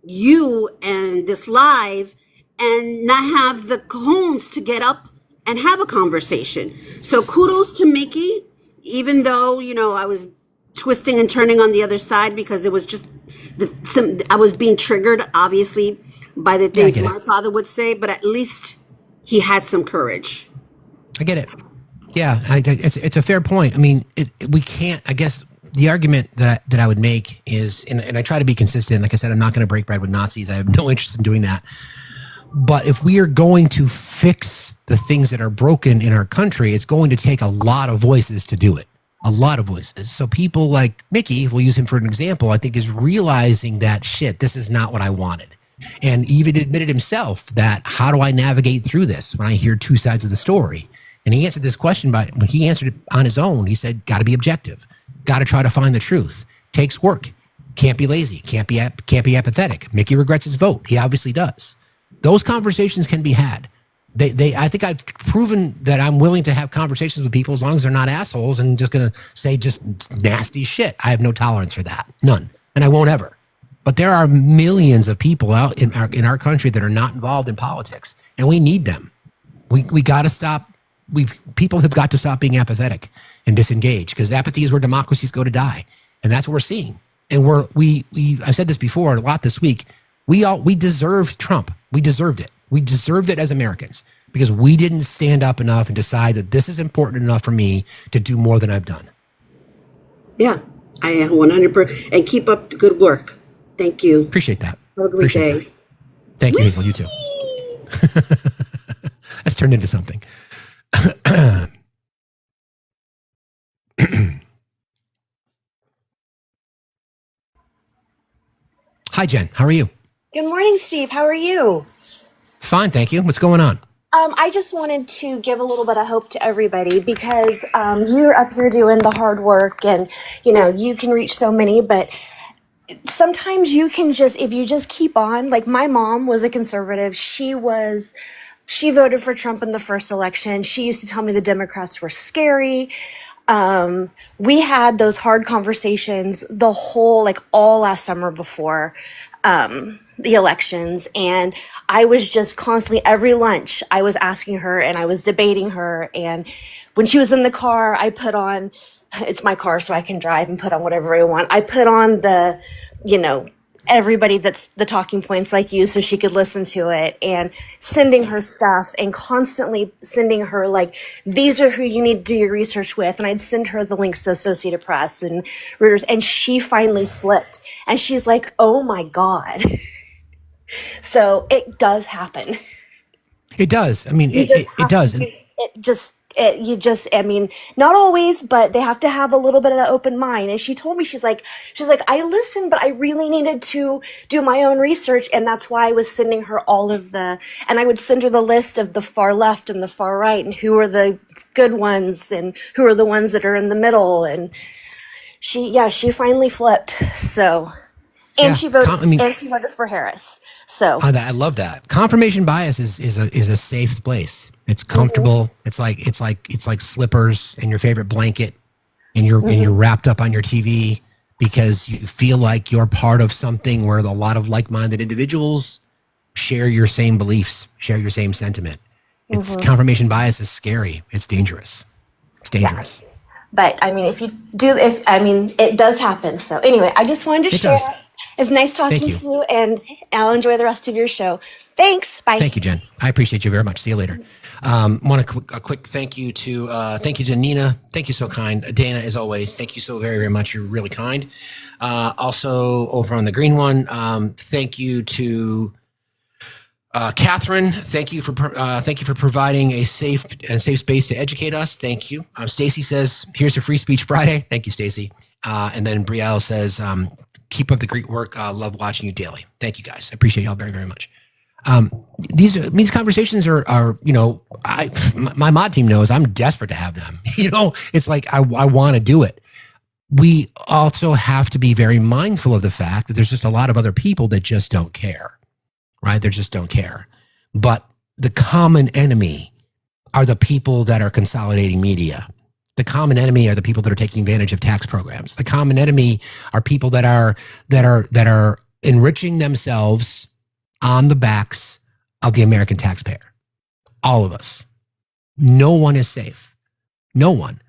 you and this live and not have the cojones to get up and have a conversation. So kudos to Mickey, even though, I was twisting and turning on the other side because it was just, I was being triggered, obviously, by the things my father would say, but at least he had some courage. I get it. Yeah, it's a fair point. I mean, we can't, I guess, the argument that I would make is, and I try to be consistent, like I said, I'm not going to break bread with Nazis. I have no interest in doing that. But if we are going to fix the things that are broken in our country, it's going to take a lot of voices to do it. A lot of voices. So people like Mickey, we'll use him for an example, I think is realizing that, shit, this is not what I wanted. And even admitted himself that, how do I navigate through this when I hear two sides of the story? And he answered this question when he answered it on his own. He said, got to be objective. Got to try to find the truth. Takes work. Can't be lazy. Can't be apathetic. Mickey regrets his vote. He obviously does. Those conversations can be had. I think I've proven that I'm willing to have conversations with people as long as they're not assholes and just going to say just nasty shit. I have no tolerance for that. None. And I won't ever. But there are millions of people out in our country that are not involved in politics, and we need them. We got to stop. People have got to stop being apathetic and disengage, because apathy is where democracies go to die, and that's what we're seeing. And I've said this before a lot this week. We deserved Trump. We deserved it. We deserved it as Americans because we didn't stand up enough and decide that this is important enough for me to do more than I've done. Yeah, I am 100%. And keep up the good work. Thank you. Appreciate that. Have a great day. That. Thank you, Hazel. You too. That's turned into something. Hi, Jen. How are you? Good morning, Steve. How are you? Fine, thank you. What's going on? I just wanted to give a little bit of hope to everybody because you're up here doing the hard work and, you can reach so many, but sometimes you can if you just keep on, like my mom was a conservative. She voted for Trump in the first election. She used to tell me the Democrats were scary. We had those hard conversations the whole, all last summer before the elections. And I was just constantly, every lunch, I was asking her and I was debating her. And when she was in the car, I put on, it's my car so I can drive and put on whatever I want. I put on the, everybody that's the talking points like you so she could listen to it, and sending her stuff and constantly sending her these are who you need to do your research with. And I'd send her the links to Associated Press and Reuters, and she finally flipped and she's like, oh my God. So it does happen. It does. I mean, it does. Not always, but they have to have a little bit of that open mind. And she told me, she's like, I listened, but I really needed to do my own research. And that's why I was sending her and I would send her the list of the far left and the far right and who are the good ones and who are the ones that are in the middle. And she finally flipped. So, and she voted for Harris. So I love that. Confirmation bias is a safe place. It's comfortable. Mm-hmm. It's like slippers and your favorite blanket, and you're wrapped up on your TV because you feel like you're part of something where a lot of like-minded individuals share your same beliefs, share your same sentiment. It's confirmation bias is scary. It's dangerous. It's dangerous. Yeah. But it does happen. So anyway, I just wanted to share. Does. It's nice talking to you, and I'll enjoy the rest of your show. Thanks. Bye. Thank you, Jen. I appreciate you very much. See you later. Want a quick thank you to Nina. Thank you, so kind. Dana, as always, thank you so very, very much. You're really kind. Also, over on the green one, thank you to Catherine. Thank you for providing a safe space to educate us. Thank you. Stacy says, "Here's a Free Speech Friday." Thank you, Stacy. And then Brielle says, "Keep up the great work. Love watching you daily." Thank you, guys. I appreciate y'all very, very much. These conversations are my mod team knows I'm desperate to have them. It's like I want to do it. We also have to be very mindful of the fact that there's just a lot of other people that just don't care, right? They just don't care. But the common enemy are the people that are consolidating media. The common enemy are the people that are taking advantage of tax programs. The common enemy are people that are enriching themselves on the backs of the American taxpayer. All of us. No one is safe. No one.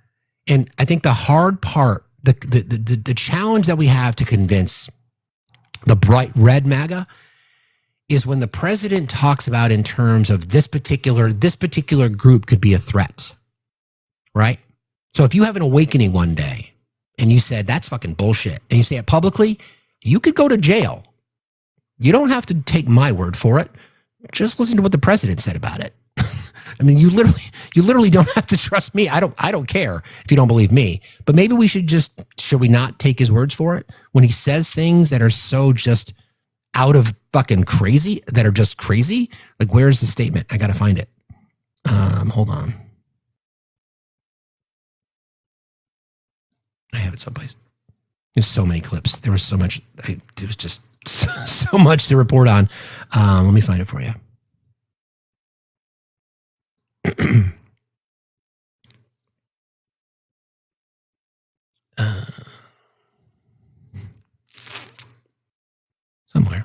And I think the hard part, the challenge that we have to convince the bright red MAGA is when the president talks about in terms of this particular group could be a threat, right? So if you have an awakening one day and you said, that's fucking bullshit, and you say it publicly, you could go to jail. You don't have to take my word for it. Just listen to what the president said about it. I mean, you literally don't have to trust me. I don't care if you don't believe me. But maybe should we not take his words for it when he says things that are so just out of fucking crazy, that are just crazy? Like, where's the statement? I got to find it. Hold on. I have it someplace. There's so many clips. There was so much. It was just so much to report on. Let me find it for you. Somewhere.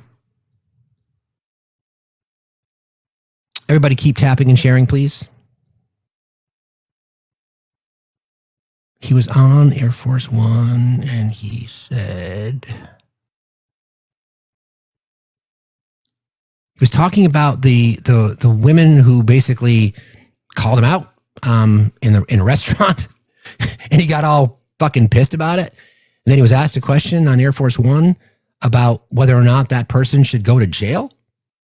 Everybody keep tapping and sharing, please. He was on Air Force One and he said, he was talking about the women who basically called him out in a restaurant, and he got all fucking pissed about it. And then he was asked a question on Air Force One about whether or not that person should go to jail,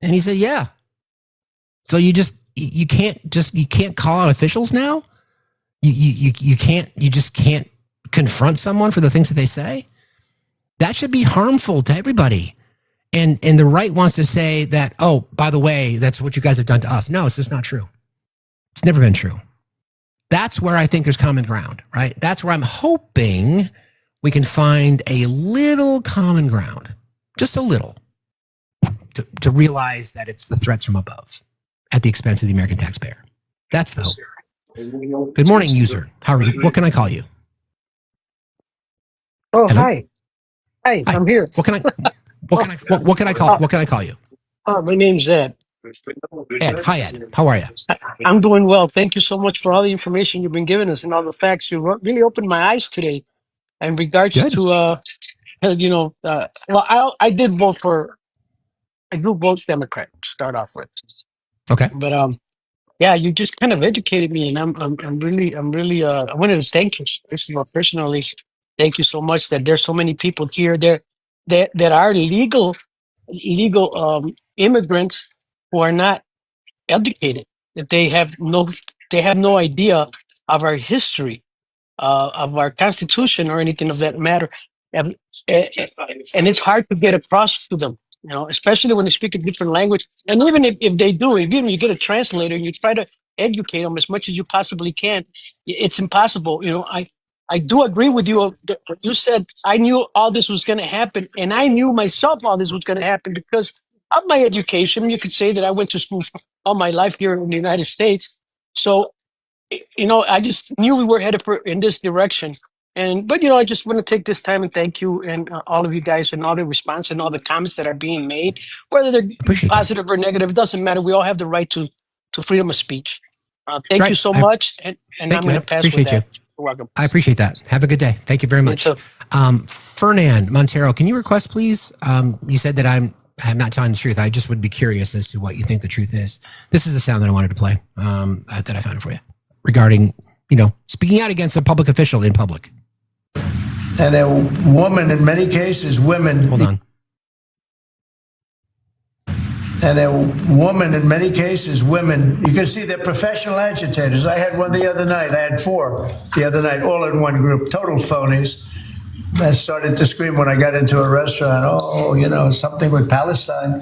and he said, "Yeah." So you can't call out officials now. You just can't confront someone for the things that they say. That should be harmful to everybody. And the right wants to say that, oh, by the way, that's what you guys have done to us. No, it's just not true. It's never been true. That's where I think there's common ground, right? That's where I'm hoping we can find a little common ground, just a little, to realize that it's the threats from above at the expense of the American taxpayer. That's the hope. Good morning, user. How are you? What can I call you? Oh, Hello? hi. Hi, I'm here. What can I call you? My name's Ed. Ed. Hi, Ed. How are you? I'm doing well. Thank you so much for all the information you've been giving us and all the facts. You really opened my eyes today in regards to, well, I did vote I do vote Democrat to start off with. Okay. But yeah, you just kind of educated me, and I'm really I wanted to thank you personally. Thank you so much that there's so many people here there that are legal immigrants who are not educated, that they have no idea of our history, of our Constitution or anything of that matter, and it's hard to get across to them. Especially when they speak a different language. And even if they do, even you get a translator and you try to educate them as much as you possibly can, it's impossible. I do agree with you. What you said, I knew all this was going to happen, and I knew myself all this was going to happen because of my education. You could say that I went to school all my life here in the United States. So, I just knew we were headed in this direction. But I just want to take this time and thank you and all of you guys and all the response and all the comments that are being made, whether they're positive or negative. It doesn't matter. We all have the right to freedom of speech. Thank you so much, and I'm going to pass with that. You're welcome. I appreciate that. Have a good day. Thank you very much. Fernand Montero, can you request, please? You said that I'm not telling the truth. I just would be curious as to what you think the truth is. This is the sound that I wanted to play that I found for you regarding, speaking out against a public official in public. And a woman, in many cases, women. Hold on. And a woman, in many cases, women, you can see they're professional agitators. I had one the other night. I had 4 the other night, all in one group, total phonies. I started to scream when I got into a restaurant, something with Palestine.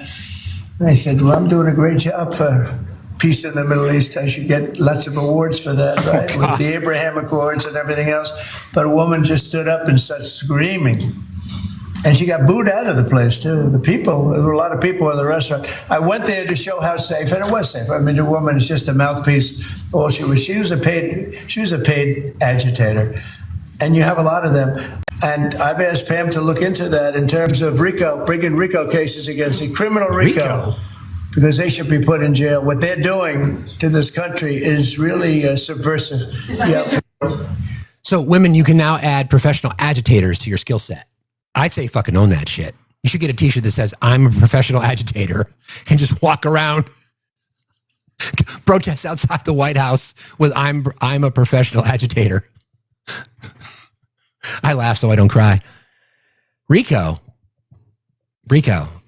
And I said, well, I'm doing a great job for peace in the Middle East. I should get lots of awards for that, right? With the Abraham Accords and everything else. But a woman just stood up and started screaming. And she got booed out of the place, too. There were a lot of people in the restaurant. I went there to show how safe, and it was safe. I mean, the woman is just a mouthpiece. All she was a paid agitator. And you have a lot of them. And I've asked Pam to look into that in terms of bringing RICO cases against the criminal RICO. Because they should be put in jail. What they're doing to this country is really subversive. So women, you can now add professional agitators to your skill set. I'd say fucking own that shit. You should get a t-shirt that says, I'm a professional agitator, and just walk around, protest outside the White House with I'm a professional agitator. I laugh so I don't cry. RICO.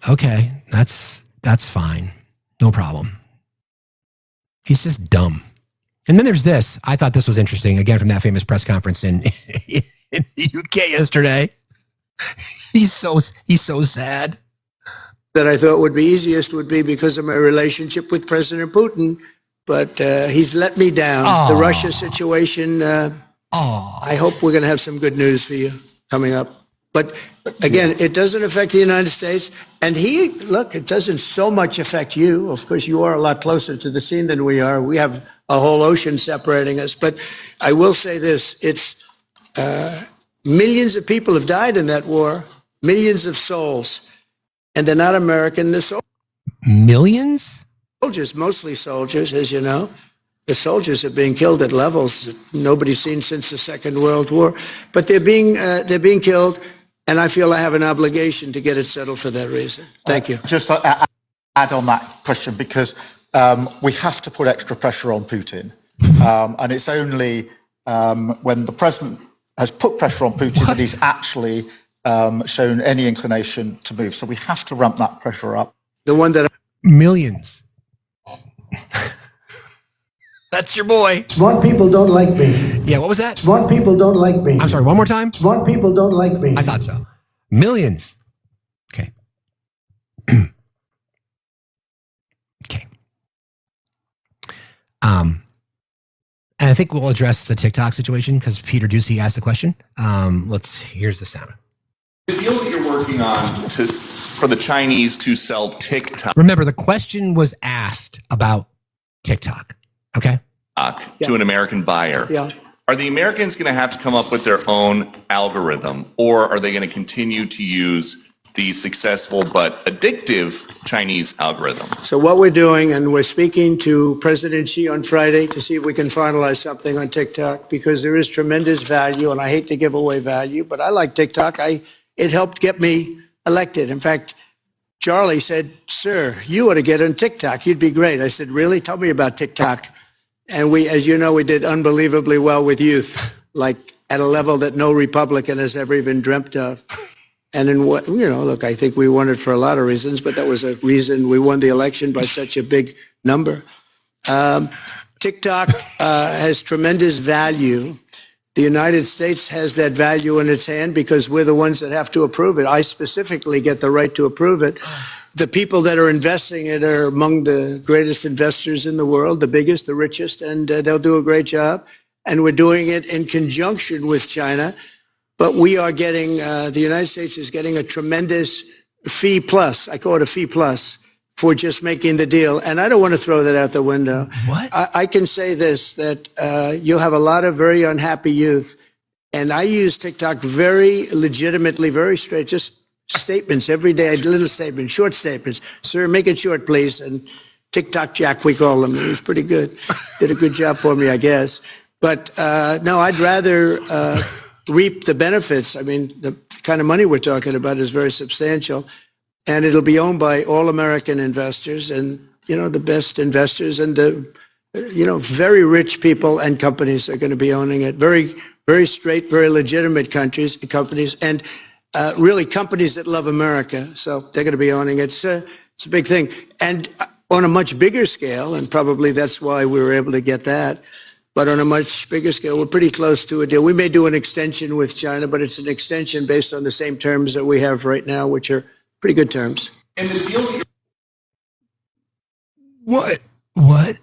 Okay, that's fine. No problem. He's just dumb. And then there's this. I thought this was interesting, again, from that famous press conference in the UK yesterday. He's so sad. That I thought would be easiest would be because of my relationship with President Putin, but he's let me down. The Russia situation, I hope we're going to have some good news for you coming up. But again, it doesn't affect the United States. And it doesn't so much affect you. Of course, you are a lot closer to the scene than we are. We have a whole ocean separating us. But I will say this, it's millions of people have died in that war, millions of souls. And they're not American, they're soldiers. Millions? Soldiers, mostly soldiers, as you know. The soldiers are being killed at levels nobody's seen since the Second World War. But they're being killed. And I feel I have an obligation to get it settled for that reason. Thank you. Just to add on that question, because we have to put extra pressure on Putin. And it's only when the president has put pressure on Putin that he's actually shown any inclination to move. So we have to ramp that pressure up. The one that... Millions. That's your boy. Smart people don't like me. Yeah, what was that? Smart people don't like me. I'm sorry, one more time? Smart people don't like me. I thought so. Millions. Okay. Okay. And I think we'll address the TikTok situation because Peter Ducey asked the question. Here's the sound. The deal that you're working on for the Chinese to sell TikTok. Remember, the question was asked about TikTok. Okay. To an American buyer. Yeah. Are the Americans going to have to come up with their own algorithm, or are they going to continue to use the successful but addictive Chinese algorithm? So what we're doing, and we're speaking to President Xi on Friday to see if we can finalize something on TikTok, because there is tremendous value, and I hate to give away value, but I like TikTok. It helped get me elected. In fact, Charlie said, "Sir, you ought to get on TikTok. You'd be great." I said, "Really? Tell me about TikTok." And we, as you know, we did unbelievably well with youth, like at a level that no Republican has ever even dreamt of. And in what, look, I think we won it for a lot of reasons, but that was a reason we won the election by such a big number. TikTok has tremendous value. The United States has that value in its hand because we're the ones that have to approve it. I specifically get the right to approve it. The people that are investing in it are among the greatest investors in the world, the biggest, the richest, and they'll do a great job. And we're doing it in conjunction with China. But we are getting, the United States is getting a tremendous fee plus, I call it a fee plus, for just making the deal. And I don't want to throw that out the window. What? I can say this, that you'll have a lot of very unhappy youth. And I use TikTok very legitimately, very straight, just statements every day, little statements, short statements. "Sir, make it short, please." And TikTok Jack, we call him. He was pretty good. Did a good job for me, I guess. But no, I'd rather reap the benefits. I mean, the kind of money we're talking about is very substantial. And it'll be owned by all American investors and, the best investors and the, very rich people and companies are going to be owning it. Very, very straight, very legitimate companies, and really companies that love America. So they're going to be owning it. It's a big thing. And on a much bigger scale, and probably that's why we were able to get that, but on a much bigger scale, we're pretty close to a deal. We may do an extension with China, but it's an extension based on the same terms that we have right now, which are pretty good terms. And the deal. What?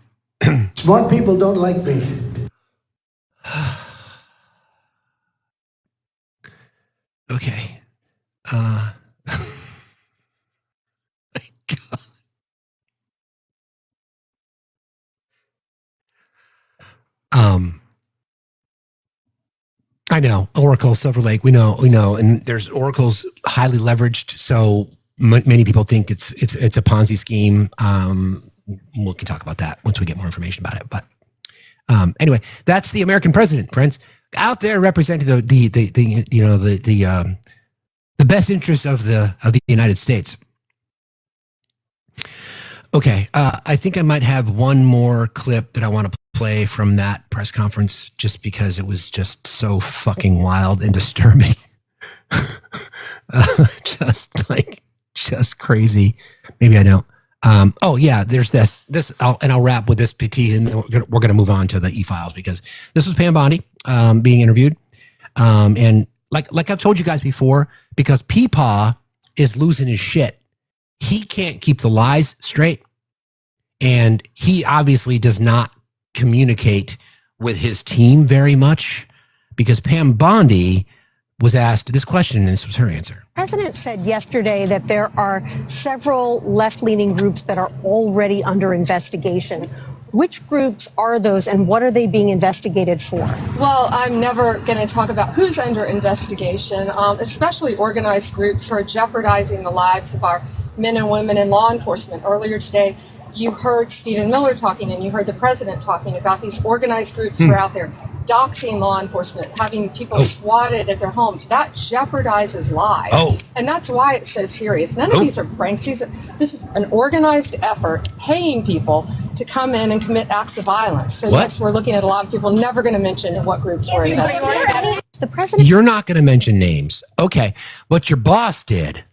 Smart people don't like me. Okay. My God. I know Oracle, Silver Lake. We know, and there's Oracle's highly leveraged, so many people think it's a Ponzi scheme. We can talk about that once we get more information about it. But anyway, that's the American president, friends, out there representing the best interests of the United States. Okay, I think I might have one more clip that I want to play from that press conference, just because it was just so fucking wild and disturbing. Just crazy. Maybe I don't. Oh yeah, there's this. I'll wrap with this PT, and then we're gonna move on to the e-files, because this was Pam Bondi being interviewed, and like I've told you guys before, because Peepaw is losing his shit. He can't keep the lies straight, and he obviously does not communicate with his team very much, because Pam Bondi was asked this question, and this was her answer. The president said yesterday that there are several left-leaning groups that are already under investigation. Which groups are those, and what are they being investigated for? Well, I'm never going to talk about who's under investigation, especially organized groups who are jeopardizing the lives of our men and women in law enforcement. Earlier today, you heard Stephen Miller talking, and you heard the president talking about these organized groups who are out there doxing law enforcement, having people swatted at their homes. That jeopardizes lives. And that's why it's so serious. None of these are pranks. This is an organized effort paying people to come in and commit acts of violence. So yes, we're looking at a lot of people. Never going to mention what groups we're investigating. The president. You're not going to mention names. Okay. What your boss did,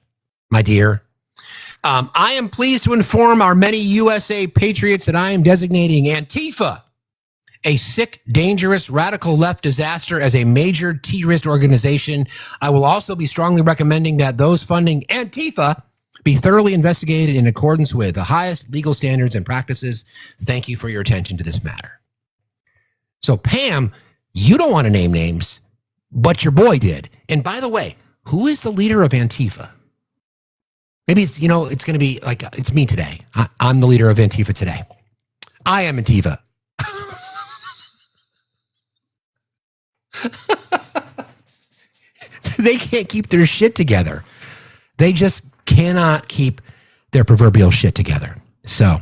my dear. I am pleased to inform our many USA patriots that I am designating Antifa, a sick, dangerous, radical left disaster, as a major terrorist organization. I will also be strongly recommending that those funding Antifa be thoroughly investigated in accordance with the highest legal standards and practices. Thank you for your attention to this matter. So, Pam, you don't want to name names, but your boy did. And by the way, who is the leader of Antifa? Maybe it's, it's going to be like, it's me today. I'm the leader of Antifa today. I am Antifa. They can't keep their shit together. They just cannot keep their proverbial shit together. So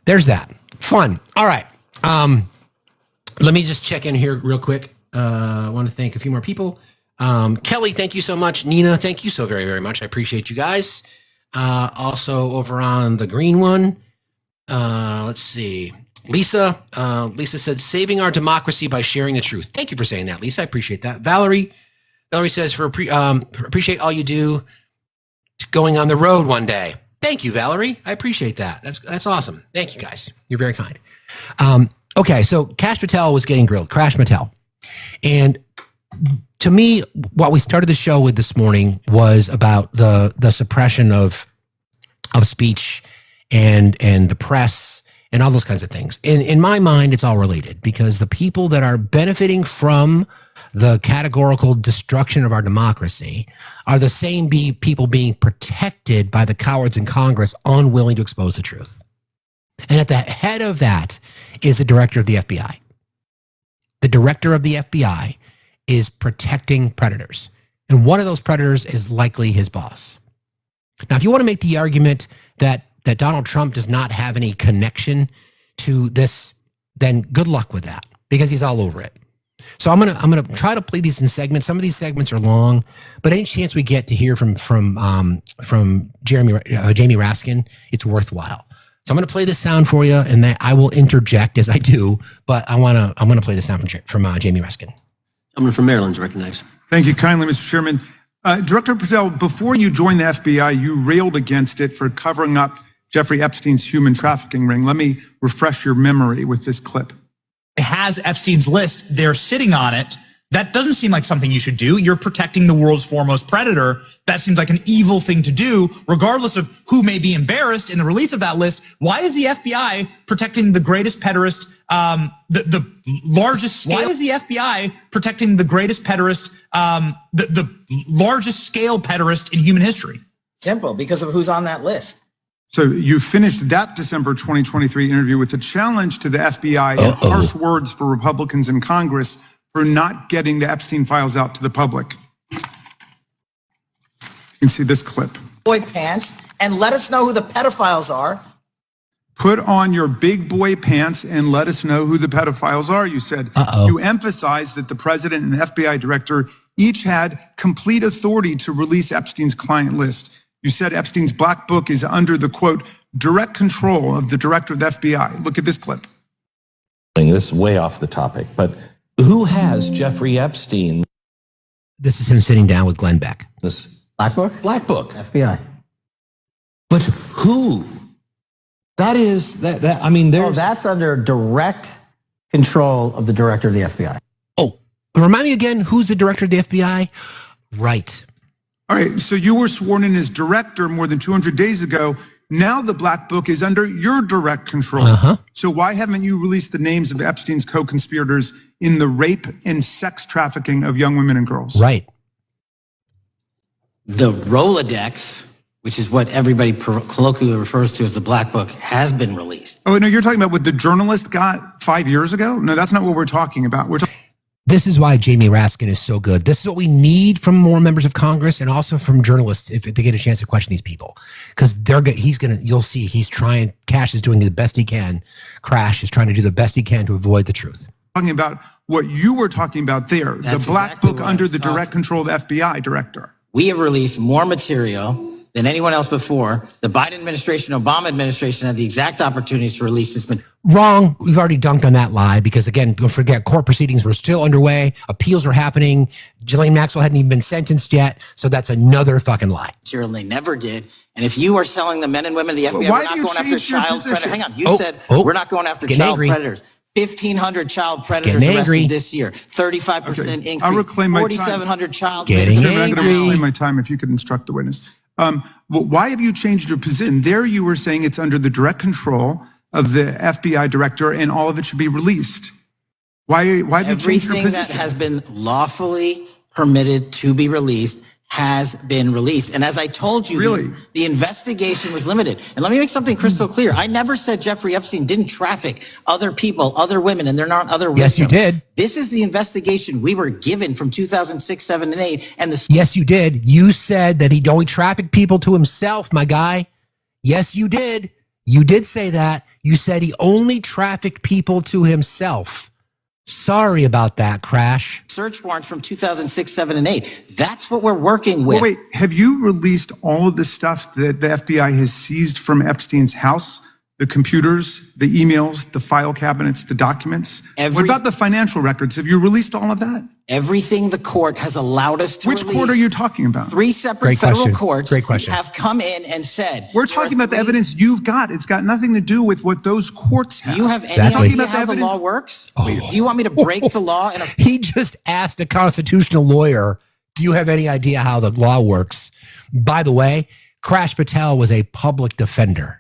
there's that. Fun. All right. Let me just check in here real quick. I want to thank a few more people. Kelly, thank you so much. Nina, thank you so very, very much. I appreciate you guys. Also over on the green one, let's see. Lisa said, saving our democracy by sharing the truth. Thank you for saying that, Lisa. I appreciate that. Valerie says, appreciate all you do going on the road one day. Thank you, Valerie. I appreciate that. That's awesome. Thank you, guys. You're very kind. Okay, so Kash Patel was getting grilled. Crash Patel. And to me, what we started the show with this morning was about the suppression of speech and the press and all those kinds of things. In my mind, it's all related, because the people that are benefiting from the categorical destruction of our democracy are the same people being protected by the cowards in Congress unwilling to expose the truth. And at the head of that is the director of the FBI. The director of the FBI is protecting predators. And one of those predators is likely his boss. Now, if you want to make the argument that Donald Trump does not have any connection to this, then good luck with that, because he's all over it. So I'm gonna try to play these in segments. Some of these segments are long, but any chance we get to hear from Jamie Raskin, it's worthwhile. So I'm going to play this sound for you, and then I will interject as I do. But I'm going to play the sound from Jamie Raskin. Someone from Maryland's recognized. Thank you kindly, Mr. Chairman. Director Patel, before you joined the FBI, you railed against it for covering up Jeffrey Epstein's human trafficking ring. Let me refresh your memory with this clip. It has Epstein's list. They're sitting on it. That doesn't seem like something you should do. You're protecting the world's foremost predator. That seems like an evil thing to do, regardless of who may be embarrassed in the release of that list. Why is the FBI protecting the greatest pederast, the largest scale? Why is the FBI protecting the greatest pederast, the largest scale pederast in human history? Simple, because of who's on that list. So you finished that December 2023 interview with a challenge to the FBI and harsh words for Republicans in Congress for not getting the Epstein files out to the public. You can see this clip. Boy pants, and let us know who the pedophiles are. Put on your big boy pants and let us know who the pedophiles are, you said. You emphasized that the president and FBI director each had complete authority to release Epstein's client list. You said Epstein's black book is under the, quote, direct control of the director of the FBI. Look at this clip. This is way off the topic, but who has Jeffrey Epstein? This is him sitting down with Glenn Beck. This Black Book? Black Book. FBI. But who That is, I mean, there's... that's under direct control of the director of the FBI. Oh, remind me again, who's the director of the FBI? Right. All right, so you were sworn in as director more than 200 days ago. Now the Black Book is under your direct control. So why haven't you released the names of Epstein's co-conspirators in the rape and sex trafficking of young women and girls? Right. The Rolodex, which is what everybody colloquially refers to as the Black Book, has been released. Oh, no, you're talking about what the journalist got 5 years ago? No, that's not what we're talking about. This is why Jamie Raskin is so good. This is what we need from more members of Congress and also from journalists if they get a chance to question these people, because you'll see Cash is doing the best he can. Crash is trying to do the best he can to avoid the truth. Talking about what you were talking about there, the Black Book under the direct control of the FBI director. We have released more material than anyone else before. The Biden administration, Obama administration had the exact opportunities to release this material. Wrong. We've already dunked on that lie because, again, don't forget, court proceedings were still underway. Appeals were happening. Ghislaine Maxwell hadn't even been sentenced yet. So that's another fucking lie. Material they never did. And if you are selling the men and women of the FBI, we're not going after child predators. Hang on. You said we're not going after child predators. 1,500 child predators arrested this year. 35% increase. I'll reclaim my time. 4,700 child predators. I'm going to reclaim my time if you could instruct the witness. Why have you changed your position? There you were saying it's under the direct control of the FBI director and all of it should be released. Why have you changed your position? Everything that has been lawfully permitted to be released has been released. And as I told you, the investigation was limited. And let me make something crystal clear. I never said Jeffrey Epstein didn't traffic other people, other women, and they're not other women. Yes, you did. This is the investigation we were given from 2006, 7, and 8. And yes, you did. You said that he only trafficked people to himself, my guy. Yes, you did. You did say that. You said he only trafficked people to himself. Sorry about that, Crash. Search warrants from 2006, 7, and 8. That's what we're working with. Wait, have you released all of the stuff that the FBI has seized from Epstein's house? The computers, the emails, the file cabinets, the documents? What about the financial records? Have you released all of that? Everything the court has allowed us to release. Which court are you talking about? 3 separate federal courts have come in and said. We're talking about the evidence you've got. It's got nothing to do with what those courts have. Do you have any idea how the law works? Do you want me to break the law? He just asked a constitutional lawyer, do you have any idea how the law works? By the way, Crash Patel was a public defender.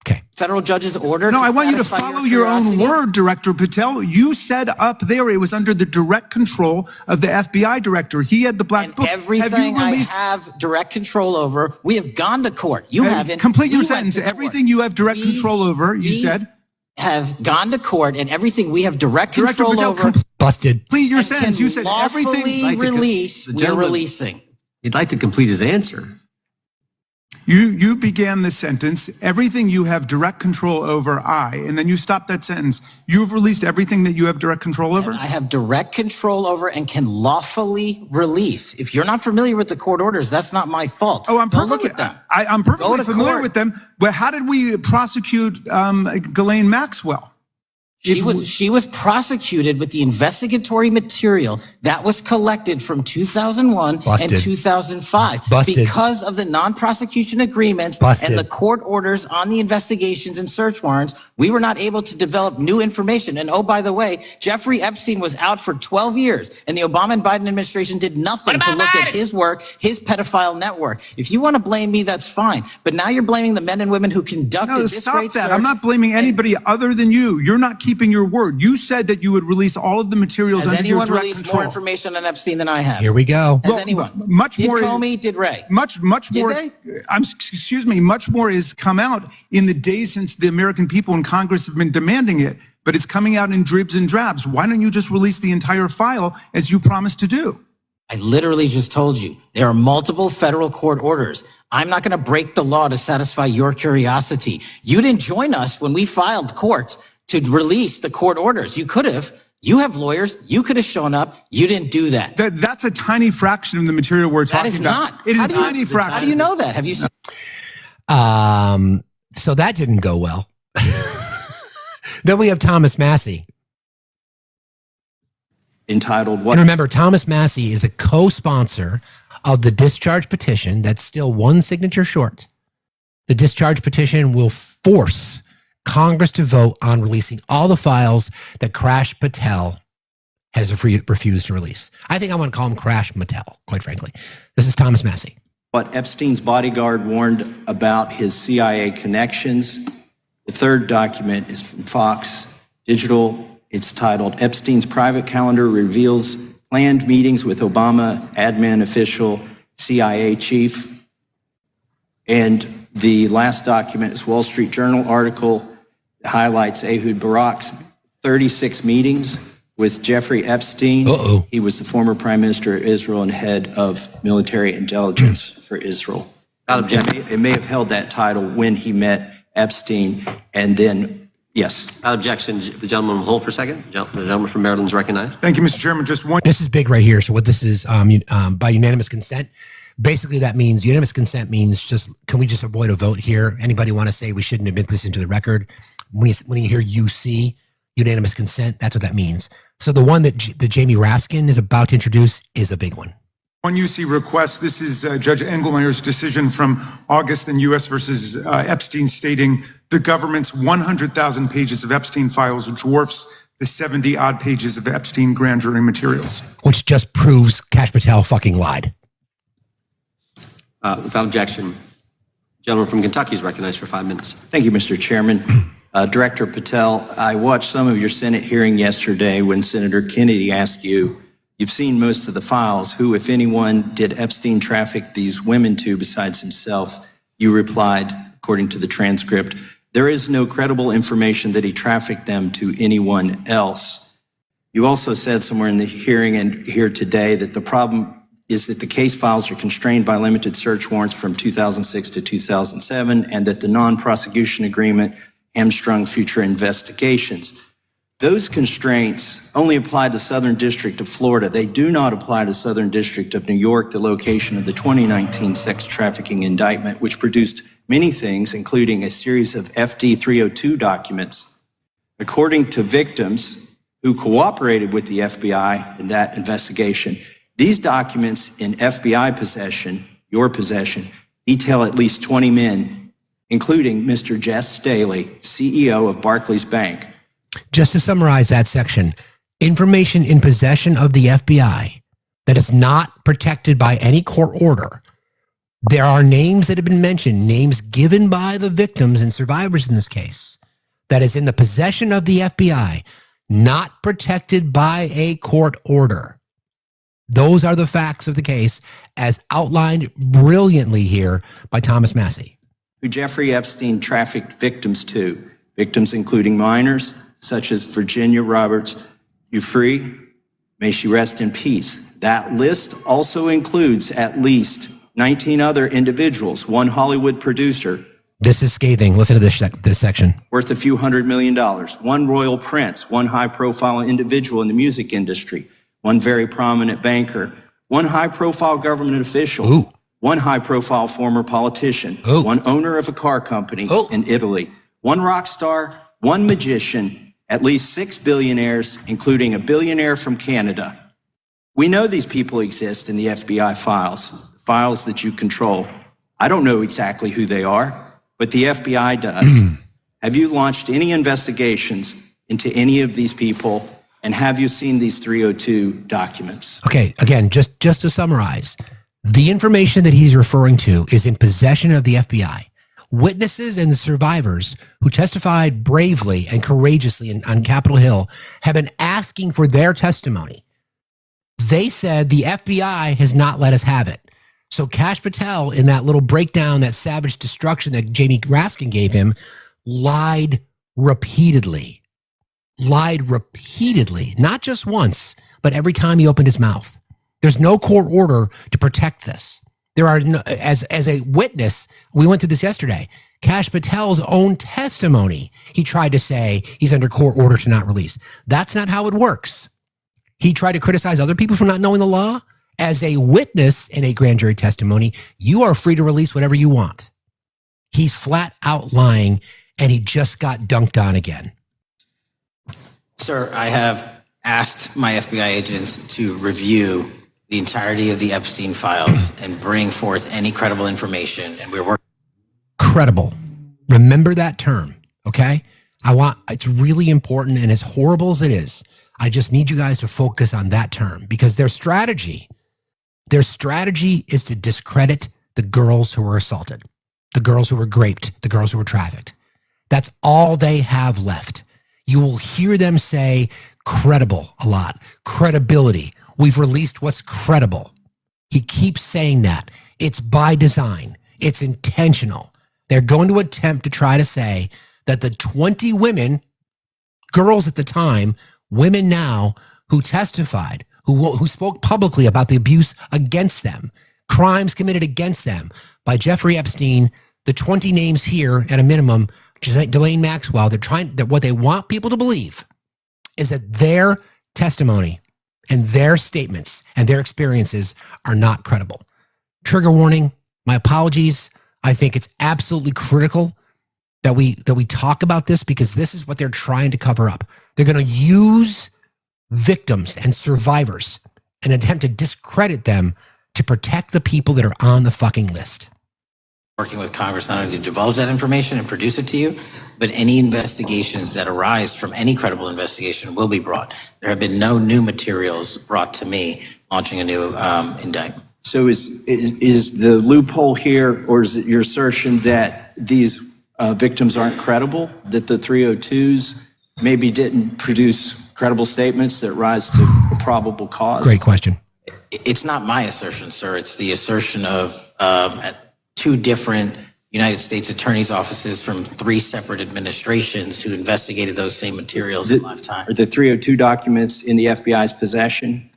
Okay. Federal judge's order. No, I want you to follow your own word, Director Patel. You said up there it was under the direct control of the FBI director. He had the Black Book. Everything I have direct control over, we have gone to court. You haven't. Complete your sentence. Everything you have direct control over, you said. Have gone to court, and everything we have direct control over. Busted. Complete your sentence. You said everything we're releasing. He'd like to complete his answer. You began the sentence, everything you have direct control over, and then you stopped that sentence. You've released everything that you have direct control over? And I have direct control over and can lawfully release. If you're not familiar with the court orders, that's not my fault. Oh, I'm perfectly, look at them. I'm perfectly familiar with them. But how did we prosecute Ghislaine Maxwell? She was prosecuted with the investigatory material that was collected from 2001 and 2005 because of the non-prosecution agreements and the court orders on the investigations and search warrants. We were not able to develop new information. And oh, by the way, Jeffrey Epstein was out for 12 years, and the Obama and Biden administration did nothing to look at his work, his pedophile network. If you want to blame me, that's fine. But now you're blaming the men and women who conducted this great search. I'm not blaming anybody other than you. You're not keeping your word. You said that you would release all of the materials under your direct control. Has anyone released more information on Epstein than I have? Here we go. Has anyone? Much more. Did Comey? Did Ray? Much more. Excuse me. Much more has come out in the days since the American people in Congress have been demanding it. But it's coming out in dribs and drabs. Why don't you just release the entire file as you promised to do? I literally just told you there are multiple federal court orders. I'm not going to break the law to satisfy your curiosity. You didn't join us when we filed court to release the court orders. You could have. You have lawyers. You could have shown up. You didn't do that. That's a tiny fraction of the material we're talking about. It is a tiny fraction. How do you know that? Have you seen? So that didn't go well. Then we have Thomas Massie. Entitled what? And remember, Thomas Massie is the co-sponsor of the discharge petition that's still one signature short. The discharge petition will force Congress to vote on releasing all the files that Crash Patel has refused to release. I think I want to call him Crash Mattel, quite frankly. This is Thomas Massey. What Epstein's bodyguard warned about his CIA connections. The third document is from Fox Digital. It's titled, Epstein's Private Calendar Reveals Planned Meetings with Obama Admin Official, CIA Chief. And the last document is Wall Street Journal article that highlights Ehud Barak's 36 meetings with Jeffrey Epstein. He was the former prime minister of Israel and head of military intelligence for Israel. It may have held that title when he met Epstein, and then, yes. Without objection, the gentleman will hold for a second. The gentleman from Maryland is recognized. Thank you, Mr. Chairman. Just one. This is big right here. So what this is, by unanimous consent, basically that means unanimous consent means just, can we just avoid a vote here? Anybody want to say we shouldn't admit this into the record? When you hear UC, unanimous consent, that's what that means. So the one that Jamie Raskin is about to introduce is a big one. One UC request, this is Judge Engelmeyer's decision from August in U.S. versus Epstein, stating the government's 100,000 pages of Epstein files dwarfs the 70-odd pages of Epstein grand jury materials. Which just proves Kash Patel fucking lied. Without objection, gentleman from Kentucky is recognized for 5 minutes. Thank you, Mr. Chairman. Director Patel, I watched some of your Senate hearing yesterday when Senator Kennedy asked you, you've seen most of the files, who, if anyone, did Epstein traffic these women to besides himself? You replied, according to the transcript, there is no credible information that he trafficked them to anyone else. You also said somewhere in the hearing and here today that the problem is that the case files are constrained by limited search warrants from 2006 to 2007, and that the non-prosecution agreement hamstrung future investigations. Those constraints only apply to Southern District of Florida. They do not apply to Southern District of New York, the location of the 2019 sex trafficking indictment, which produced many things, including a series of FD 302 documents. According to victims who cooperated with the FBI in that investigation, these documents in FBI possession, your possession, detail at least 20 men, including Mr. Jess Staley, CEO of Barclays Bank. Just to summarize that section, information in possession of the FBI that is not protected by any court order. There are names that have been mentioned, names given by the victims and survivors in this case, that is in the possession of the FBI, not protected by a court order. Those are the facts of the case as outlined brilliantly here by Thomas Massey. Who Jeffrey Epstein trafficked victims to, victims including minors, such as Virginia Roberts Giuffre, may she rest in peace. That list also includes at least 19 other individuals, one Hollywood producer. This is scathing. Listen to this section. Worth a few $100 million. One royal prince, one high-profile individual in the music industry, one very prominent banker, one high-profile government official, one high-profile former politician, one owner of a car company in Italy, one rock star, one magician, at least 6 billionaires, including a billionaire from Canada. We know these people exist in the FBI files that you control. I don't know exactly who they are, but the FBI does. Have you launched any investigations into any of these people, and have you seen these 302 documents? Okay, again, just to summarize, the information that he's referring to is in possession of the FBI. Witnesses and survivors who testified bravely and courageously on Capitol Hill have been asking for their testimony. They said the FBI has not let us have it. So Kash Patel, in that little breakdown, that savage destruction that Jamie Raskin gave him, lied repeatedly. Not just once, but every time he opened his mouth. There's no court order to protect this. There are no, as a witness, we went through this yesterday. Kash Patel's own testimony, he tried to say he's under court order to not release. That's not how it works. He tried to criticize other people for not knowing the law. As a witness in a grand jury testimony, you are free to release whatever you want. He's flat out lying, and he just got dunked on again. Sir, I have asked my FBI agents to review the entirety of the Epstein files and bring forth any credible information, and we're working. Credible. Remember that term. Okay? It's really important, and as horrible as it is, I just need you guys to focus on that term, because their strategy is to discredit the girls who were assaulted, the girls who were raped, the girls who were trafficked. That's all they have left. You will hear them say credible a lot. Credibility. We've released what's credible. He keeps saying that. It's by design. It's intentional. They're going to attempt to try to say that the 20 women, girls at the time, women now, who testified, who spoke publicly about the abuse against them, crimes committed against them by Jeffrey Epstein, the 20 names here at a minimum, Ghislaine Maxwell, what they want people to believe is that their testimony and their statements and their experiences are not credible. Trigger warning, my apologies. I think it's absolutely critical that we talk about this, because this is what they're trying to cover up. They're going to use victims and survivors and attempt to discredit them to protect the people that are on the fucking list. Working with Congress not only to divulge that information and produce it to you, but any investigations that arise from any credible investigation will be brought. There have been no new materials brought to me launching a new indictment. So is the loophole here, or is it your assertion that these victims aren't credible, that the 302s maybe didn't produce credible statements that rise to a probable cause? Great question. It's not my assertion, sir. It's the assertion of two different United States attorneys' offices from 3 separate administrations who investigated those same materials in lifetime. Are the 302 documents in the FBI's possession?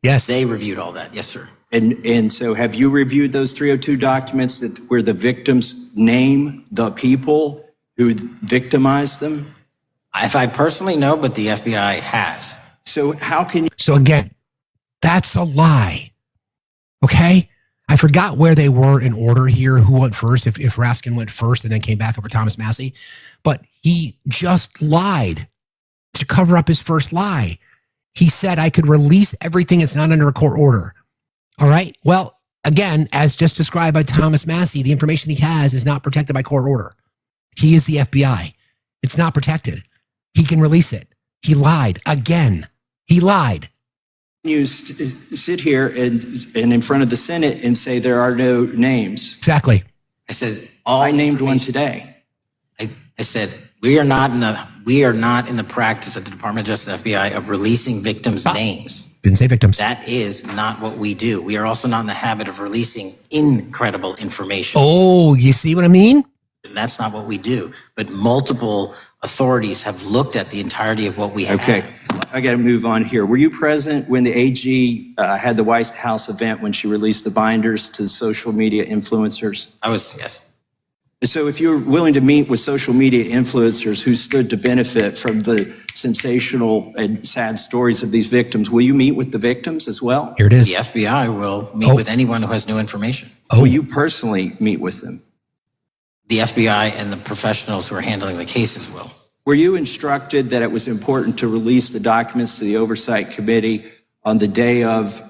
Yes. They reviewed all that. Yes, sir. And so have you reviewed those 302 documents where the victims name the people who victimized them? If I personally know, but the FBI has. So how can you? So again, that's a lie. Okay? I forgot where they were in order here, who went first, if Raskin went first and then came back over Thomas Massey. But he just lied to cover up his first lie. He said, I could release everything that's not under a court order. All right? Well, again, as just described by Thomas Massey, the information he has is not protected by court order. He is the FBI. It's not protected. He can release it. He lied. Again, he lied. You sit here and in front of the Senate and say there are no names. Exactly. I said, I named one today. I said, we are not in the practice at the Department of Justice FBI of releasing victims' names. Didn't say victims. That is not what we do. We are also not in the habit of releasing incredible information. Oh, you see what I mean? That's not what we do. But multiple authorities have looked at the entirety of what we have. Okay, I got to move on here. Were you present when the AG had the White House event when she released the binders to social media influencers? I was, yes. So if you're willing to meet with social media influencers who stood to benefit from the sensational and sad stories of these victims, will you meet with the victims as well? Here it is. The FBI will meet with anyone who has new information. Will you personally meet with them? The FBI and the professionals who are handling the cases will. Were you instructed that it was important to release the documents to the Oversight Committee on the day of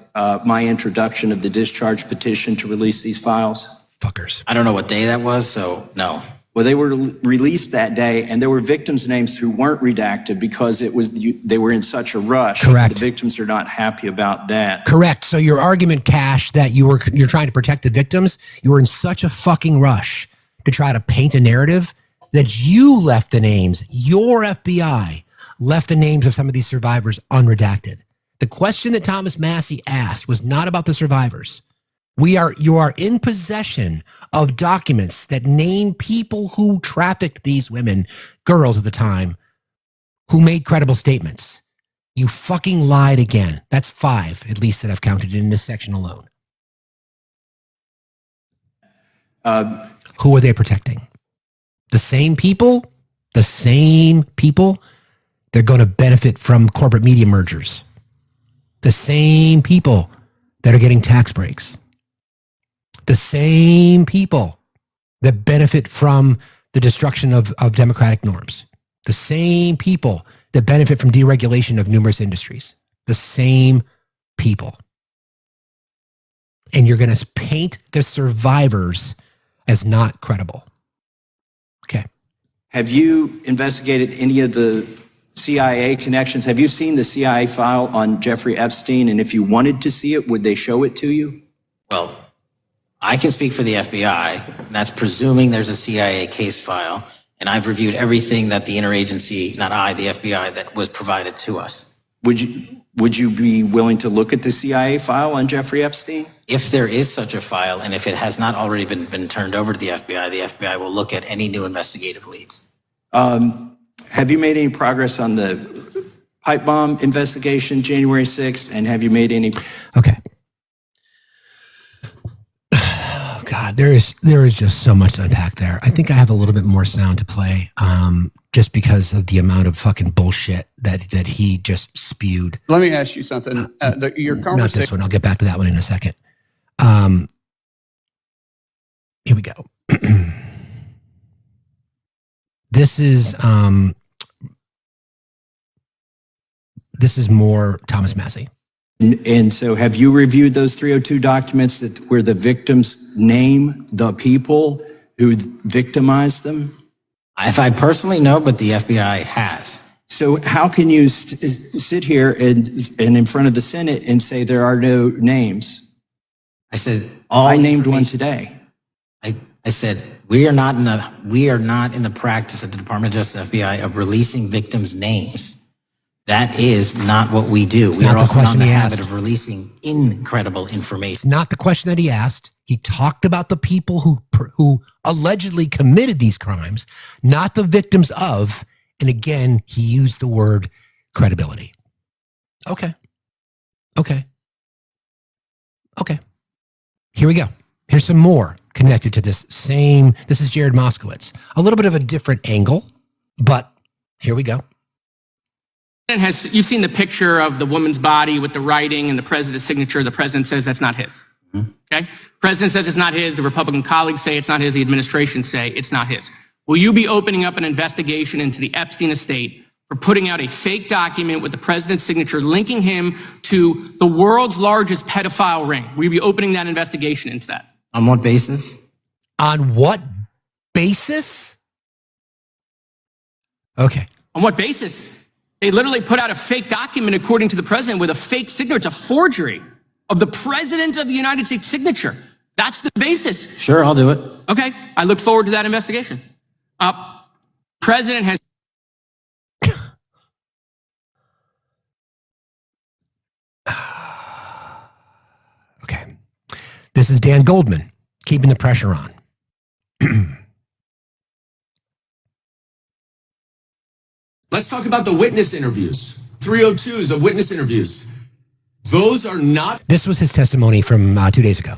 my introduction of the discharge petition to release these files? Fuckers. I don't know what day that was, so no. Well, they were released that day, and there were victims' names who weren't redacted because they were in such a rush. Correct. The victims are not happy about that. Correct. So your argument, Cash, that you're trying to protect the victims, you were in such a fucking rush to try to paint a narrative that you left the names, your FBI left the names of some of these survivors unredacted. The question that Thomas Massey asked was not about the survivors. You are in possession of documents that name people who trafficked these women, girls at the time, who made credible statements. You fucking lied again. That's 5, at least, that I've counted in this section alone. Who are they protecting? The same people? The same people? They're going to benefit from corporate media mergers. The same people that are getting tax breaks. The same people that benefit from the destruction of democratic norms. The same people that benefit from deregulation of numerous industries. The same people. And you're going to paint the survivors as not credible. Okay. Have you investigated any of the CIA connections? Have you seen the CIA file on Jeffrey Epstein? And if you wanted to see it, would they show it to you? Well, I can speak for the FBI. That's presuming there's a CIA case file. And I've reviewed everything that the interagency, not I, the FBI, that was provided to us. Would you be willing to look at the CIA file on Jeffrey Epstein? If there is such a file, and if it has not already been turned over to the FBI will look at any new investigative leads. Have you made any progress on the pipe bomb investigation January 6th? And have you made any? Okay. Oh, God, there is just so much to unpack there. I think I have a little bit more sound to play, just because of the amount of fucking bullshit that he just spewed. Let me ask you something. Your conversation. Not this one. I'll get back to that one in a second. Here we go. This is more Thomas Massey. And so have you reviewed those 302 documents where the victims name the people who victimized them? If I personally know, but the FBI has. So how can you sit here and in front of the Senate and say there are no names? I said I named one today. I said we are not in the practice at the Department of Justice FBI of releasing victims' names. That is not what we do. We are also not in the habit of releasing incredible information. Not the question that he asked. He talked about the people who allegedly committed these crimes, not the victims of. And again, he used the word credibility. Okay. Here we go. Here's some more connected to this same. This is Jared Moskowitz. A little bit of a different angle, but here we go. You've seen the picture of the woman's body with the writing and the president's signature. The president says that's not his. Okay? President says it's not his. The Republican colleagues say it's not his. The administration say it's not his. Will you be opening up an investigation into the Epstein estate for putting out a fake document with the president's signature linking him to the world's largest pedophile ring? Will you be opening that investigation into that? On what basis? On what basis? Okay. On what basis? They literally put out a fake document, according to the president, with a fake signature. It's a forgery of the president of the United States signature. That's the basis. Sure, I'll do it. Okay, I look forward to that investigation. President has. Okay. This is Dan Goldman, keeping the pressure on. Let's talk about the witness interviews, 302s of witness interviews. Those are not. This was his testimony from 2 days ago.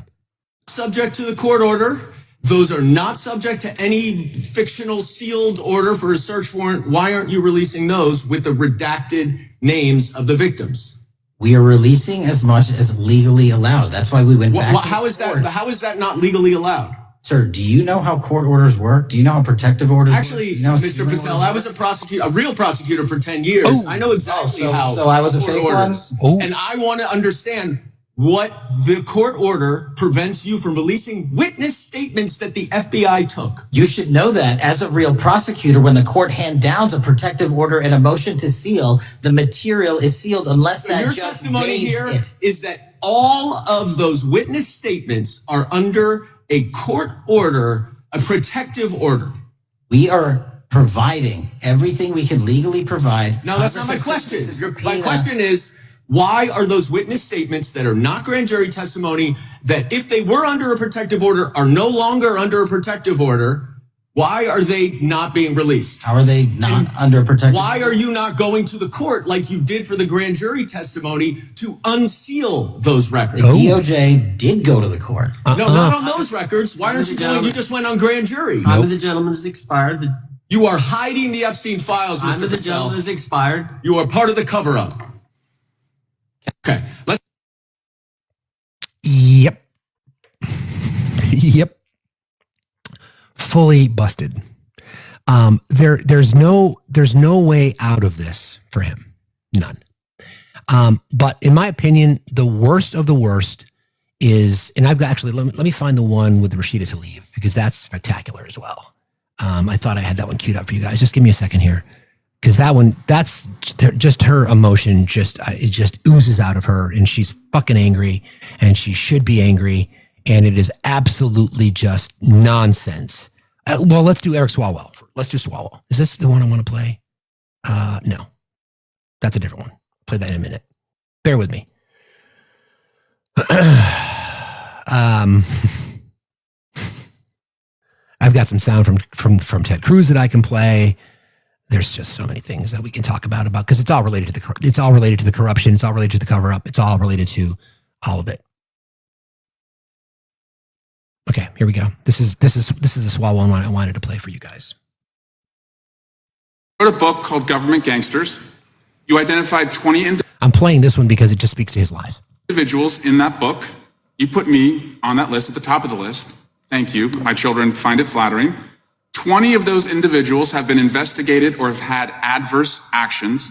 Subject to the court order. Those are not subject to any fictional sealed order for a search warrant. Why aren't you releasing those with the redacted names of the victims? We are releasing as much as legally allowed. That's why we went back. How is that not legally allowed? Sir, do you know how court orders work? Do you know how protective orders work? Actually, Mr. Patel, I was a real prosecutor for 10 years. Oh. I know exactly how. So I was a fake one? And I want to understand what the court order prevents you from releasing witness statements that the FBI took. You should know that as a real prosecutor, when the court hand downs a protective order and a motion to seal, the material is sealed unless that judge testimony here it. Is that all of those witness statements are under a court order, a protective order. We are providing everything we can legally provide. No, that's not my question. My question is, why are those witness statements that are not grand jury testimony, that if they were under a protective order are no longer under a protective order, why are they not being released? How are they not under protective? Why are you not going to the court like you did for the grand jury testimony to unseal those records? The DOJ did go to the court. No, not on those records. Why aren't you going? You just went on grand jury. Time of the gentleman is expired. You are hiding the Epstein files, Mr. Patel. Time of the gentleman is expired. You are part of the cover-up. Okay, let's. Yep. Yep. Fully busted. There's no way out of this for him. None. But in my opinion, the worst of the worst is, and I've got actually, let me find the one with Rashida Tlaib, because that's spectacular as well. I thought I had that one queued up for you guys. Just give me a second here. Because that one, that's just her emotion. It just oozes out of her, and she's fucking angry, and she should be angry, and it is absolutely just nonsense. Well, let's do Eric Swalwell. Let's do Swalwell. Is this the one I want to play? No, that's a different one. Play that in a minute. Bear with me. I've got some sound from Ted Cruz that I can play. There's just so many things that we can talk about because it's all related to the corruption. It's all related to the cover up. It's all related to all of it. Okay, here we go. This is the Swalwell one I wanted to play for you guys. I wrote a book called Government Gangsters. You identified 20 I'm playing this one because it just speaks to his lies. Individuals in that book. You put me on that list at the top of the list. Thank you. My children find it flattering. 20 of those individuals have been investigated or have had adverse actions.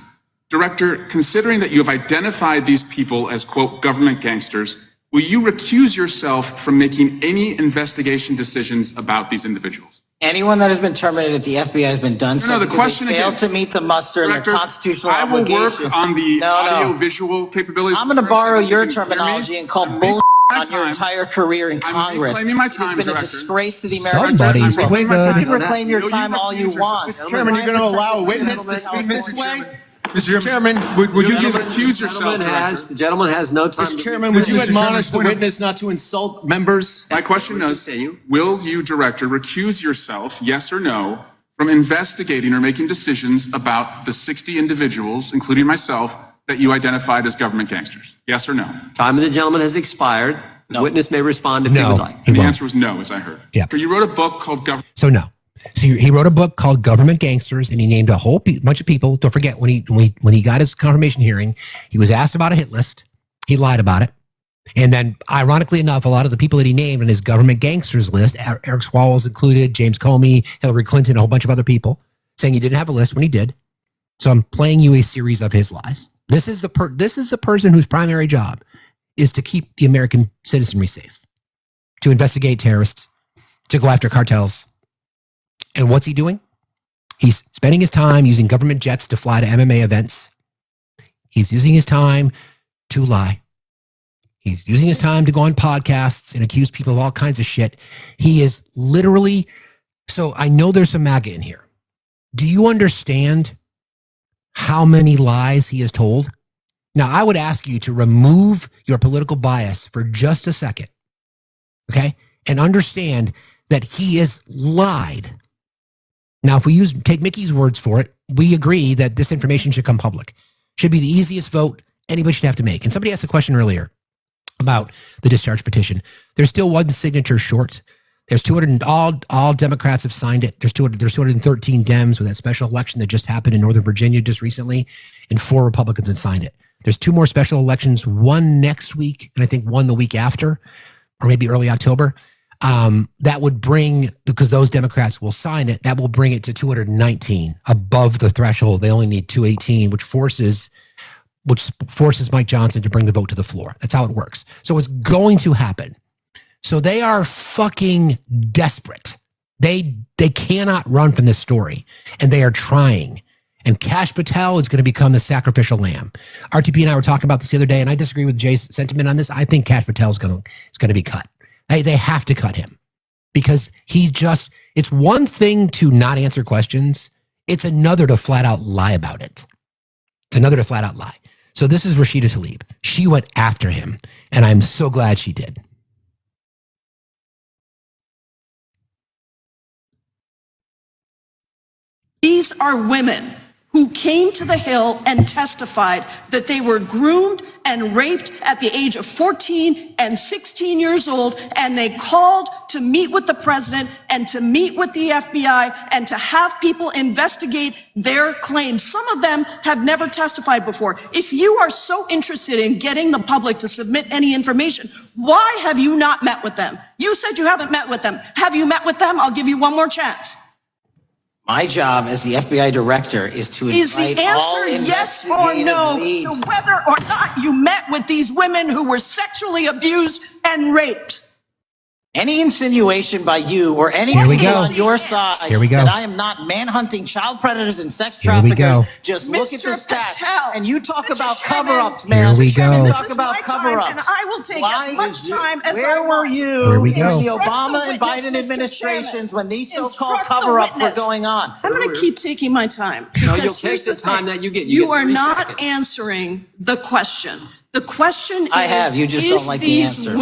Director, considering that you have identified these people as, quote, government gangsters, will you recuse yourself from making any investigation decisions about these individuals? Anyone that has been terminated at the FBI has been done so the question they failed to meet the muster and their constitutional obligation. I will work on the audio-visual capabilities. I'm going to borrow your terminology and call bullshit on your entire career in Congress. I'm reclaiming my time, It's been Director. a disgrace to the American people. You can reclaim your time all you want. Mr. Chairman, you're going to allow a witness to speak this way? Mr. Chairman, would you recuse yourself? The gentleman has no time. Mr. Chairman, would you admonish the witness not to insult members? My question is, will you, Director, recuse yourself, yes or no, from investigating or making decisions about the 60 individuals, including myself, that you identified as government gangsters? Yes or no? Time of the gentleman has expired. The witness may respond if he would like. And the answer was no, as I heard. Yeah. So you wrote a book called Government. So no. So he wrote a book called Government Gangsters, and he named a whole bunch of people. Don't forget, when he got his confirmation hearing, he was asked about a hit list. He lied about it. And then, ironically enough, a lot of the people that he named on his Government Gangsters list, Eric Swalwell's included, James Comey, Hillary Clinton, a whole bunch of other people, saying he didn't have a list when he did. So I'm playing you a series of his lies. This is the person whose primary job is to keep the American citizenry safe, to investigate terrorists, to go after cartels. And what's he doing? He's spending his time using government jets to fly to MMA events. He's using his time to lie. He's using his time to go on podcasts and accuse people of all kinds of shit. He is literally, so I know there's some MAGA in here. Do you understand how many lies he has told? Now, I would ask you to remove your political bias for just a second, okay? And understand that he has lied. Now, if we take Mickey's words for it, we agree that this information should come public. Should be the easiest vote anybody should have to make. And somebody asked a question earlier about the discharge petition. There's still one signature short. There's 200, all Democrats have signed it. There's 213 Dems with that special election that just happened in Northern Virginia just recently, and 4 Republicans have signed it. There's 2 more special elections, one next week, and I think one the week after, or maybe early October. That would bring, because those Democrats will sign it, that will bring it to 219 above the threshold. They only need 218, which forces Mike Johnson to bring the vote to the floor. That's how it works. So it's going to happen. So they are fucking desperate. They cannot run from this story, and they are trying. And Kash Patel is going to become the sacrificial lamb. RTP and I were talking about this the other day, and I disagree with Jay's sentiment on this. I think Kash Patel is going to be cut. They have to cut him because it's one thing to not answer questions. It's another to flat out lie about it. It's another to flat out lie. So this is Rashida Tlaib. She went after him, and I'm so glad she did. These are women who came to the Hill and testified that they were groomed and raped at the age of 14 and 16 years old, and they called to meet with the president and to meet with the FBI and to have people investigate their claims. Some of them have never testified before. If you are so interested in getting the public to submit any information, why have you not met with them? You said you haven't met with them. Have you met with them? I'll give you one more chance. My job as the FBI director is to Is the invite all answer yes or no to whether or not you met with these women who were sexually abused and raped? Any insinuation by you or anyone on your side that I am not manhunting child predators and sex traffickers, just look at the stats. And you talk about cover-ups, man. You talk about cover-ups. I will take as much time as Where were you in the Obama and Biden administrations when these so-called cover-ups were going on? I'm going to keep taking my time. No, you'll take the time that you get. You are not answering the question. The question is, you just don't like the answer.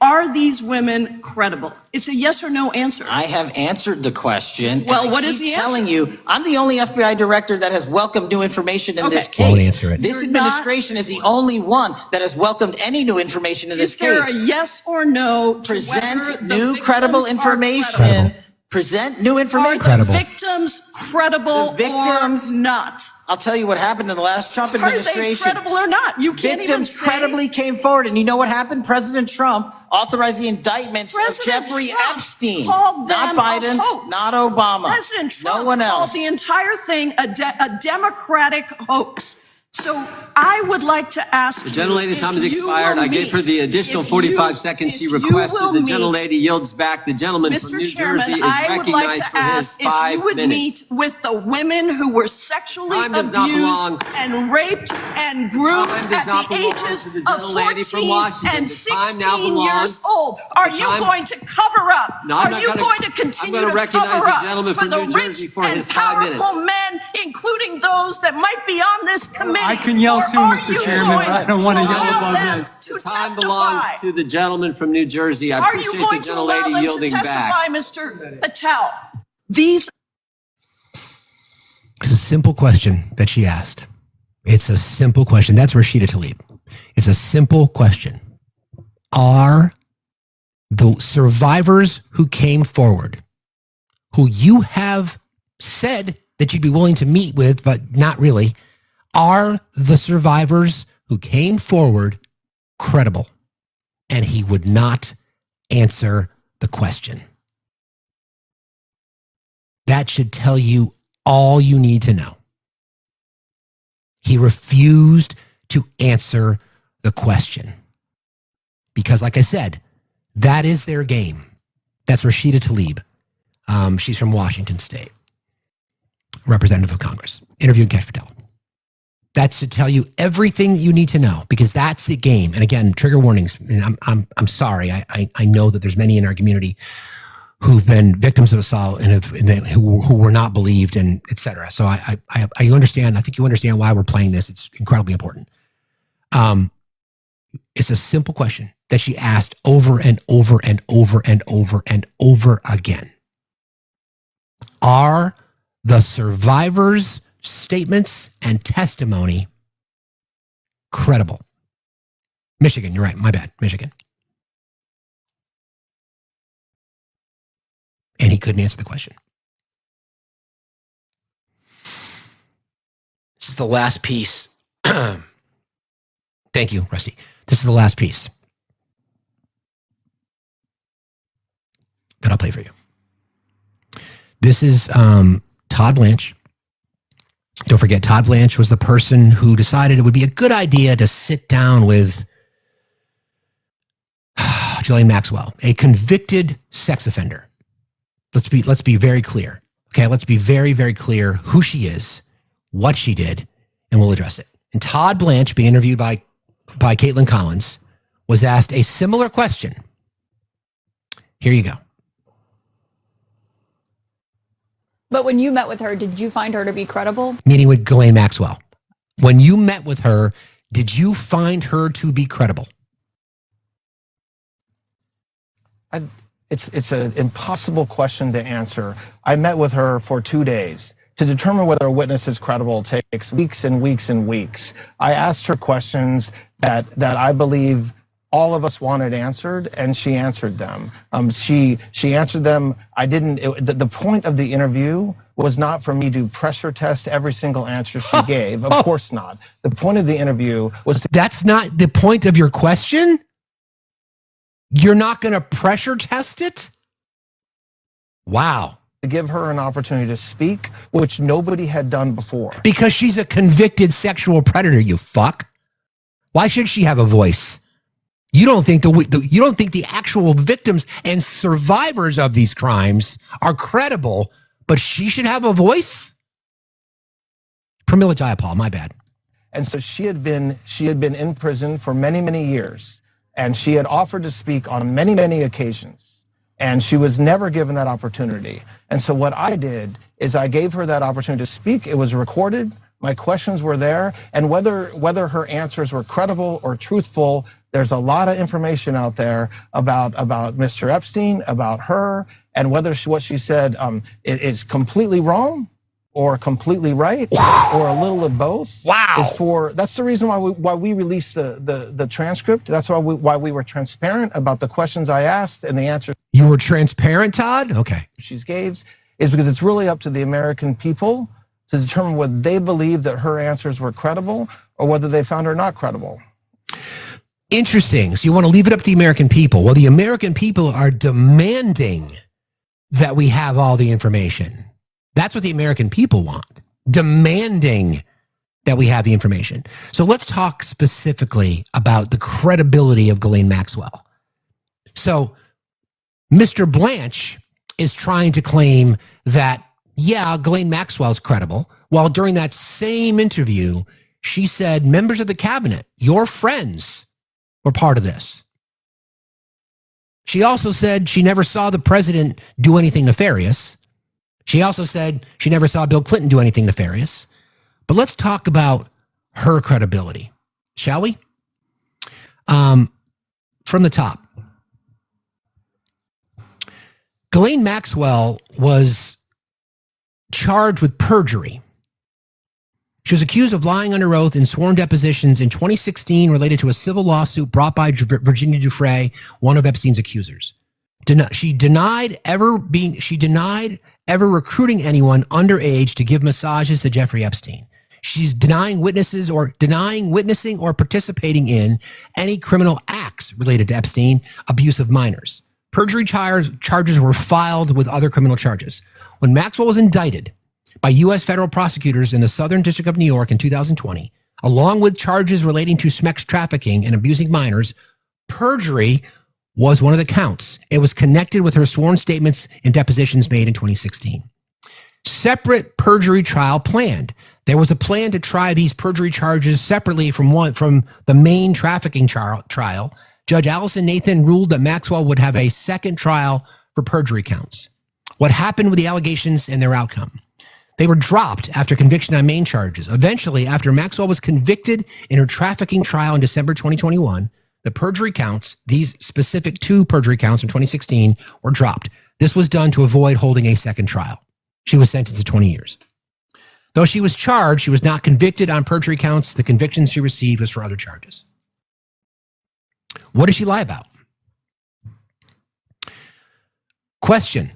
Are these women credible? It's a yes or no answer. I have answered the question. Well, what is the answer? I'm telling you, I'm the only FBI director that has welcomed new information in this case. Won't answer it. This administration is the only one that has welcomed any new information in this case. Is there a yes or no to present new credible information? Present new information. Are the victims credible or not? I'll tell you what happened in the last Trump administration. Are they credible or not? You can't even say. Victims credibly came forward, and you know what happened? President Trump authorized the indictments of Jeffrey Epstein, not Biden, not Obama, President Trump no one else. called the entire thing a Democratic hoax. So I would like to ask the gentlelady's time has expired. I gave her the additional 45 seconds she requested. The gentlelady yields back. The gentleman from New Jersey is recognized for his 5 minutes. If you would meet with the women who were sexually abused and raped and groomed at the ages of 14 and 16 years old, are you going to cover up? Are you going to continue to cover up for the rich and powerful men, including those that might be on this committee? I can yell too, Mr. Chairman. I don't want to yell above this. The time belongs to the gentleman from New Jersey. I appreciate the gentlelady yielding back. Mr. Patel, these. It's a simple question that she asked. It's a simple question. That's Rashida Tlaib. It's a simple question. Are the survivors who came forward, who you have said that you'd be willing to meet with, but not really, are the survivors who came forward credible? And he would not answer the question. That should tell you all you need to know. He refused to answer the question. Because like I said, that is their game. That's Rashida Tlaib. She's from Washington State. Representative of Congress. Interviewing Kesh Patel. That should tell you everything you need to know, because that's the game. And again, trigger warnings. I'm sorry. I know that there's many in our community who've been victims of assault and who were not believed, and et cetera. So I understand. I think you understand why we're playing this. It's incredibly important. It's a simple question that she asked over and over and over and over and over again. Are the survivors' statements and testimony credible? Michigan, you're right. My bad. Michigan. And he couldn't answer the question. This is the last piece. Thank you, Rusty. This is the last piece that I'll play for you. This is Todd Blanche. Don't forget, Todd Blanche was the person who decided it would be a good idea to sit down with Ghislaine Maxwell, a convicted sex offender. Let's be very clear. Okay, let's be very, very clear who she is, what she did, and we'll address it. And Todd Blanche, being interviewed by Caitlin Collins, was asked a similar question. Here you go. But when you met with her, did you find her to be credible? Meeting with Ghislaine Maxwell. When you met with her, did you find her to be credible? It's an impossible question to answer. I met with her for 2 days. To determine whether a witness is credible takes weeks and weeks and weeks. I asked her questions that I believe all of us wanted answered, and she answered them. She answered them. The point of the interview was not for me to pressure test every single answer she gave. Of course not. The point of the interview was That's not the point of your question? You're not going to pressure test it? Wow. To give her an opportunity to speak, which nobody had done before. Because she's a convicted sexual predator, you fuck. Why should she have a voice? You don't think the actual victims and survivors of these crimes are credible, but she should have a voice? Pramila Jayapal, my bad. And so she had been in prison for many, many years, and she had offered to speak on many, many occasions, and she was never given that opportunity. And so what I did is I gave her that opportunity to speak. It was recorded. My questions were there, and whether her answers were credible or truthful, there's a lot of information out there about Mr. Epstein, about her, and whether what she said is completely wrong or completely right, or a little of both. Wow. That's the reason why we released the transcript. That's why we were transparent about the questions I asked and the answers. You were transparent, Todd? Okay. She gave is because it's really up to the American people to determine whether they believe that her answers were credible or whether they found her not credible. Interesting. So you want to leave it up to the American people. Well, the American people are demanding that we have all the information. That's what the American people want, demanding that we have the information. So let's talk specifically about the credibility of Ghislaine Maxwell. So Mr. Blanche is trying to claim that, yeah, Ghislaine Maxwell is credible, while during that same interview, she said members of the cabinet, your friends, were part of this. She also said she never saw the president do anything nefarious. She also said she never saw Bill Clinton do anything nefarious. But let's talk about her credibility, shall we? From the top. Ghislaine Maxwell was charged with perjury. She was accused of lying under oath in sworn depositions in 2016 related to a civil lawsuit brought by Virginia Giuffre, one of Epstein's accusers. She denied ever recruiting anyone underage to give massages to Jeffrey Epstein. She's denying witnessing or participating in any criminal acts related to Epstein, abuse of minors. Perjury charges were filed with other criminal charges. When Maxwell was indicted by U.S. federal prosecutors in the Southern District of New York in 2020, along with charges relating to sex trafficking and abusing minors, perjury was one of the counts. It was connected with her sworn statements and depositions made in 2016. Separate perjury trial planned. There was a plan to try these perjury charges separately from the main trafficking trial. Judge Allison Nathan ruled that Maxwell would have a second trial for perjury counts. What happened with the allegations and their outcome? They were dropped after conviction on main charges. Eventually, after Maxwell was convicted in her trafficking trial in December 2021, the perjury counts, these specific 2 perjury counts from 2016, were dropped. This was done to avoid holding a second trial. She was sentenced to 20 years. Though she was charged, she was not convicted on perjury counts. The conviction she received was for other charges. What did she lie about? Question.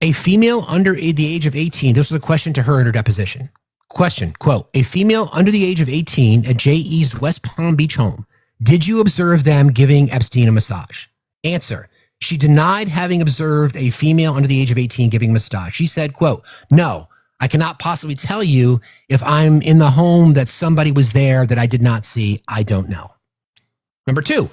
A female under the age of 18, this was a question to her in her deposition. Question, quote, a female under the age of 18 at J.E.'s West Palm Beach home. Did you observe them giving Epstein a massage? Answer, she denied having observed a female under the age of 18 giving a massage. She said, quote, no, I cannot possibly tell you if I'm in the home that somebody was there that I did not see. I don't know. Number 2,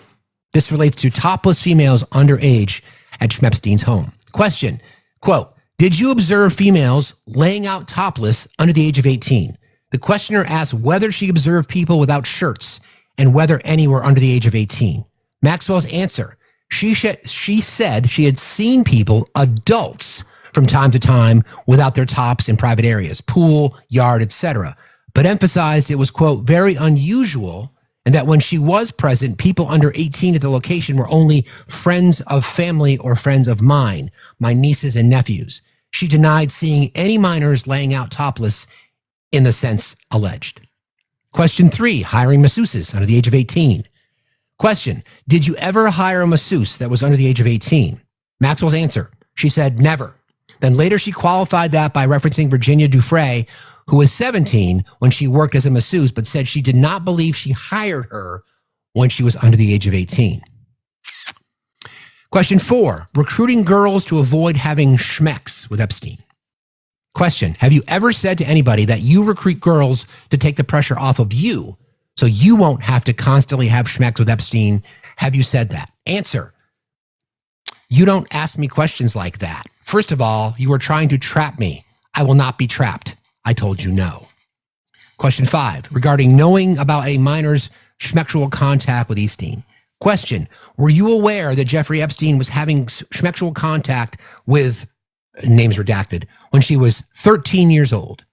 this relates to topless females underage at Epstein's home. Question, quote, did you observe females laying out topless under the age of 18? The questioner asked whether she observed people without shirts and whether any were under the age of 18. Maxwell's answer, she said she had seen people, adults, from time to time without their tops in private areas, pool, yard, etc., but emphasized it was, quote, very unusual and that when she was present, people under 18 at the location were only friends of family or friends of mine, my nieces and nephews. She denied seeing any minors laying out topless in the sense alleged. Question 3, hiring masseuses under the age of 18. Question, did you ever hire a masseuse that was under the age of 18? Maxwell's answer, she said never. Then later she qualified that by referencing Virginia Giuffre, who was 17 when she worked as a masseuse, but said she did not believe she hired her when she was under the age of 18. Question 4, recruiting girls to avoid having schmecks with Epstein. Question, have you ever said to anybody that you recruit girls to take the pressure off of you so you won't have to constantly have schmecks with Epstein have you said that? Answer. You don't ask me questions like that. First of all, you are trying to trap me. I will not be trapped. I told you no. Question 5, regarding knowing about a minor's schmexual contact with Epstein. Question, were you aware that Jeffrey Epstein was having schmexual contact with, names redacted, when she was 13 years old?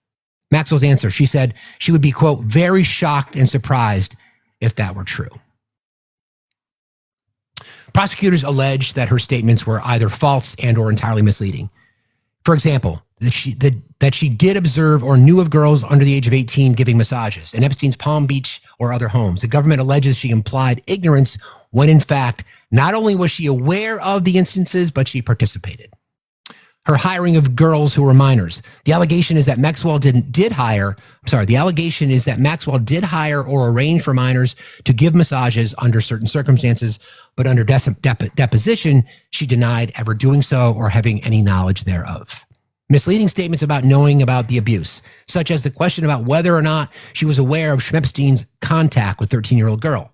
Maxwell's answer, she said she would be, quote, very shocked and surprised if that were true. Prosecutors alleged that her statements were either false and or entirely misleading. For example, that she did observe or knew of girls under the age of 18 giving massages in Epstein's Palm Beach or other homes. The government alleges she implied ignorance when in fact, not only was she aware of the instances, but she participated. Her hiring of girls who were minors. The allegation is that Maxwell did hire or arrange for minors to give massages under certain circumstances, but under deposition, she denied ever doing so or having any knowledge thereof. Misleading statements about knowing about the abuse, such as the question about whether or not she was aware of Epstein's contact with 13-year-old girl.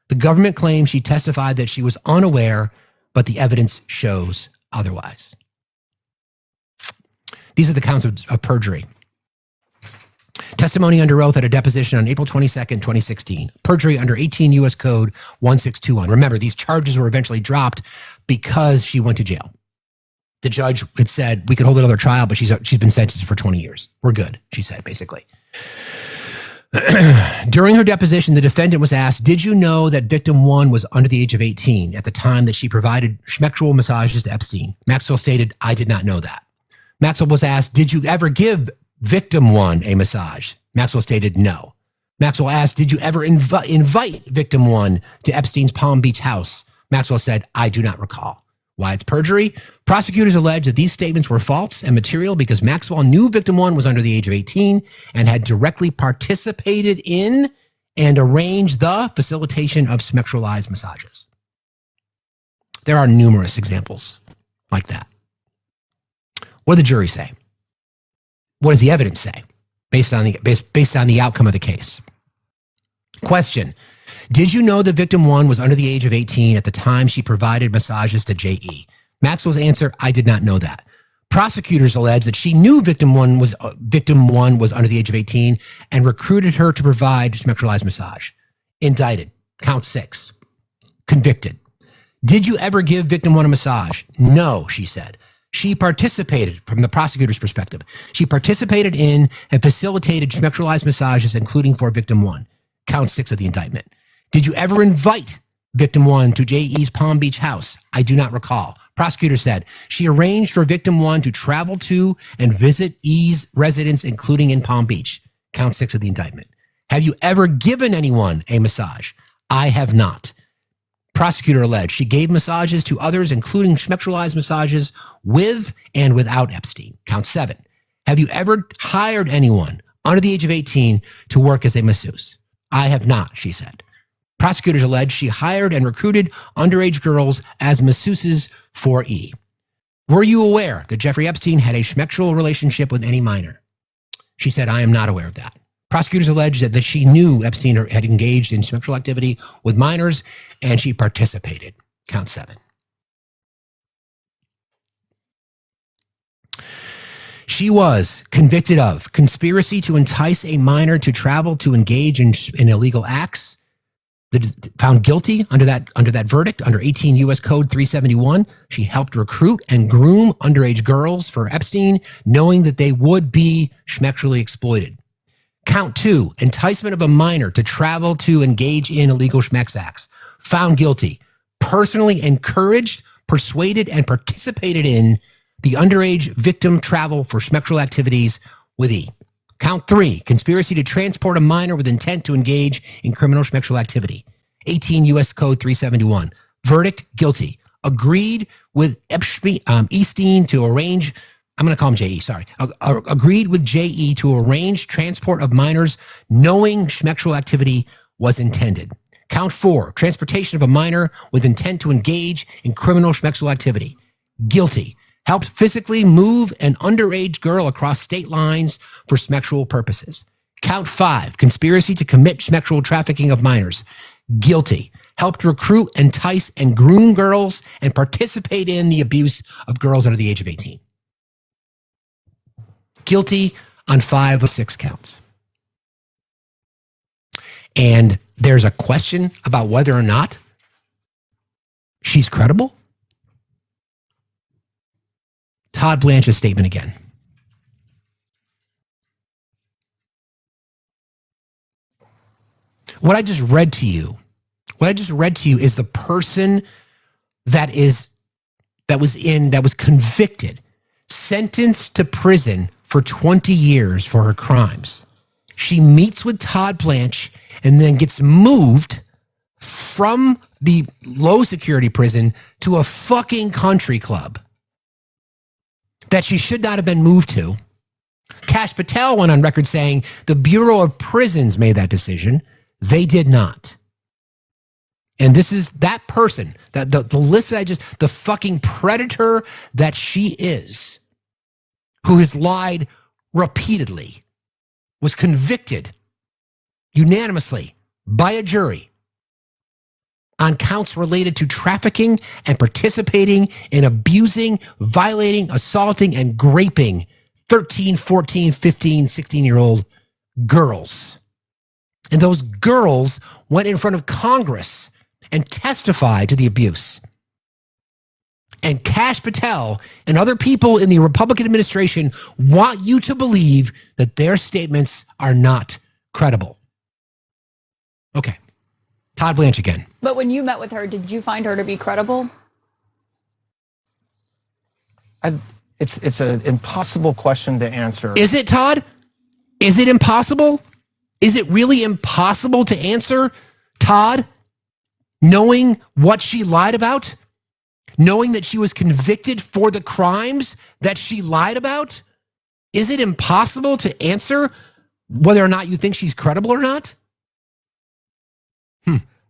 The government claims she testified that she was unaware, but the evidence shows otherwise. These are the counts of perjury. Testimony under oath at a deposition on April 22nd, 2016. Perjury under 18 U.S. Code 1621. Remember, these charges were eventually dropped because she went to jail. The judge had said, we could hold another trial, but she's been sentenced for 20 years. We're good, she said, basically. During her deposition, the defendant was asked, did you know that victim 1 was under the age of 18 at the time that she provided schmexual massages to Epstein? Maxwell stated, I did not know that. Maxwell was asked, did you ever give victim 1 a massage? Maxwell stated no. Maxwell asked, did you ever invite victim 1 to Epstein's Palm Beach house? Maxwell said, I do not recall. Why it's perjury? Prosecutors allege that these statements were false and material because Maxwell knew victim 1 was under the age of 18 and had directly participated in and arranged the facilitation of schmexualized massages. There are numerous examples like that. What did the jury say? What does the evidence say based on the outcome of the case? Question. Did you know that victim 1 was under the age of 18 at the time she provided massages to JE? Maxwell's answer, I did not know that. Prosecutors allege that she knew victim 1 was under the age of 18 and recruited her to provide schmexualized massage. Indicted. Count 6. Convicted. Did you ever give victim 1 a massage? No, she said. She participated, from the prosecutor's perspective, she participated in and facilitated schmexualized massages, including for victim 1. Count 6 of the indictment. Did you ever invite victim 1 to JE's Palm Beach house? I do not recall. Prosecutor said she arranged for victim 1 to travel to and visit E's residence, including in Palm Beach. Count 6 of the indictment. Have you ever given anyone a massage? I have not. Prosecutor alleged she gave massages to others, including schmexualized massages with and without Epstein. Count 7. Have you ever hired anyone under the age of 18 to work as a masseuse? I have not, she said. Prosecutors allege she hired and recruited underage girls as masseuses for E. Were you aware that Jeffrey Epstein had a schmexual relationship with any minor? She said, I am not aware of that. Prosecutors allege that she knew Epstein had engaged in sexual activity with minors and she participated. Count 7. She was convicted of conspiracy to entice a minor to travel to engage in illegal acts. Found guilty under that verdict under 18 U.S. Code 371. She helped recruit and groom underage girls for Epstein, knowing that they would be schmexually exploited. Count 2, enticement of a minor to travel to engage in illegal schmex acts. Found guilty. Personally encouraged, persuaded, and participated in the underage victim travel for schmexual activities with E. Count 3, conspiracy to transport a minor with intent to engage in criminal schmexual activity. 18 U.S. Code 371. Verdict, guilty. Agreed with Epstein to arrange, I'm going to call him J.E., sorry. Agreed with J.E. to arrange transport of minors knowing schmexual activity was intended. Count 4, transportation of a minor with intent to engage in criminal schmexual activity. Guilty. Helped physically move an underage girl across state lines for schmexual purposes. Count 5, conspiracy to commit schmexual trafficking of minors. Guilty. helped recruit, entice, and groom girls, and participate in the abuse of girls under the age of 18. Guilty on 5 of 6 counts. And there's a question about whether or not she's credible. Todd Blanche's statement again. What I just read to you is the person that was convicted, sentenced to prison for 20 years for her crimes. She meets with Todd Blanche and then gets moved from the low security prison to a fucking country club that she should not have been moved to. Kash Patel went on record saying the Bureau of Prisons made that decision. They did not. And this is that person, that the list that the fucking predator that she is, who has lied repeatedly, was convicted unanimously by a jury on counts related to trafficking and participating in abusing, violating, assaulting, and raping 13, 14, 15, 16-year-old girls. And those girls went in front of Congress and testified to the abuse. And Kash Patel and other people in the Republican administration want you to believe that their statements are not credible. Okay. Todd Blanche again. But when you met with her, did you find her to be credible? It's an impossible question to answer. Is it, Todd? Is it impossible? Is it really impossible to answer, Todd, knowing what she lied about? Knowing that she was convicted for the crimes that she lied about? Is it impossible to answer whether or not you think she's credible or not?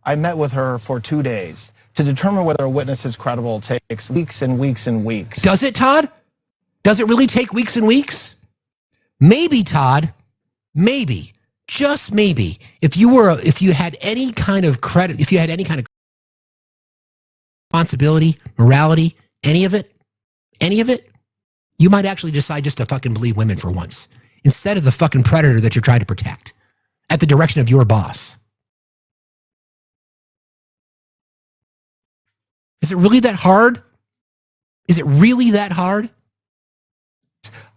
I met with her for 2 days. To determine whether a witness is credible takes weeks and weeks and weeks. Does it, Todd? Does it really take weeks and weeks? Maybe, Todd. Maybe. Just maybe. If you had any kind of credit, if you had any kind of responsibility, morality, any of it, you might actually decide just to fucking believe women for once, instead of the fucking predator that you're trying to protect at the direction of your boss. Is it really that hard? Is it really that hard?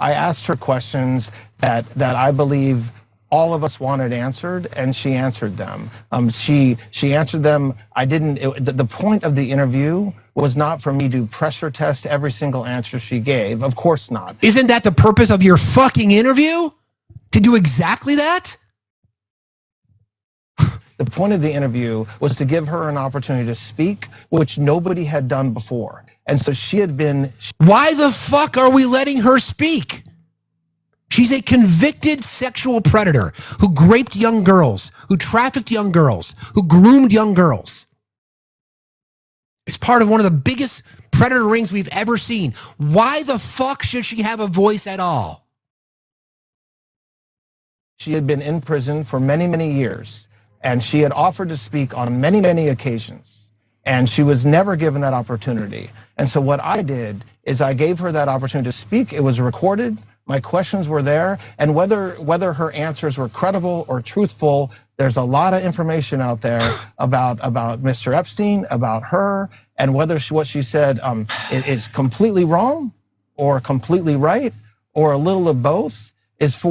I asked her questions that I believe all of us wanted answered, and she answered them. She answered them. The point of the interview was not for me to pressure test every single answer she gave. Of course not. Isn't that the purpose of your fucking interview? To do exactly that? The point of the interview was to give her an opportunity to speak, which nobody had done before. And so she had been... Why the fuck are we letting her speak? She's a convicted sexual predator who raped young girls, who trafficked young girls, who groomed young girls. It's part of one of the biggest predator rings we've ever seen. Why the fuck should she have a voice at all? She had been in prison for many, many years. And she had offered to speak on many, many occasions. And she was never given that opportunity. And so what I did is I gave her that opportunity to speak. It was recorded. My questions were there. And whether her answers were credible or truthful, there's a lot of information out there about Mr. Epstein, about her, and whether what she said is completely wrong or completely right or a little of both. That's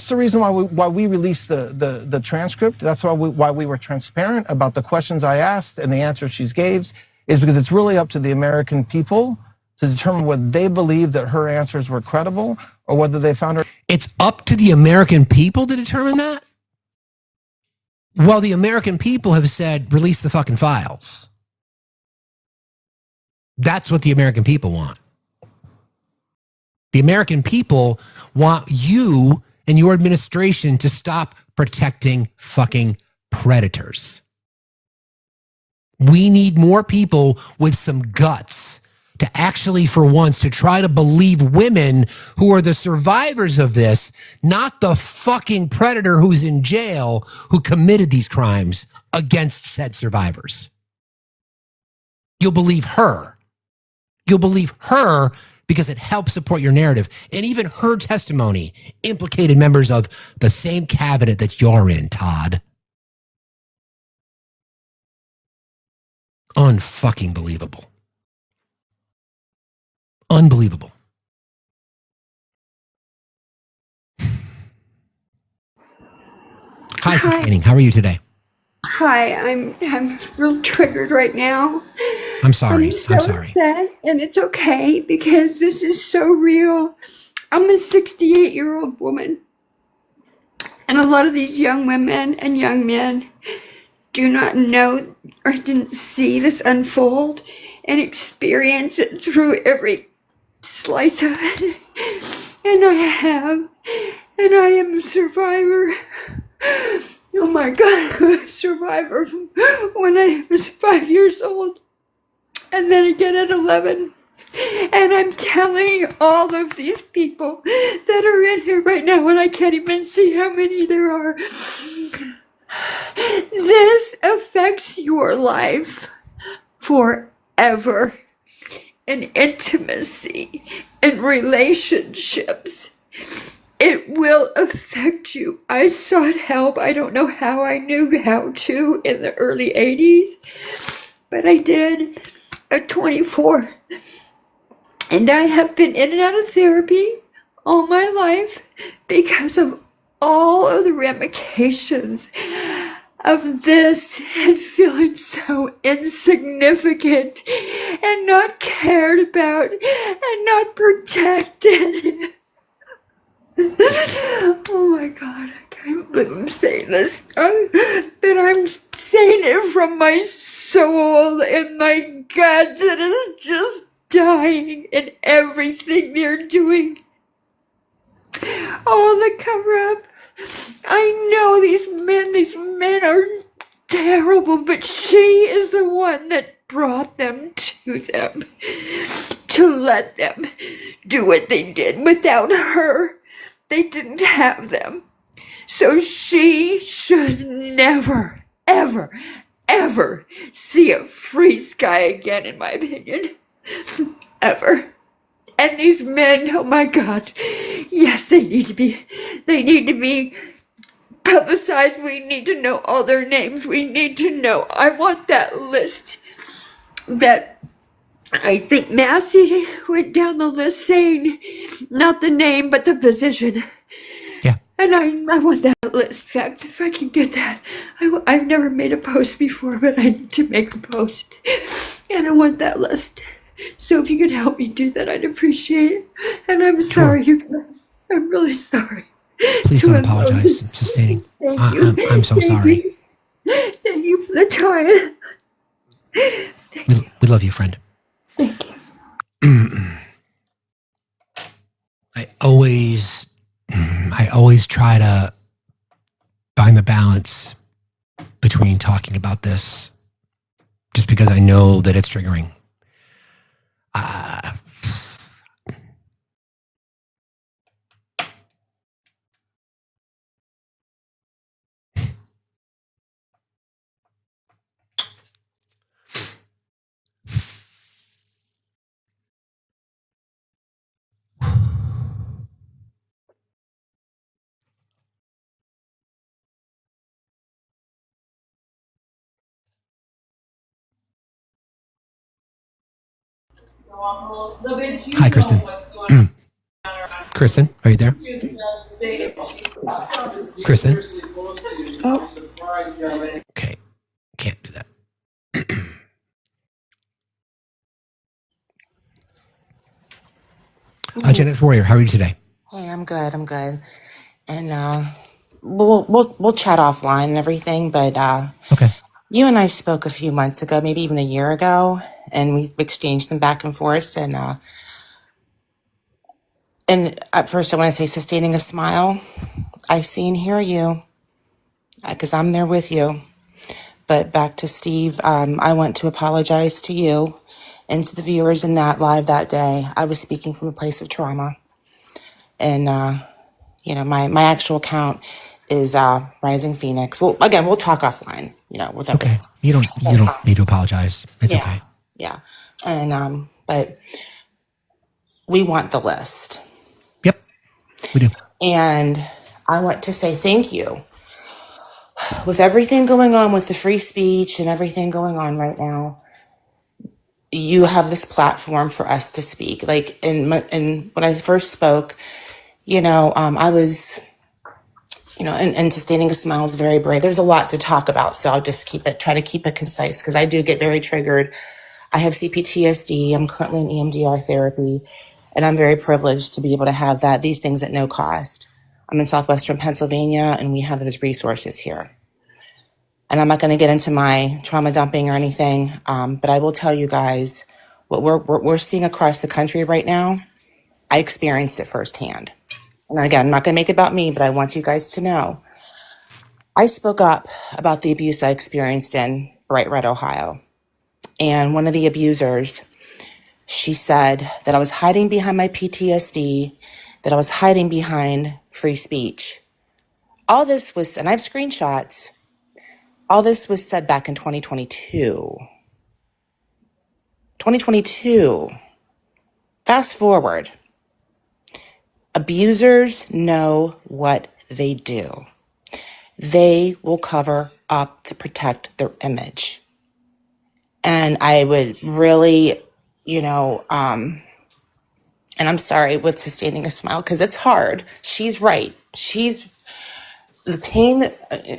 the reason why we released the transcript. That's why we were transparent about the questions I asked and the answers she gave, is because it's really up to the American people to determine whether they believe that her answers were credible or whether they found her. It's up to the American people to determine that? Well, the American people have said, release the fucking files. That's what the American people want. The American people want you and your administration to stop protecting fucking predators. We need more people with some guts to actually, for once, to try to believe women who are the survivors of this, not the fucking predator who's in jail who committed these crimes against said survivors. You'll believe her. You'll believe her because it helps support your narrative. And even her testimony implicated members of the same cabinet that you're in, Todd. Unfucking believable. Unbelievable. Hi, Sustaining. How are you today? Hi, I'm real triggered right now. I'm sorry. I'm so upset, and it's okay because this is so real. I'm a 68-year-old woman, and a lot of these young women and young men do not know or didn't see this unfold and experience it through every slice of it. And I have, and I am a survivor. Oh my God, I'm a survivor from when I was 5 years old, and then again at 11. And I'm telling all of these people that are in here right now, and I can't even see how many there are. This affects your life forever. In intimacy, in relationships. It will affect you. I sought help. I don't know how I knew how to in the early 80s, but I did at 24. And I have been in and out of therapy all my life because of all of the ramifications of this and feeling so insignificant and not cared about and not protected. Oh my God, I can't believe I'm saying this. But I'm saying it from my soul and my gut that is just dying in everything they're doing. All the cover up. I know these men are terrible, but she is the one that brought them to them, to let them do what they did. Without her, they didn't have them. So she should never, ever, ever see a free sky again, in my opinion. Ever. And these men, oh my God, yes, they need to be publicized. We need to know all their names. We need to know. I want that list that I think Massey went down the list saying not the name, but the position. Yeah. And I want that list. In fact, if I can get that, I've never made a post before, but I need to make a post. And I want that list. So if you could help me do that, I'd appreciate it. And I'm sorry, you guys. I'm really sorry. Please don't apologize, Sustaining. Thank you. I'm so sorry. Thank you for the time. We love you, friend. Thank you. I always try to find the balance between talking about this, just because I know that it's triggering. Hi, Kristen. Kristen, are you there? Kristen? Okay, can't do that. Janet Warrior, how are you today? Hey, I'm good. And we'll chat offline and everything, but okay. You and I spoke a few months ago, maybe even a year ago, and we exchanged them back and forth. And at first, I want to say, sustaining a smile. I see and hear you, because I'm there with you. But back to Steve, I want to apologize to you and to the viewers in that live that day. I was speaking from a place of trauma, and my actual account is Rising Phoenix. Well, again, we'll talk offline. With everything. Okay, you don't need to apologize. It's okay. Yeah. And, but we want the list. Yep, we do. And I want to say thank you. With everything going on with the free speech and everything going on right now, you have this platform for us to speak. Like, and when I first spoke, I was, and Sustaining a Smile is very brave. There's a lot to talk about, so I'll just try to keep it concise, because I do get very triggered. I have CPTSD. I'm currently in EMDR therapy, and I'm very privileged to be able to have these things at no cost. I'm in Southwestern Pennsylvania, and we have those resources here. And I'm not going to get into my trauma dumping or anything, but I will tell you guys what we're seeing across the country right now. I experienced it firsthand. And again, I'm not going to make it about me, but I want you guys to know. I spoke up about the abuse I experienced in Bright Red, Ohio. And one of the abusers, she said that I was hiding behind my PTSD, that I was hiding behind free speech. All this was, and I have screenshots, all this was said back in 2022. 2022. Fast forward. Abusers know what they do. They will cover up to protect their image. And I would really, and I'm sorry with Sustaining a Smile, because it's hard. She's right. She's the pain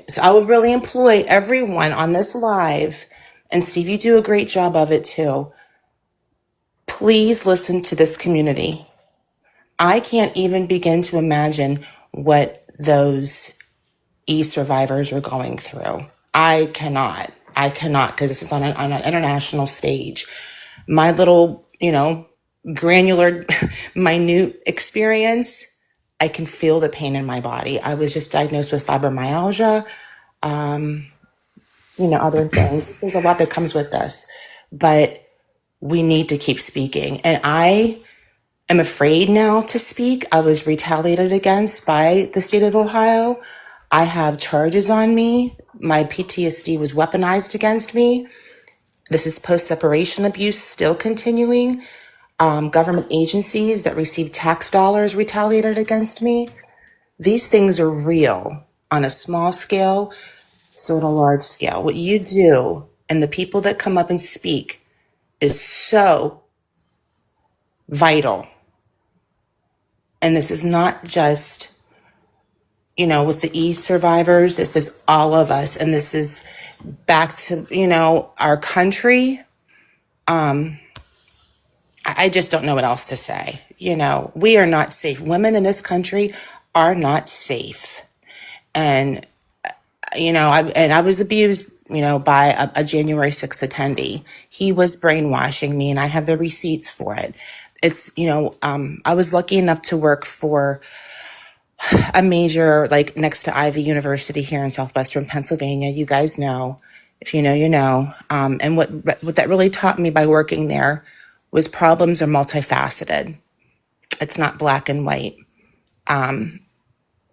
so I would really employ everyone on this live, and Steve, you do a great job of it too. Please listen to this community. I can't even begin to imagine what those survivors are going through. I cannot, because this is on an international stage. My little, granular, minute experience, I can feel the pain in my body. I was just diagnosed with fibromyalgia, other things. There's a lot that comes with this, but we need to keep speaking. And I am afraid now to speak. I was retaliated against by the state of Ohio. I have charges on me. My PTSD was weaponized against me. This is post-separation abuse still continuing. Government agencies that receive tax dollars retaliated against me. These things are real on a small scale, so on a large scale. What you do and the people that come up and speak is so vital. And this is not just, with the survivors, this is all of us. And this is back to, our country. I just don't know what else to say. We are not safe. Women in this country are not safe. And, I was abused, by a January 6th attendee. He was brainwashing me, and I have the receipts for it. It's, I was lucky enough to work for a major, next to Ivy University here in Southwestern Pennsylvania. You guys know, if you know, you know. And what that really taught me by working there was problems are multifaceted. It's not black and white. And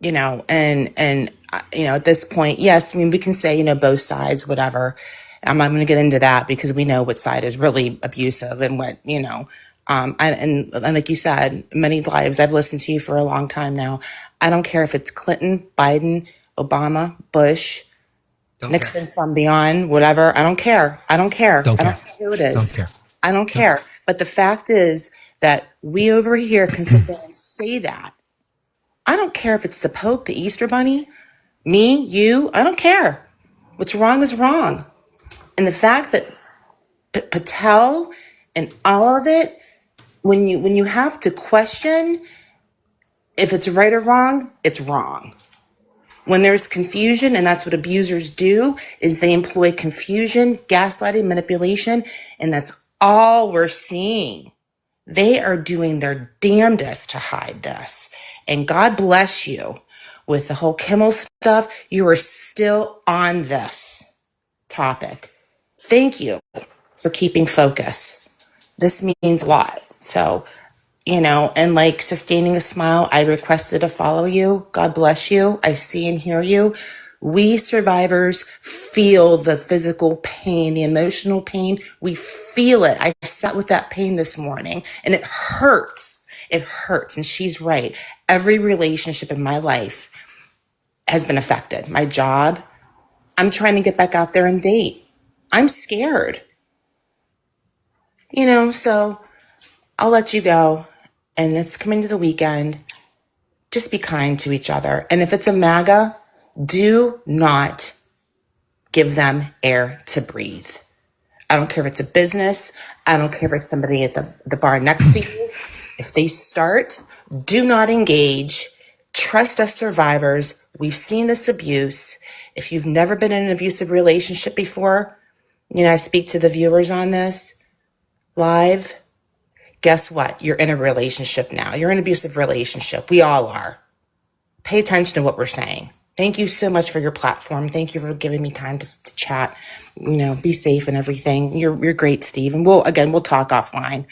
at this point, yes, we can say, both sides, whatever. I'm not going to get into that because we know what side is really abusive and what, and like you said, many lives, I've listened to you for a long time now. I don't care if it's Clinton, Biden, Obama, Bush, Nixon from beyond, whatever. I don't care. I don't care who it is. I don't care. But the fact is that we over here can sit there and say that. I don't care if it's the Pope, the Easter Bunny, me, you, I don't care. What's wrong is wrong. And the fact that Patel and all of it, when you have to question if it's right or wrong, it's wrong. When there's confusion, and that's what abusers do, is they employ confusion, gaslighting, manipulation, and that's all we're seeing. They are doing their damnedest to hide this. And God bless you with the whole Kimmel stuff. You are still on this topic. Thank you for keeping focus. This means a lot. So, and like Sustaining a Smile, I requested to follow you. God bless you. I see and hear you. We survivors feel the physical pain, the emotional pain. We feel it. I sat with that pain this morning and it hurts. It hurts. And she's right. Every relationship in my life has been affected. My job, I'm trying to get back out there and date. I'm scared. So I'll let you go. And it's coming to the weekend. Just be kind to each other. And if it's a MAGA, do not give them air to breathe. I don't care if it's a business. I don't care if it's somebody at the bar next to you. If they start, do not engage. Trust us survivors. We've seen this abuse. If you've never been in an abusive relationship before, I speak to the viewers on this live. Guess what? You're in a relationship now. You're in an abusive relationship. We all are. Pay attention to what we're saying. Thank you so much for your platform. Thank you for giving me time to chat. Be safe and everything. You're great, Steve. And we'll talk offline.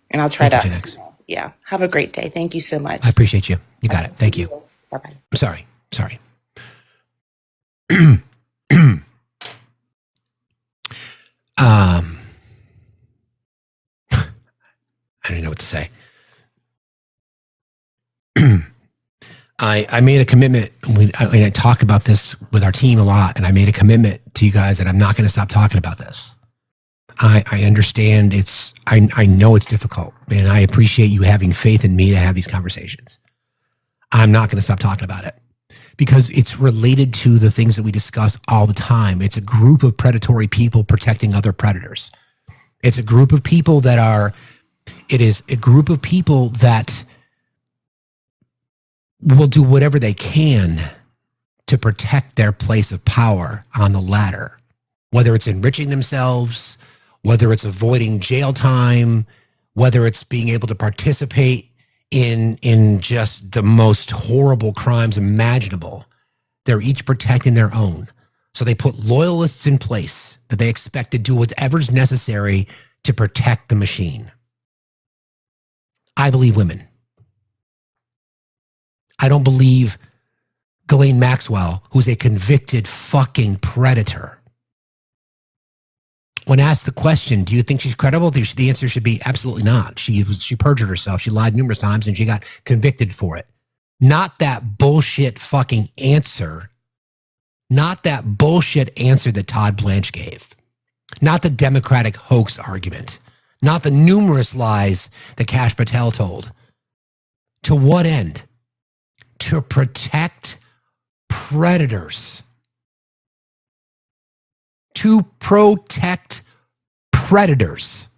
And I'll try to. Yeah. Have a great day. Thank you so much. I appreciate you. You got it. Thank you. Bye-bye. Sorry. I don't know what to say. I made a commitment. I talk about this with our team a lot, and I made a commitment to you guys that I'm not going to stop talking about this. I understand I know it's difficult, and I appreciate you having faith in me to have these conversations. I'm not going to stop talking about it because it's related to the things that we discuss all the time. It's a group of predatory people protecting other predators. It's a group of people that will do whatever they can to protect their place of power on the ladder, whether it's enriching themselves, whether it's avoiding jail time, whether it's being able to participate in just the most horrible crimes imaginable. They're each protecting their own. So they put loyalists in place that they expect to do whatever's necessary to protect the machine. I believe women. I don't believe Ghislaine Maxwell, who's a convicted fucking predator. When asked the question, do you think she's credible? The answer should be absolutely not. She perjured herself. She lied numerous times and she got convicted for it. Not that bullshit fucking answer. Not that bullshit answer that Todd Blanche gave. Not the Democratic hoax argument. Not the numerous lies that Kash Patel told. To what end? To protect predators. To protect predators.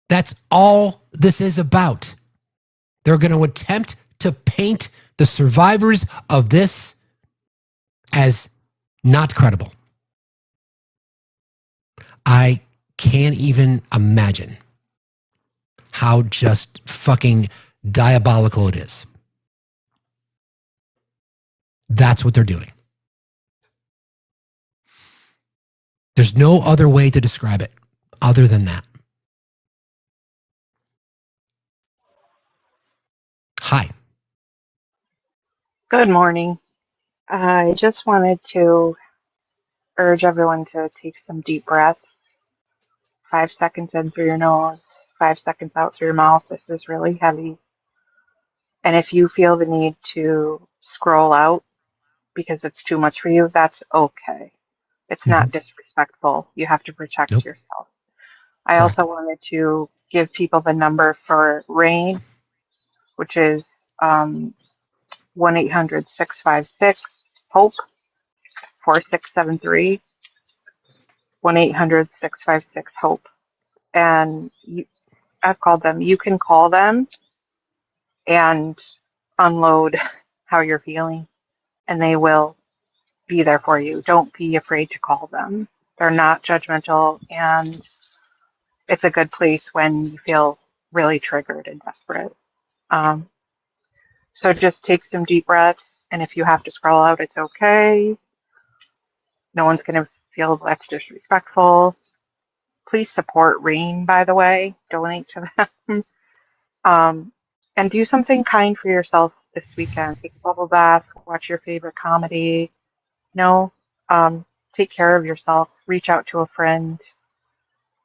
That's all this is about. They're going to attempt to paint the survivors of this as not credible. I can't even imagine how just fucking diabolical it is. That's what they're doing. There's no other way to describe it other than that. Hi. Good morning. I just wanted to urge everyone to take some deep breaths. 5 seconds in through your nose, 5 seconds out through your mouth. This is really heavy. And if you feel the need to scroll out because it's too much for you, that's okay. It's not disrespectful. You have to protect yourself. I also wanted to give people the number for RAIN, which is 1-800-656-HOPE 4673. 1-800-656-HOPE. And I've called them. You can call them and unload how you're feeling, and they will be there for you. Don't be afraid to call them. They're not judgmental, and it's a good place when you feel really triggered and desperate. So just take some deep breaths, and if you have to scroll out, it's okay. No one's going to feel that's disrespectful. Please support RAIN, by the way. Donate to them. And do something kind for yourself this weekend. Take a bubble bath, watch your favorite comedy. Take care of yourself. Reach out to a friend.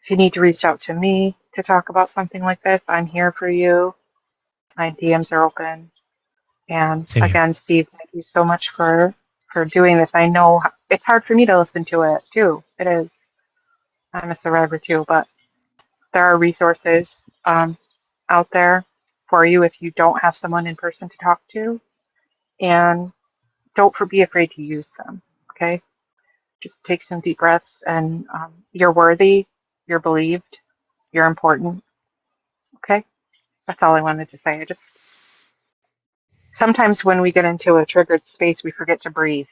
If you need to reach out to me to talk about something like this, I'm here for you. My DMs are open. And again, Steve, thank you so much for doing this. I know it's hard for me to listen to it too. It is. I'm a survivor too, but there are resources out there for you if you don't have someone in person to talk to. And don't be afraid to use them, okay? Just take some deep breaths, and you're worthy, you're believed, you're important, okay? That's all I wanted to say. Sometimes when we get into a triggered space, we forget to breathe.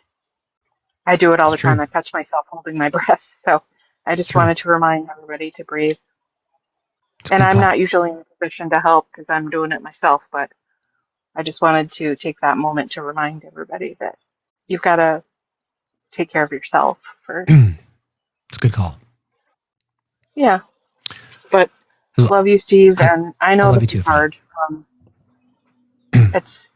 I do it all the time. I catch myself holding my breath. So I just wanted to remind everybody to breathe. And I'm not usually in a position to help because I'm doing it myself, but I just wanted to take that moment to remind everybody that you've got to take care of yourself first. It's a good call. Yeah. But love you, Steve, and I know this is hard. It's,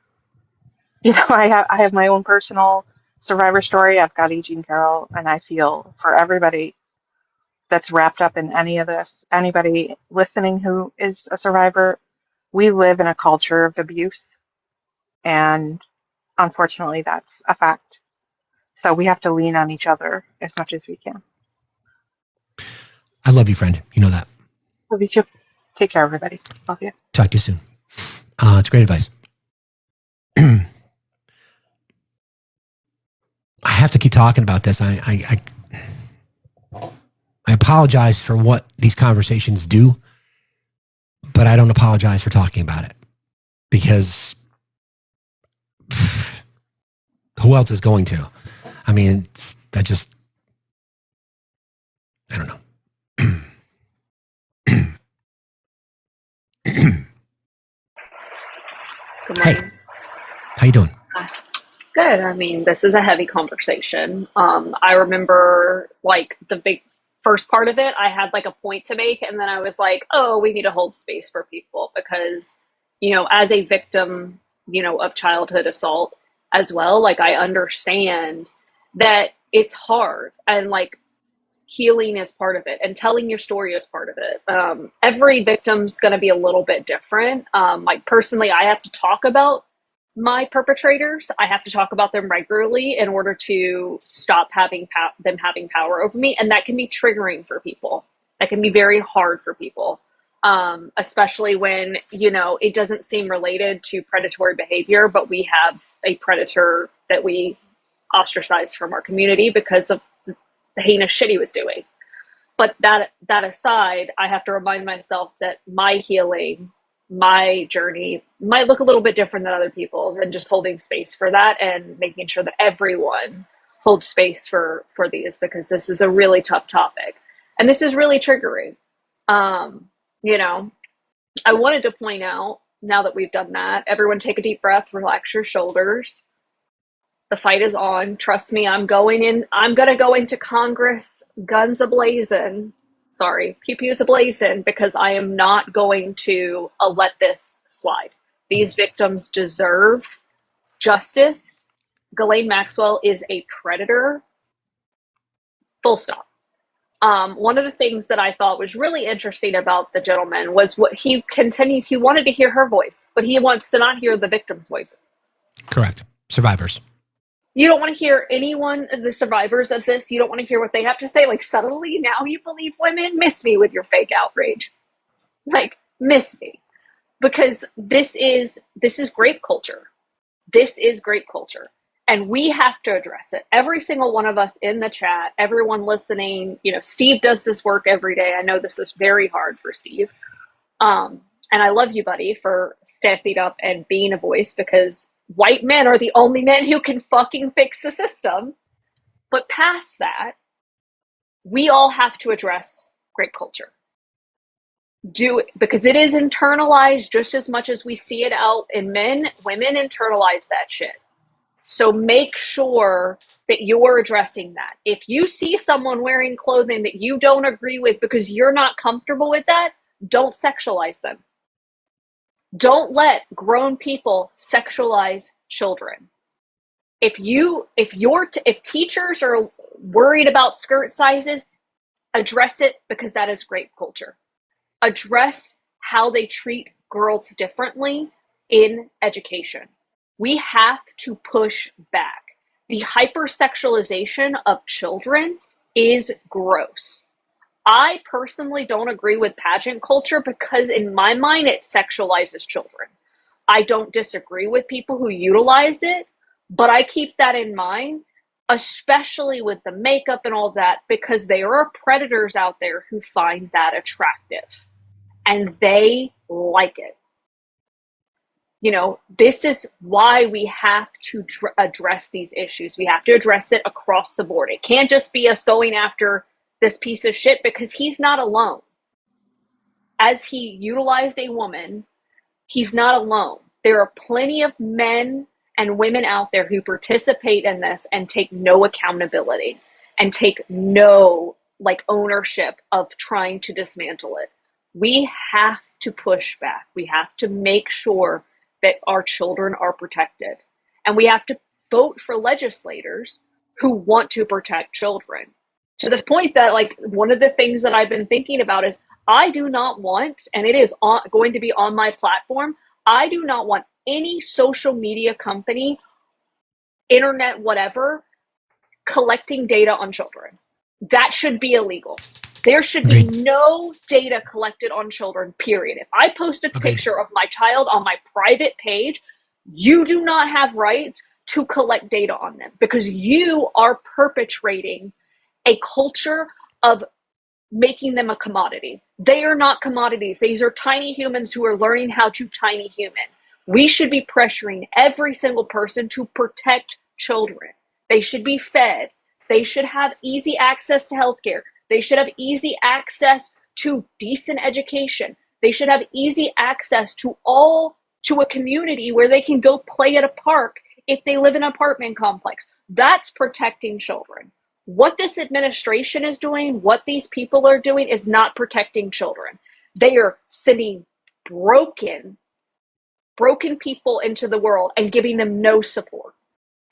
I have my own personal survivor story. I've got aging Carol, and I feel for everybody that's wrapped up in any of this, anybody listening who is a survivor, we live in a culture of abuse, and unfortunately that's a fact. So we have to lean on each other as much as we can. I love you, friend. You know that. Love you too. Take care, everybody. Love you. Talk to you soon. It's great advice. I have to keep talking about this. I apologize for what these conversations do, but I don't apologize for talking about it because who else is going to? I mean, I don't know. Good morning. Hey, how you doing? Good. I mean, this is a heavy conversation. I remember like the big first part of it, I had like a point to make, and then I was like, oh, we need to hold space for people because, as a victim, of childhood assault as well, like I understand that it's hard and like healing is part of it and telling your story is part of it. Every victim's going to be a little bit different. Like personally, I have to talk about my perpetrators. I have to talk about them regularly in order to stop having them having power over me. And that can be triggering for people. That can be very hard for people, especially when, it doesn't seem related to predatory behavior, but we have a predator that we ostracized from our community because of the heinous shit he was doing. But that aside, I have to remind myself that my healing, my journey might look a little bit different than other people's, and just holding space for that and making sure that everyone holds space for these, because this is a really tough topic and this is really triggering. I wanted to point out, now that we've done that, everyone take a deep breath, relax your shoulders. The fight is on. Trust me, I'm going to go into Congress guns a-blazing. Sorry, pew-pews a-blazing, because I am not going to let this slide. These victims deserve justice. Ghislaine Maxwell is a predator. Full stop. One of the things that I thought was really interesting about the gentleman was what he continued. He wanted to hear her voice, but he wants to not hear the victim's voice. Correct. Survivors. You don't want to hear anyone, the survivors of this, you don't want to hear what they have to say. Like, suddenly now you believe women? Miss me with your fake outrage. Like, miss me. Because this is grape culture. This is grape culture. And we have to address it. Every single one of us in the chat, everyone listening, Steve does this work every day. I know this is very hard for Steve. And I love you, buddy, for stepping up and being a voice, because white men are the only men who can fucking fix the system. But past that, we all have to address grape culture. Because it is internalized just as much as we see it out in men. Women internalize that shit. So make sure that you're addressing that. If you see someone wearing clothing that you don't agree with because you're not comfortable with that, don't sexualize them. Don't let grown people sexualize children. If teachers are worried about skirt sizes, address it, because that is rape culture. Address how they treat girls differently in education. We have to push back. The hypersexualization of children is gross. I personally don't agree with pageant culture because in my mind it sexualizes children. I don't disagree with people who utilize it, but I keep that in mind, especially with the makeup and all that, because there are predators out there who find that attractive and they like it. You know, this is why we have to address these issues. We have to address it across the board. It can't just be us going after this piece of shit, because he's not alone. As he utilized a woman, he's not alone. There are plenty of men and women out there who participate in this and take no accountability and take no ownership of trying to dismantle it. We have to push back. We have to make sure that our children are protected. And we have to vote for legislators who want to protect children. To the point that, one of the things that I've been thinking about is I do not want, and it is going to be on my platform, I do not want any social media company, internet, whatever, collecting data on children. That should be illegal. There should be no data collected on children, period. If I post a picture of my child on my private page, you do not have rights to collect data on them, because you are perpetrating a culture of making them a commodity. They are not commodities. These are tiny humans who are learning how to tiny human. We should be pressuring every single person to protect children. They should be fed. They should have easy access to healthcare. They should have easy access to decent education. They should have easy access to a community where they can go play at a park if they live in an apartment complex. That's protecting children. What this administration is doing, what these people are doing, is not protecting children. They are sending broken people into the world and giving them no support.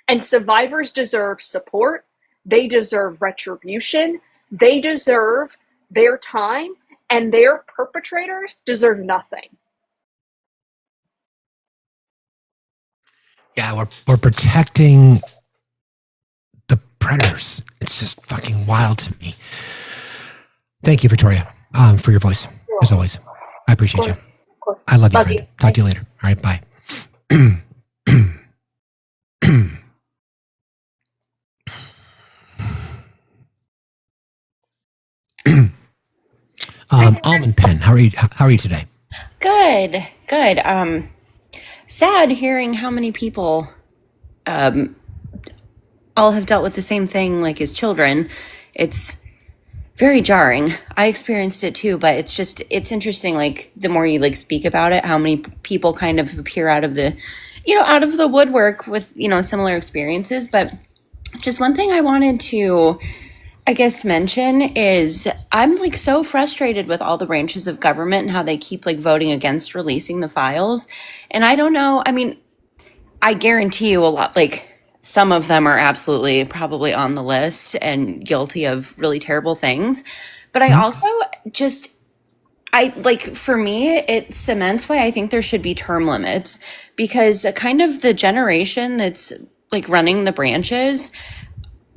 And survivors deserve support. They deserve retribution. They deserve their time, and their perpetrators deserve nothing. Yeah, we're protecting the predators. It's just fucking wild to me. Thank you, Victoria, for your voice, as always. I appreciate you. I love you, friend. Talk to you later. All right, bye. Almond Pen, how are you today? Good. Sad hearing how many people all have dealt with the same thing like as children. It's very jarring. I experienced it too, but it's interesting, the more you speak about it, how many people kind of appear out of the woodwork with, similar experiences. But just one thing I wanted to, I guess, mention is I'm so frustrated with all the branches of government and how they keep voting against releasing the files. And I don't know, I guarantee you a lot, some of them are absolutely probably on the list and guilty of really terrible things. But I also for me, it cements why I think there should be term limits, because kind of the generation that's running the branches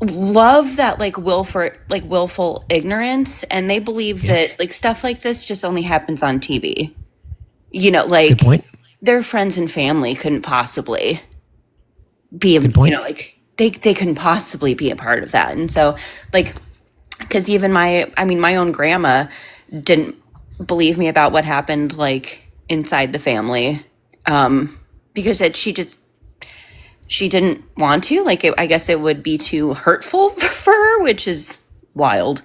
love that willful ignorance, and they believe that stuff like this just only happens on TV. Good point. Their friends and family couldn't possibly be, they couldn't possibly be a part of that. And so because even my own grandma didn't believe me about what happened inside the family, because she didn't want to, I guess it would be too hurtful for her, which is wild.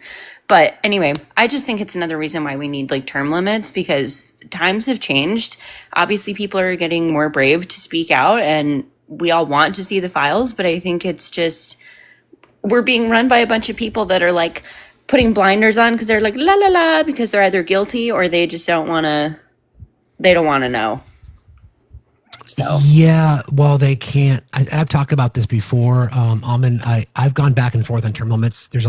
But anyway, I just think it's another reason why we need term limits, because times have changed. Obviously, people are getting more brave to speak out, and we all want to see the files. But I think it's just, we're being run by a bunch of people that are putting blinders on because they're la la la, because they're either guilty or they just don't want to know. So yeah, well, they can't. I've talked about this before. Almond, I've gone back and forth on term limits. There's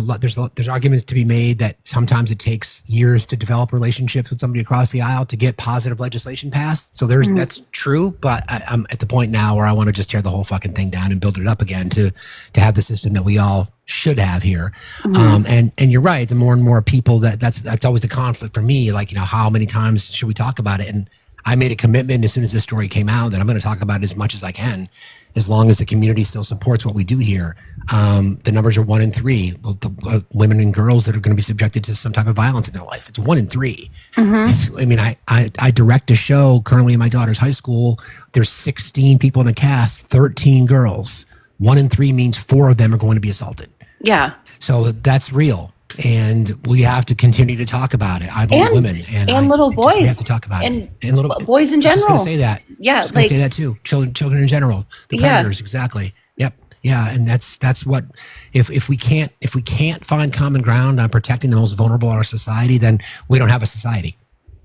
arguments to be made that sometimes it takes years to develop relationships with somebody across the aisle to get positive legislation passed. So that's true. But I'm at the point now where I want to just tear the whole fucking thing down and build it up again to have the system that we all should have here. And you're right. The more and more people that's always the conflict for me. Like, how many times should we talk about it? And I made a commitment as soon as this story came out that I'm going to talk about it as much as I can, as long as the community still supports what we do here. The numbers are 1 in 3. The women and girls that are going to be subjected to some type of violence in their life. It's 1 in 3. I mean, I direct a show currently in my daughter's high school. There's 16 people in the cast, 13 girls. 1 in 3 means 4 of them are going to be assaulted. Yeah. So that's real. And we have to continue to talk about it. I believe women and little boys. We have to talk about it. And little boys in general. I was going to say that. Yeah, I was going to say that too. Children in general. The predators, exactly. Yep. Yeah, and that's what if we can't find common ground on protecting the most vulnerable in our society, then we don't have a society.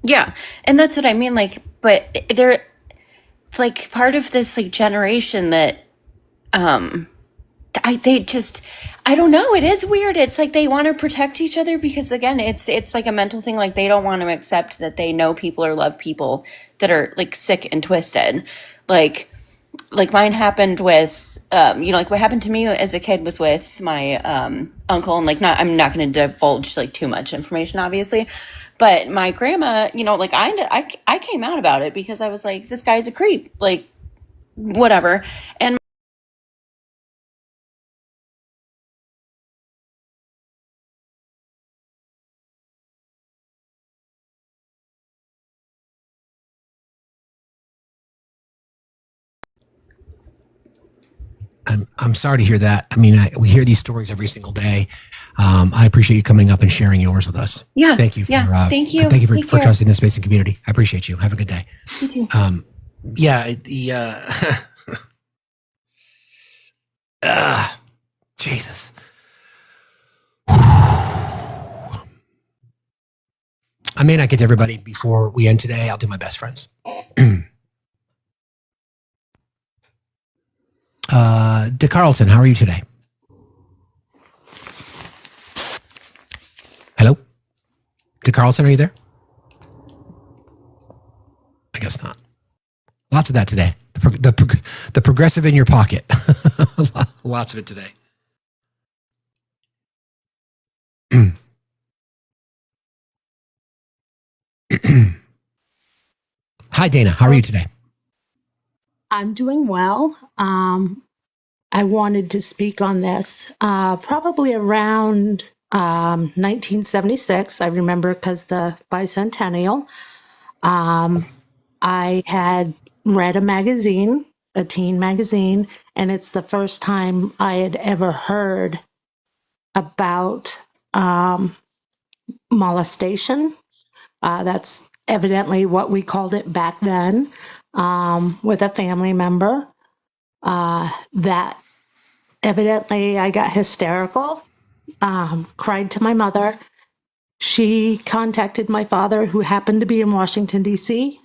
Yeah, and that's what I mean. Like, but they're like part of this like generation that I don't know. It is weird. It's like they want to protect each other because, again, it's like a mental thing. Like they don't want to accept that they know people or love people that are like sick and twisted. Like mine happened with, like what happened to me as a kid was with my uncle. And I'm not going to divulge like too much information, obviously. But my grandma, like I came out about it because I was like, this guy's a creep, like whatever. And I'm sorry to hear that. I mean, we hear these stories every single day. I appreciate you coming up and sharing yours with us. Yeah. Thank you for thank you. Thank you for trusting this space and community. I appreciate you. Have a good day. You too. Jesus. I may not get to everybody before we end today. I'll do my best, friends. DeCarlton, how are you today? Hello? DeCarlton, are you there? I guess not. Lots of that today. The progressive in your pocket. Lots of it today. Hi, Dana. How are you today? I'm doing well. I wanted to speak on this probably around 1976. I remember because the bicentennial. I had read a magazine, a teen magazine, and it's the first time I had ever heard about molestation. That's evidently what we called it back then, with a family member. That evidently I got hysterical, cried to my mother. She contacted my father, who happened to be in Washington, D.C.,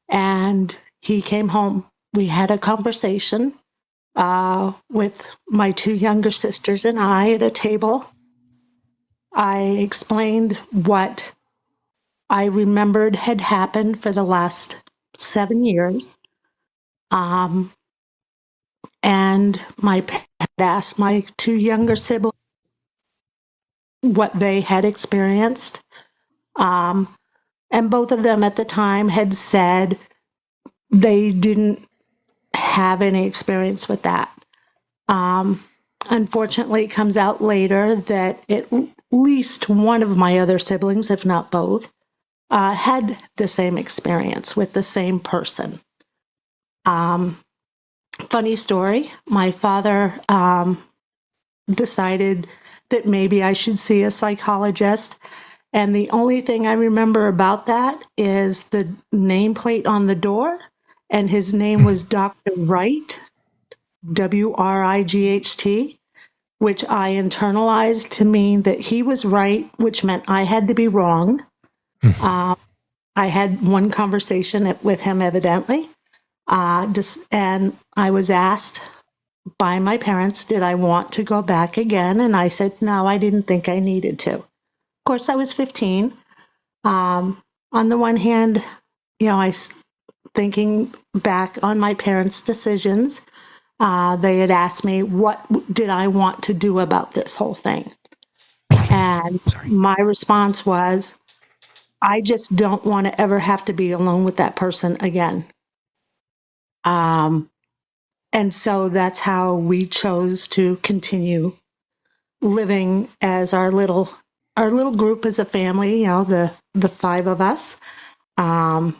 and he came home. We had a conversation with my 2 younger sisters and I at a table. I explained what I remembered had happened for the last 7 years. And my parents asked my 2 younger siblings what they had experienced. And both of them at the time had said they didn't have any experience with that. Unfortunately, it comes out later that at least one of my other siblings, if not both, had the same experience with the same person. Funny story, my father decided that maybe I should see a psychologist. And the only thing I remember about that is the nameplate on the door. And his name was Dr. Wright, W-R-I-G-H-T, which I internalized to mean that he was right, which meant I had to be wrong. I had one conversation with him, evidently. And I was asked by my parents, did I want to go back again? And I said, no, I didn't think I needed to. Of course, I was 15. On the one hand, thinking back on my parents' decisions, they had asked me, what did I want to do about this whole thing? And my response was, I just don't want to ever have to be alone with that person again. And so that's how we chose to continue living as our little group as a family, the 5 of us. And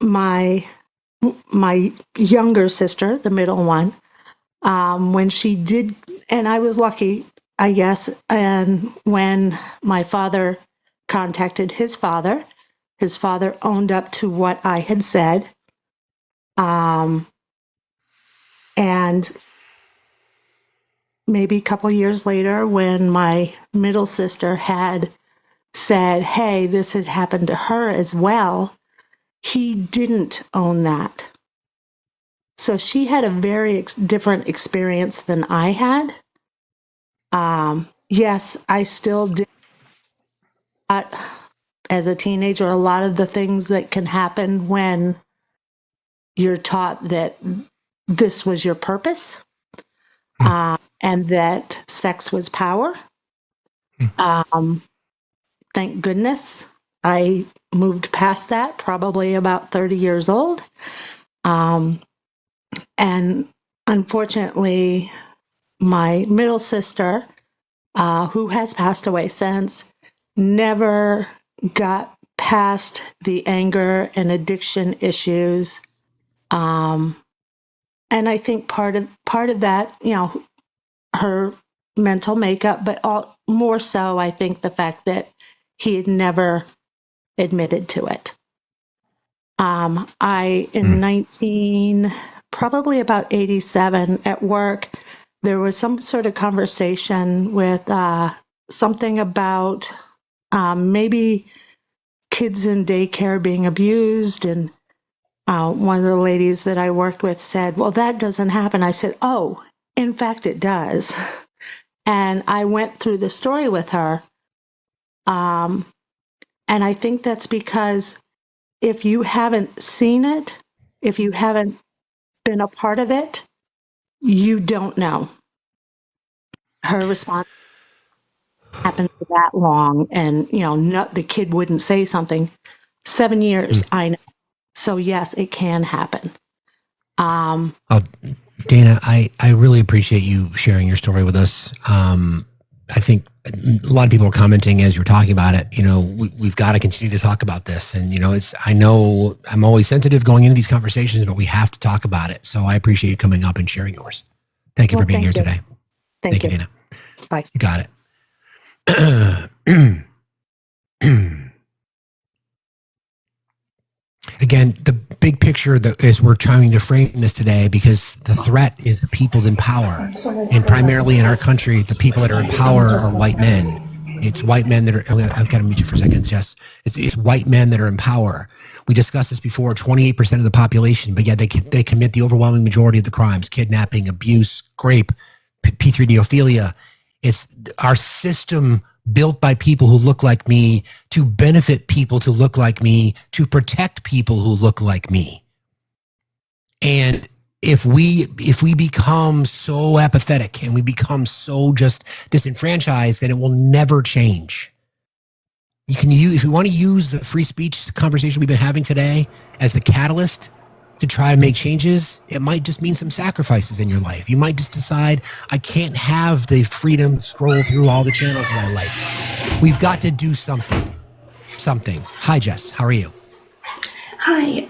my younger sister, the middle one, when she did, and I was lucky, I guess, and when my father contacted his father owned up to what I had said. And maybe a couple years later, when my middle sister had said, hey, this has happened to her as well, he didn't own that. So she had a very different experience than I had. Yes, I still did, as a teenager, a lot of the things that can happen when you're taught that this was your purpose, and that sex was power. Thank goodness I moved past that, probably about 30 years old. And unfortunately, my middle sister, who has passed away since, never got past the anger and addiction issues. And I think part of that, her mental makeup, but more so, I think the fact that he had never admitted to it. Probably about 87 at work, there was some sort of conversation with something about maybe kids in daycare being abused. And one of the ladies that I worked with said, well, that doesn't happen. I said, oh, in fact, it does. And I went through the story with her. And I think that's because if you haven't seen it, if you haven't been a part of it, you don't know. Her response happened for that long, and the kid wouldn't say something. 7 years, I know. So yes, it can happen. Dana, I really appreciate you sharing your story with us. I think a lot of people are commenting as you're talking about it. We've got to continue to talk about this, and I know I'm always sensitive going into these conversations, but we have to talk about it. So I appreciate you coming up and sharing yours. Thank you for being here today. Thank you, Dana. Bye. You got it. Again, the big picture is we're trying to frame this today because the threat is the people in power. And primarily in our country, the people that are in power are white men. It's white men that are, I've got to mute you for a second, Jess. It's white men that are in power. We discussed this before, 28% of the population, but yet they commit the overwhelming majority of the crimes: kidnapping, abuse, rape, P3D It's our system built by people who look like me, to benefit people to look like me, to protect people who look like me. And if we become so apathetic and we become so just disenfranchised, then it will never change. If you want to use the free speech conversation we've been having today as the catalyst to try to make changes, it might just mean some sacrifices in your life. You might just decide, I can't have the freedom to scroll through all the channels that I like. We've got to do something. Hi, Jess. How are you? Hi.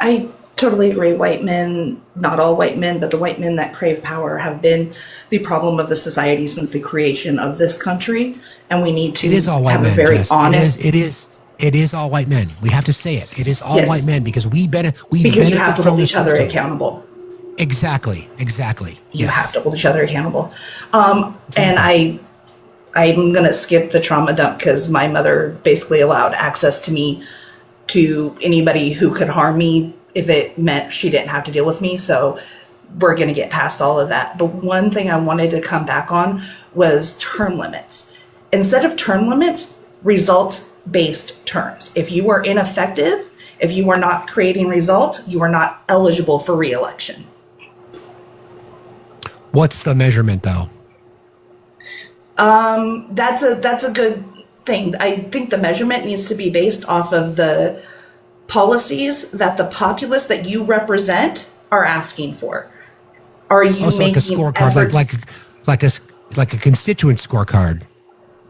I totally agree. White men, not all white men, but the white men that crave power have been the problem of the society since the creation of this country. And we need to have a very honest... It is all white men. We have to say it. It is all white men because we benefit from the system. Because you have to hold each other accountable. Exactly. You have to hold each other accountable. And I'm going to skip the trauma dump because my mother basically allowed access to me to anybody who could harm me if it meant she didn't have to deal with me. So we're going to get past all of that. But one thing I wanted to come back on was term limits. Instead of term limits, results-based terms. If you are ineffective, if you are not creating results, you are not eligible for re-election. What's the measurement, though? That's a good thing. I think the measurement needs to be based off of the policies that the populace that you represent are asking for. Are you making like a scorecard, efforts? like a constituent scorecard?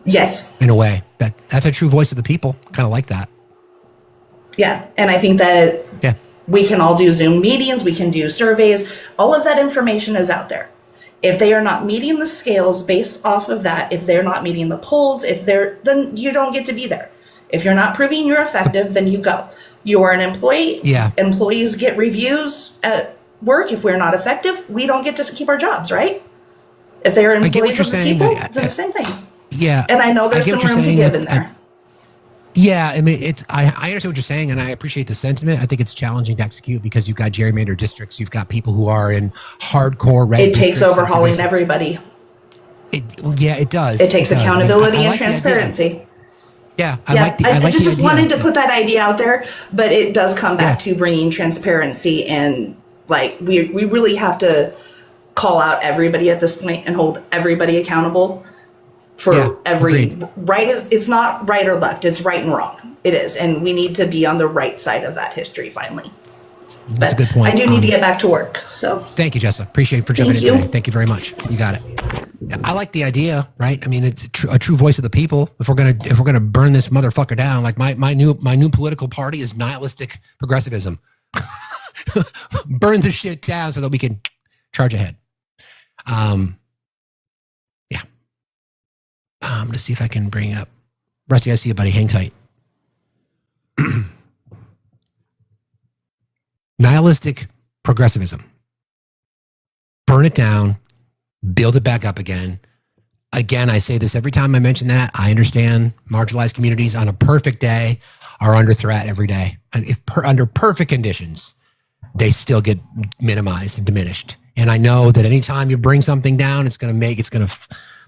Yes. In a way, that's a true voice of the people. Kind of like that. Yeah, and I think that we can all do Zoom meetings, we can do surveys. All of that information is out there. If they are not meeting the scales based off of that, if they're not meeting the polls, then you don't get to be there. If you're not proving you're effective, then you go. You are an employee. Yeah. Employees get reviews at work. If we're not effective, we don't get to keep our jobs, right? If they're employees of the people, then the same thing. Yeah. And I know there's some room to give in there. Yeah, I mean, I understand what you're saying, and I appreciate the sentiment. I think it's challenging to execute because you've got gerrymandered districts, you've got people who are in hardcore red. It takes overhauling everybody. It does. It takes accountability and transparency. Yeah, I just wanted to put that idea out there, but it does come back to bringing transparency, and like we really have to call out everybody at this point and hold everybody accountable. For right it's not right or left, it's right and wrong. It is, and we need to be on the right side of that history finally. That's a good point. I do need to get back to work. So thank you, Jessa. Appreciate it for jumping in today. Thank you very much. You got it. I like the idea, right? I mean, it's a true voice of the people. If we're gonna burn this motherfucker down, like my new political party is nihilistic progressivism. Burn the shit down so that we can charge ahead. I'm gonna see if I can bring up Rusty. I see you, buddy. Hang tight. Nihilistic progressivism. Burn it down, build it back up again. Again, I say this every time I mention that. I understand marginalized communities on a perfect day are under threat every day. And if under perfect conditions, they still get minimized and diminished. And I know that anytime you bring something down,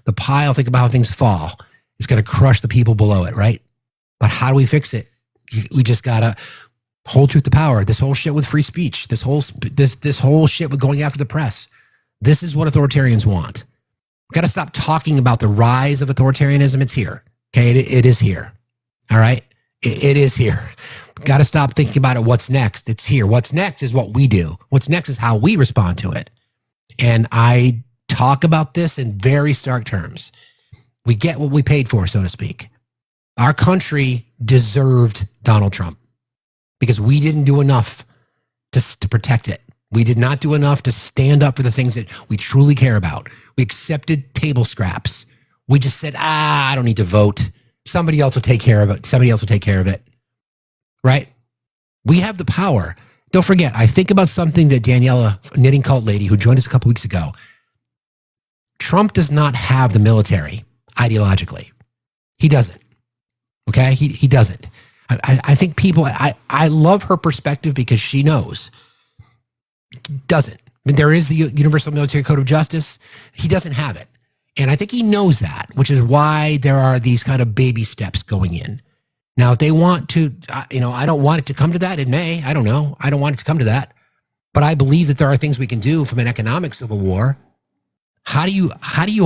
the pile, think about how things fall. It's going to crush the people below it, right? But how do we fix it? We just got to hold truth to power. This whole shit with free speech, this whole shit with going after the press. This is what authoritarians want. We've got to stop talking about the rise of authoritarianism. It's here. Okay, it is here. All right? It is here. We've got to stop thinking about it. What's next? It's here. What's next is what we do. What's next is how we respond to it. And I talk about this in very stark terms. We get what we paid for, so to speak. Our country deserved Donald Trump because we didn't do enough to protect it. We did not do enough to stand up for the things that we truly care about. We accepted table scraps. We just said, I don't need to vote. Somebody else will take care of it. Somebody else will take care of it. Right? We have the power. Don't forget, I think about something that Daniela, knitting cult lady who joined us a couple weeks ago. Trump does not have the military ideologically. He doesn't. Okay? He doesn't. I think people, I love her perspective because she knows. Doesn't. I mean, there is the Universal Military Code of Justice. He doesn't have it. And I think he knows that, which is why there are these kind of baby steps going in. Now, if they want to, I don't want it to come to that. It may. I don't know. I don't want it to come to that. But I believe that there are things we can do from an economic civil war. How do you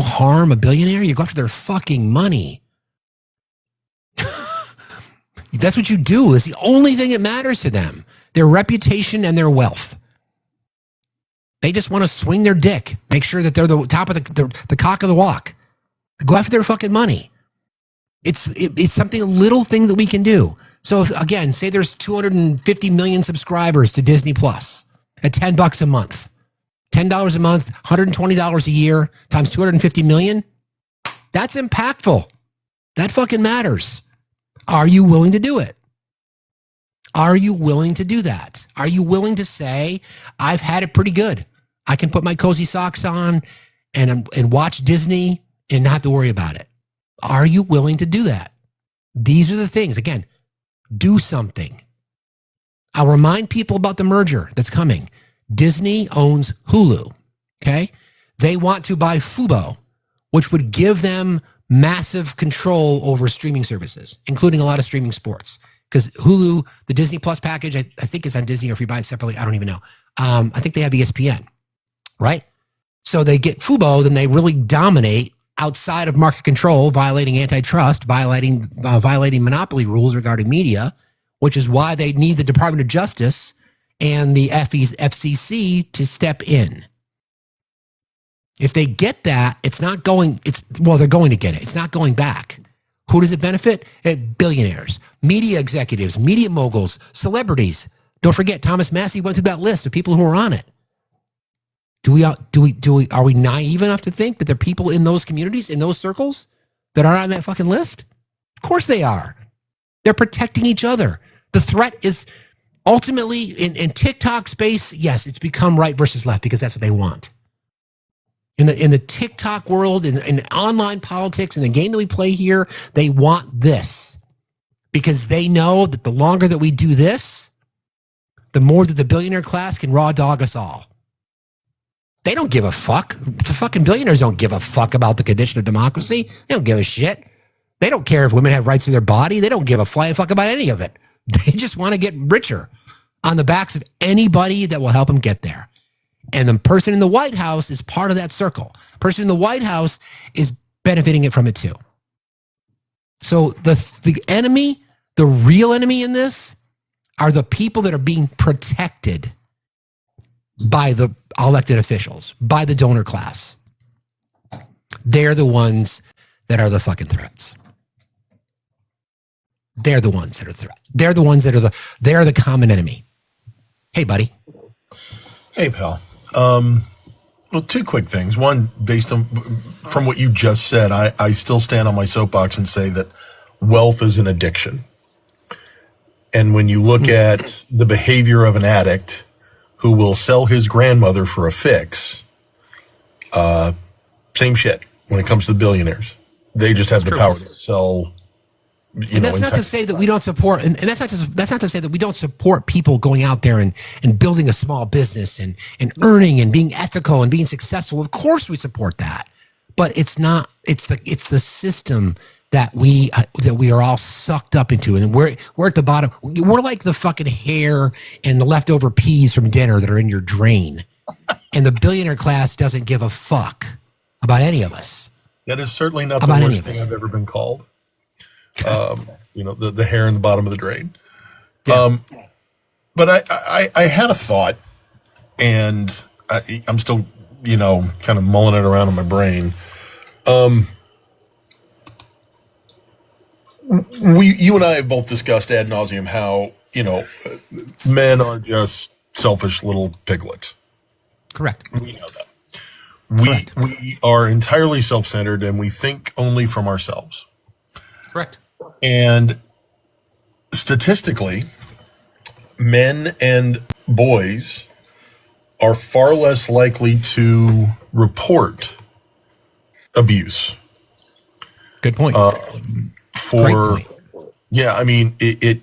harm a billionaire? You go after their fucking money. That's what you do. It's the only thing that matters to them. Their reputation and their wealth. They just want to swing their dick. Make sure that they're the top of the cock of the walk. Go after their fucking money. It's something, a little thing that we can do. So if, again, say there's 250 million subscribers to Disney Plus at $10 a month. $10 a month, $120 a year times 250 million. That's impactful. That fucking matters. Are you willing to do it? Are you willing to do that? Are you willing to say, I've had it pretty good. I can put my cozy socks on and watch Disney and not have to worry about it. Are you willing to do that? These are the things. Again, do something. I'll remind people about the merger that's coming. Disney owns Hulu, okay? They want to buy Fubo, which would give them massive control over streaming services, including a lot of streaming sports. Because Hulu, the Disney Plus package, I think it's on Disney, or if you buy it separately, I don't even know. I think they have ESPN, right? So they get Fubo, then they really dominate outside of market control, violating antitrust, violating monopoly rules regarding media, which is why they need the Department of Justice and the FCC to step in. If they get that, they're going to get it. It's not going back. Who does it benefit? Billionaires, media executives, media moguls, celebrities. Don't forget, Thomas Massey went through that list of people who are on it. Are we naive enough to think that there are people in those communities, in those circles, that are on that fucking list? Of course they are. They're protecting each other. The threat is ultimately in TikTok space. Yes, it's become right versus left because that's what they want. In the TikTok world, in online politics, in the game that we play here, they want this because they know that the longer that we do this, the more that the billionaire class can raw dog us all. They don't give a fuck. The fucking billionaires don't give a fuck about the condition of democracy. They don't give a shit. They don't care if women have rights to their body. They don't give a flying fuck about any of it. They just want to get richer on the backs of anybody that will help them get there. And the person in the White House is part of that circle. The person in the White House is benefiting it from it too. So the enemy, the real enemy in this, are the people that are being protected by the elected officials, by the donor class. They're the ones that are the fucking threats. They're the ones that are threats. They're the ones that are they're the common enemy. Hey, buddy. Hey, pal. Well, two quick things. One, based on from what you just said, I still stand on my soapbox and say that wealth is an addiction. And when you look at the behavior of an addict who will sell his grandmother for a fix, same shit when it comes to the billionaires. They just have the power to sell. And that's not to say that we don't support, and that's not to say that we don't support people going out there and building a small business and earning and being ethical and being successful. Of course we support that. But it's the system that we are all sucked up into, and we're at the bottom. We're like the fucking hair and the leftover peas from dinner that are in your drain. And the billionaire class doesn't give a fuck about any of us. That is certainly not the worst thing I've ever been called. The hair in the bottom of the drain. Yeah. But I had a thought, and I'm still, kind of mulling it around in my brain. You and I have both discussed ad nauseum how, men are just selfish little piglets. Correct. We know that. We are entirely self-centered, and we think only from ourselves. Correct. And statistically, men and boys are far less likely to report abuse. Good point. Great point. Yeah, I mean, it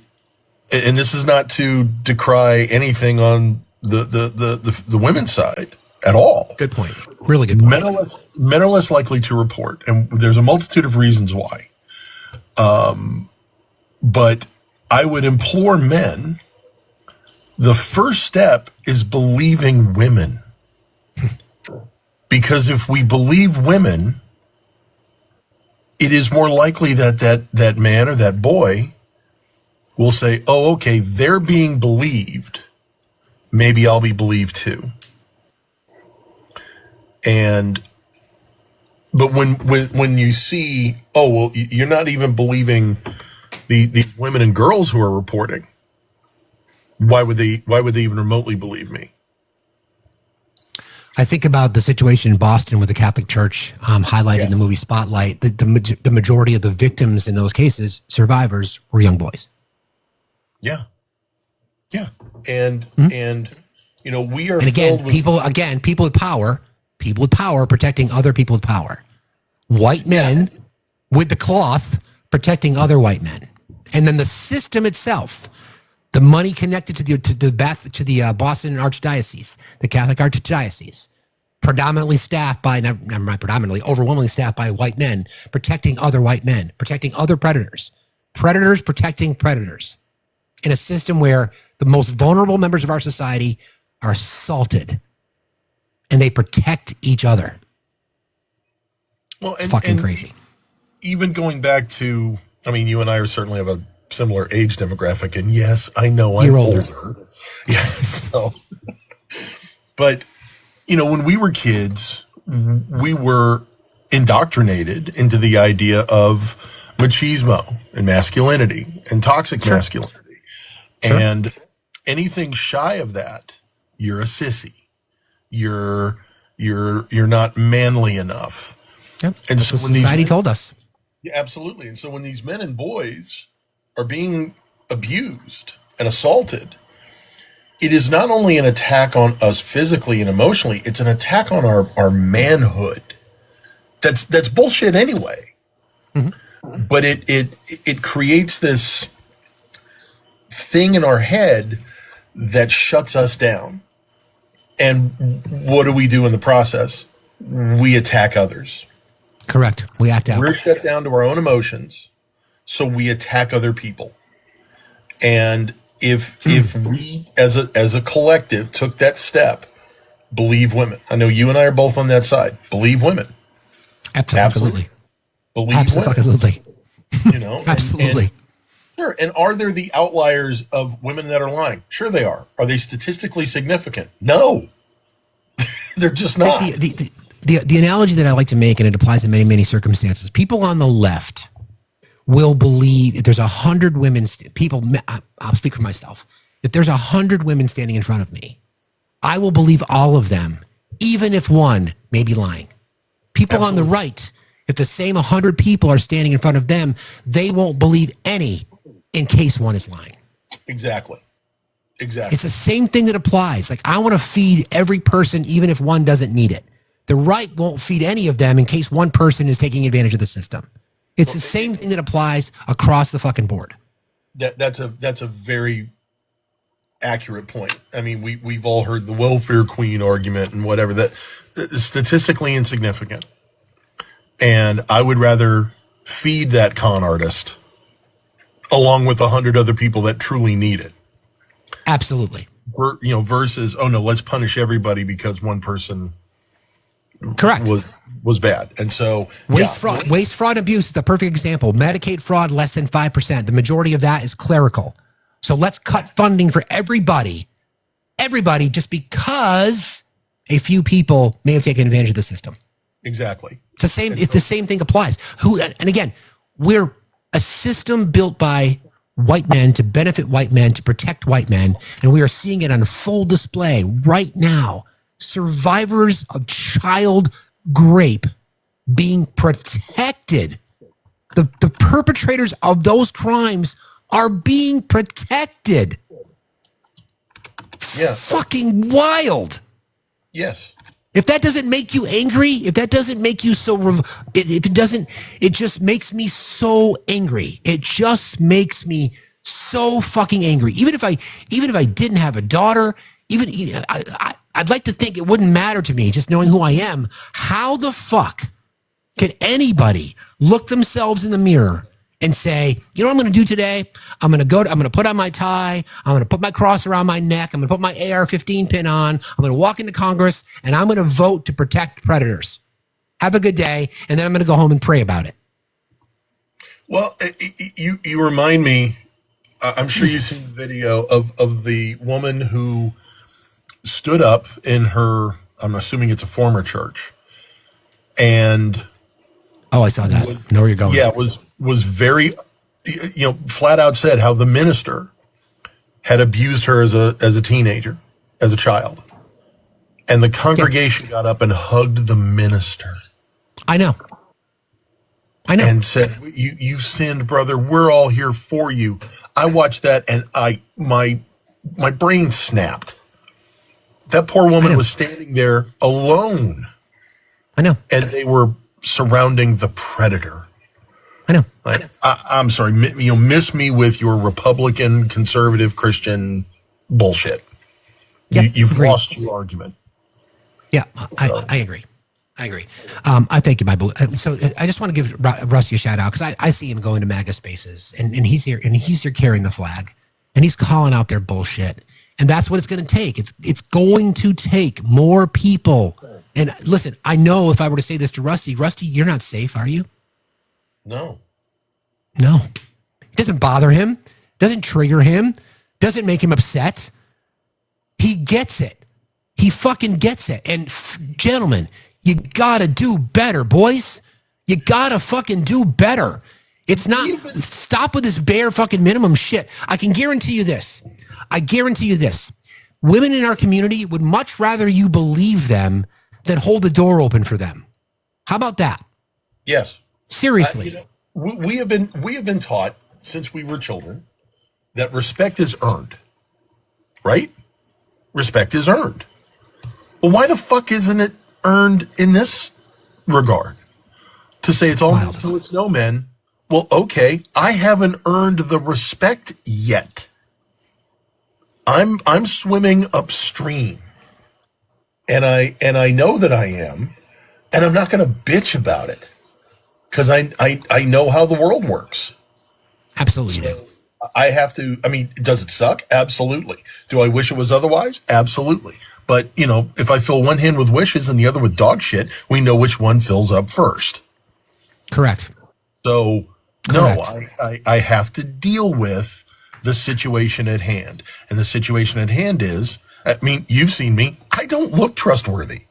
and this is not to decry anything on the women's side at all. Good point. Really good point. Men are less likely to report, and there's a multitude of reasons why. But I would implore men, the first step is believing women. Because if we believe women, it is more likely that man or that boy will say, oh, okay, they're being believed. Maybe I'll be believed too. But when you see, oh, well, you're not even believing these women and girls who are reporting. Why would they even remotely believe me? I think about the situation in Boston with the Catholic Church highlighted in the movie Spotlight. The majority of the victims in those cases, survivors, were young boys. Yeah. And we are. And again, people with power protecting other people with power. White men with the cloth protecting other white men. And then the system itself, The money connected to the Boston Archdiocese, the Catholic Archdiocese, predominantly staffed by, overwhelmingly staffed by white men, protecting other white men, protecting other predators. Predators protecting predators. In a system where the most vulnerable members of our society are assaulted and they protect each other. Well, it's fucking crazy. Even going back to, I mean, you and I certainly have a similar age demographic, and yes, I know I'm older. Yes. So, but, you know, when we were kids, we were indoctrinated into the idea of machismo and masculinity and toxic masculinity. And anything shy of that, you're a sissy. You're not manly enough. Yep. And That's so what when society told us. Yeah, absolutely. And so when these men and boys are being abused and assaulted, it is not only an attack on us physically and emotionally, it's an attack on our manhood. That's bullshit anyway. Mm-hmm. But it creates this thing in our head that shuts us down. And what do we do in the process? We attack others. Correct. We act out. We're shut down to our own emotions, so we attack other people. And if we as a collective took that step, believe women. I know you and I are both on that side. Believe women. Absolutely. Believe absolutely. Women. You know? Absolutely. Sure. And are there the outliers of women that are lying? Sure they are. Are they statistically significant? No. They're just not. The analogy that I like to make, and it applies in many, many circumstances, people on the left will believe if there's 100 women, I'll speak for myself. If there's 100 women standing in front of me, I will believe all of them, even if one may be lying. People on the right, if the same 100 people are standing in front of them, they won't believe any in case one is lying. Exactly. It's the same thing that applies. Like, I want to feed every person, even if one doesn't need it. The right won't feed any of them in case one person is taking advantage of the system. It's the same thing that applies across the fucking board. That's a very accurate point. I mean, we've all heard the welfare queen argument and whatever, that is statistically insignificant. And I would rather feed that con artist along with 100 other people that truly need it. Absolutely. Versus, oh no, let's punish everybody because one person correct was bad. And so waste fraud abuse is the perfect example. Medicaid fraud, less than 5%. The majority of that is clerical. So let's cut funding for everybody just because a few people may have taken advantage of the system. Exactly. It's the same. If the same thing applies. And again, we're a system built by white men to benefit white men, to protect white men, and we are seeing it on full display right now. Survivors of child rape being protected. The perpetrators of those crimes are being protected. Yeah. Fucking wild. Yes. If that doesn't make you angry, if that doesn't make you so, it just makes me so angry. It just makes me so fucking angry. Even if I didn't have a daughter, I'd like to think it wouldn't matter to me just knowing who I am. How the fuck can anybody look themselves in the mirror and say, you know what I'm going to do today? I'm going to put on my tie. I'm going to put my cross around my neck. I'm going to put my AR-15 pin on. I'm going to walk into Congress and I'm going to vote to protect predators. Have a good day. And then I'm going to go home and pray about it. Well, you remind me, I'm sure you've seen the video of the woman who stood up in her, I'm assuming it's a former church. And oh, I saw that. I know where you're going. Yeah, was very, flat out said how the minister had abused her as a teenager, as a child. And the congregation got up and hugged the minister. I know. And said, you sinned, brother. We're all here for you. I watched that and my brain snapped. That poor woman was standing there alone. I know. And they were surrounding the predator. I know. I'm sorry. Miss me with your Republican, conservative, Christian bullshit. Yep, You've lost your argument. Yeah, I agree. I agree. I thank you, my boy. So I just want to give Rusty a shout out because I see him going to MAGA spaces and he's here carrying the flag and he's calling out their bullshit. And that's what it's going to take. It's going to take more people. And listen, I know if I were to say this to Rusty, you're not safe, are you? No. It doesn't bother him. Doesn't trigger him. Doesn't make him upset. He gets it. He fucking gets it. And gentlemen, you gotta do better, boys. You gotta fucking do better. It's not, stop with this bare fucking minimum shit. I can guarantee you this. Women in our community would much rather you believe them than hold the door open for them. How about that? Yes. Seriously. We have been taught since we were children that respect is earned. Right? Respect is earned. Well, why the fuck isn't it earned in this regard? To say it's all until it's no, men. Well, okay, I haven't earned the respect yet. I'm swimming upstream. And I know that I am, and I'm not going to bitch about it. Because I know how the world works. Absolutely. I have to, does it suck? Absolutely. Do I wish it was otherwise? Absolutely. But, if I fill one hand with wishes and the other with dog shit, we know which one fills up first. Correct. So, no, I have to deal with the situation at hand. And the situation at hand is, you've seen me. I don't look trustworthy.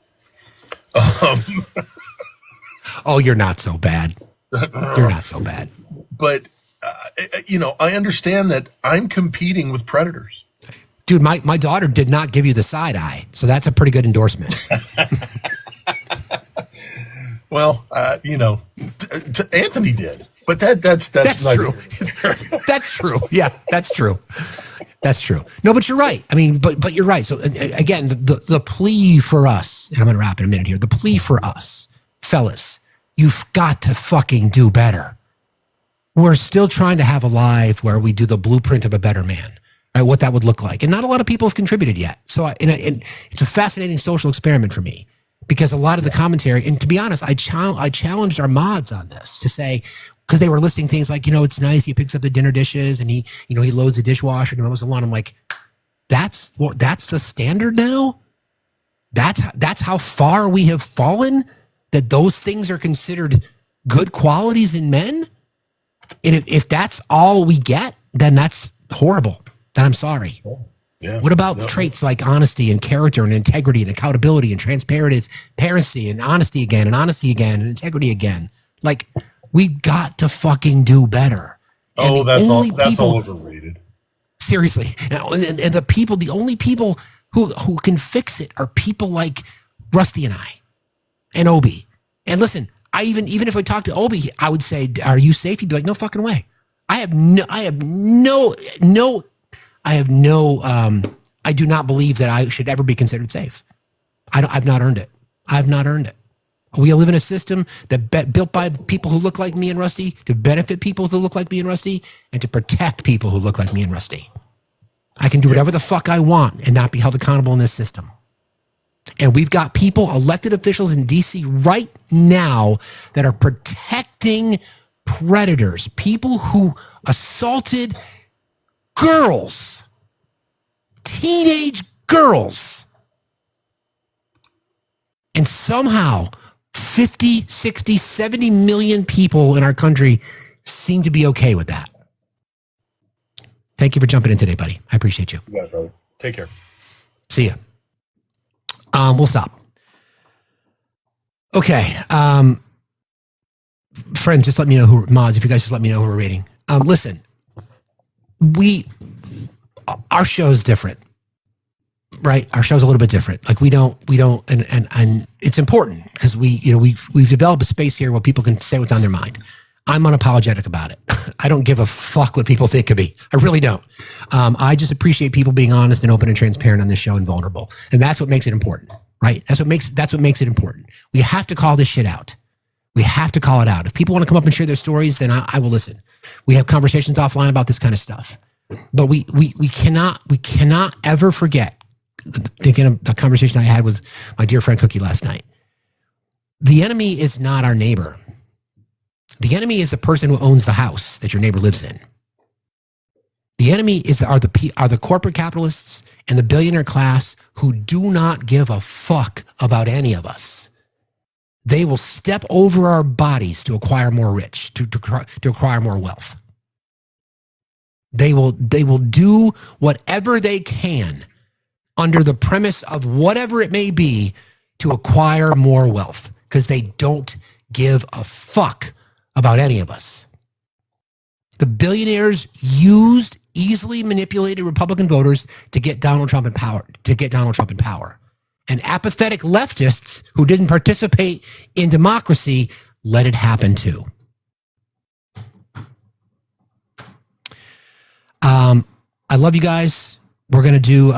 Oh, you're not so bad. You're not so bad. But, I understand that I'm competing with predators. Dude, my daughter did not give you the side eye, so that's a pretty good endorsement. Well, Anthony did, but that's true. That's true. Yeah, that's true. That's true. No, but you're right. But you're right. So again, the plea for us, and I'm going to wrap in a minute here. The plea for us, fellas, you've got to fucking do better. We're still trying to have a life where we do the blueprint of a better man. Right, what that would look like. And not a lot of people have contributed yet. So it's a fascinating social experiment for me because a lot of the commentary, and to be honest, I challenged our mods on this to say, because they were listing things like, it's nice, he picks up the dinner dishes and he loads the dishwasher and mows the lawn. I'm like, that's the standard now? That's how far we have fallen, that those things are considered good qualities in men? And if that's all we get, then that's horrible. Then I'm sorry. Yeah. What about traits like honesty and character and integrity and accountability and transparency and honesty again and integrity again? Like, we got to fucking do better. Oh, that's all overrated. Seriously. And the only people who can fix it are people like Rusty and I and Obi. And listen, even if I talk to Obi, I would say, are you safe? He'd be like, no fucking way. I do not believe that I should ever be considered safe. I've not earned it. We live in a system that built by people who look like me and Rusty to benefit people who look like me and Rusty and to protect people who look like me and Rusty. I can do whatever the fuck I want and not be held accountable in this system. And we've got people, elected officials in DC right now that are protecting predators, people who assaulted girls, teenage girls. And somehow 50, 60, 70 million people in our country seem to be okay with that. Thank you for jumping in today, buddy. I appreciate you. Yeah, brother. Take care. See ya. We'll stop. Okay. Friends, just let me know mods, if you guys just let me know who we're reading. Listen, our show's different, right? Our show's a little bit different. Like we don't, and it's important because we've developed a space here where people can say what's on their mind. I'm unapologetic about it. I don't give a fuck what people think of me. I really don't. I just appreciate people being honest and open and transparent on this show and vulnerable. And that's what makes it important, right? That's what makes it important. We have to call this shit out. We have to call it out. If people want to come up and share their stories, then I will listen. We have conversations offline about this kind of stuff. But we cannot ever forget, thinking of the conversation I had with my dear friend Cookie last night. The enemy is not our neighbor. The enemy is the person who owns the house that your neighbor lives in. The enemy are the corporate capitalists and the billionaire class who do not give a fuck about any of us. They will step over our bodies to acquire more rich, to acquire more wealth. They will do whatever they can under the premise of whatever it may be to acquire more wealth, because they don't give a fuck about any of us. The billionaires used easily manipulated Republican voters to get Donald Trump in power. And apathetic leftists who didn't participate in democracy let it happen too. I love you guys. We're going to do,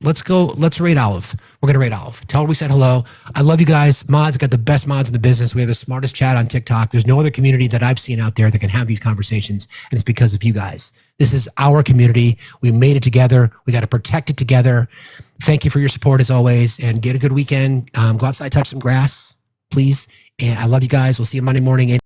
let's rate Olive. We're going to rate Olive. Tell her we said hello. I love you guys. Mods got the best mods in the business. We have the smartest chat on TikTok. There's no other community that I've seen out there that can have these conversations, and it's because of you guys. This is our community. We made it together. We got to protect it together. Thank you for your support as always, and get a good weekend. Go outside, touch some grass, please. And I love you guys. We'll see you Monday morning.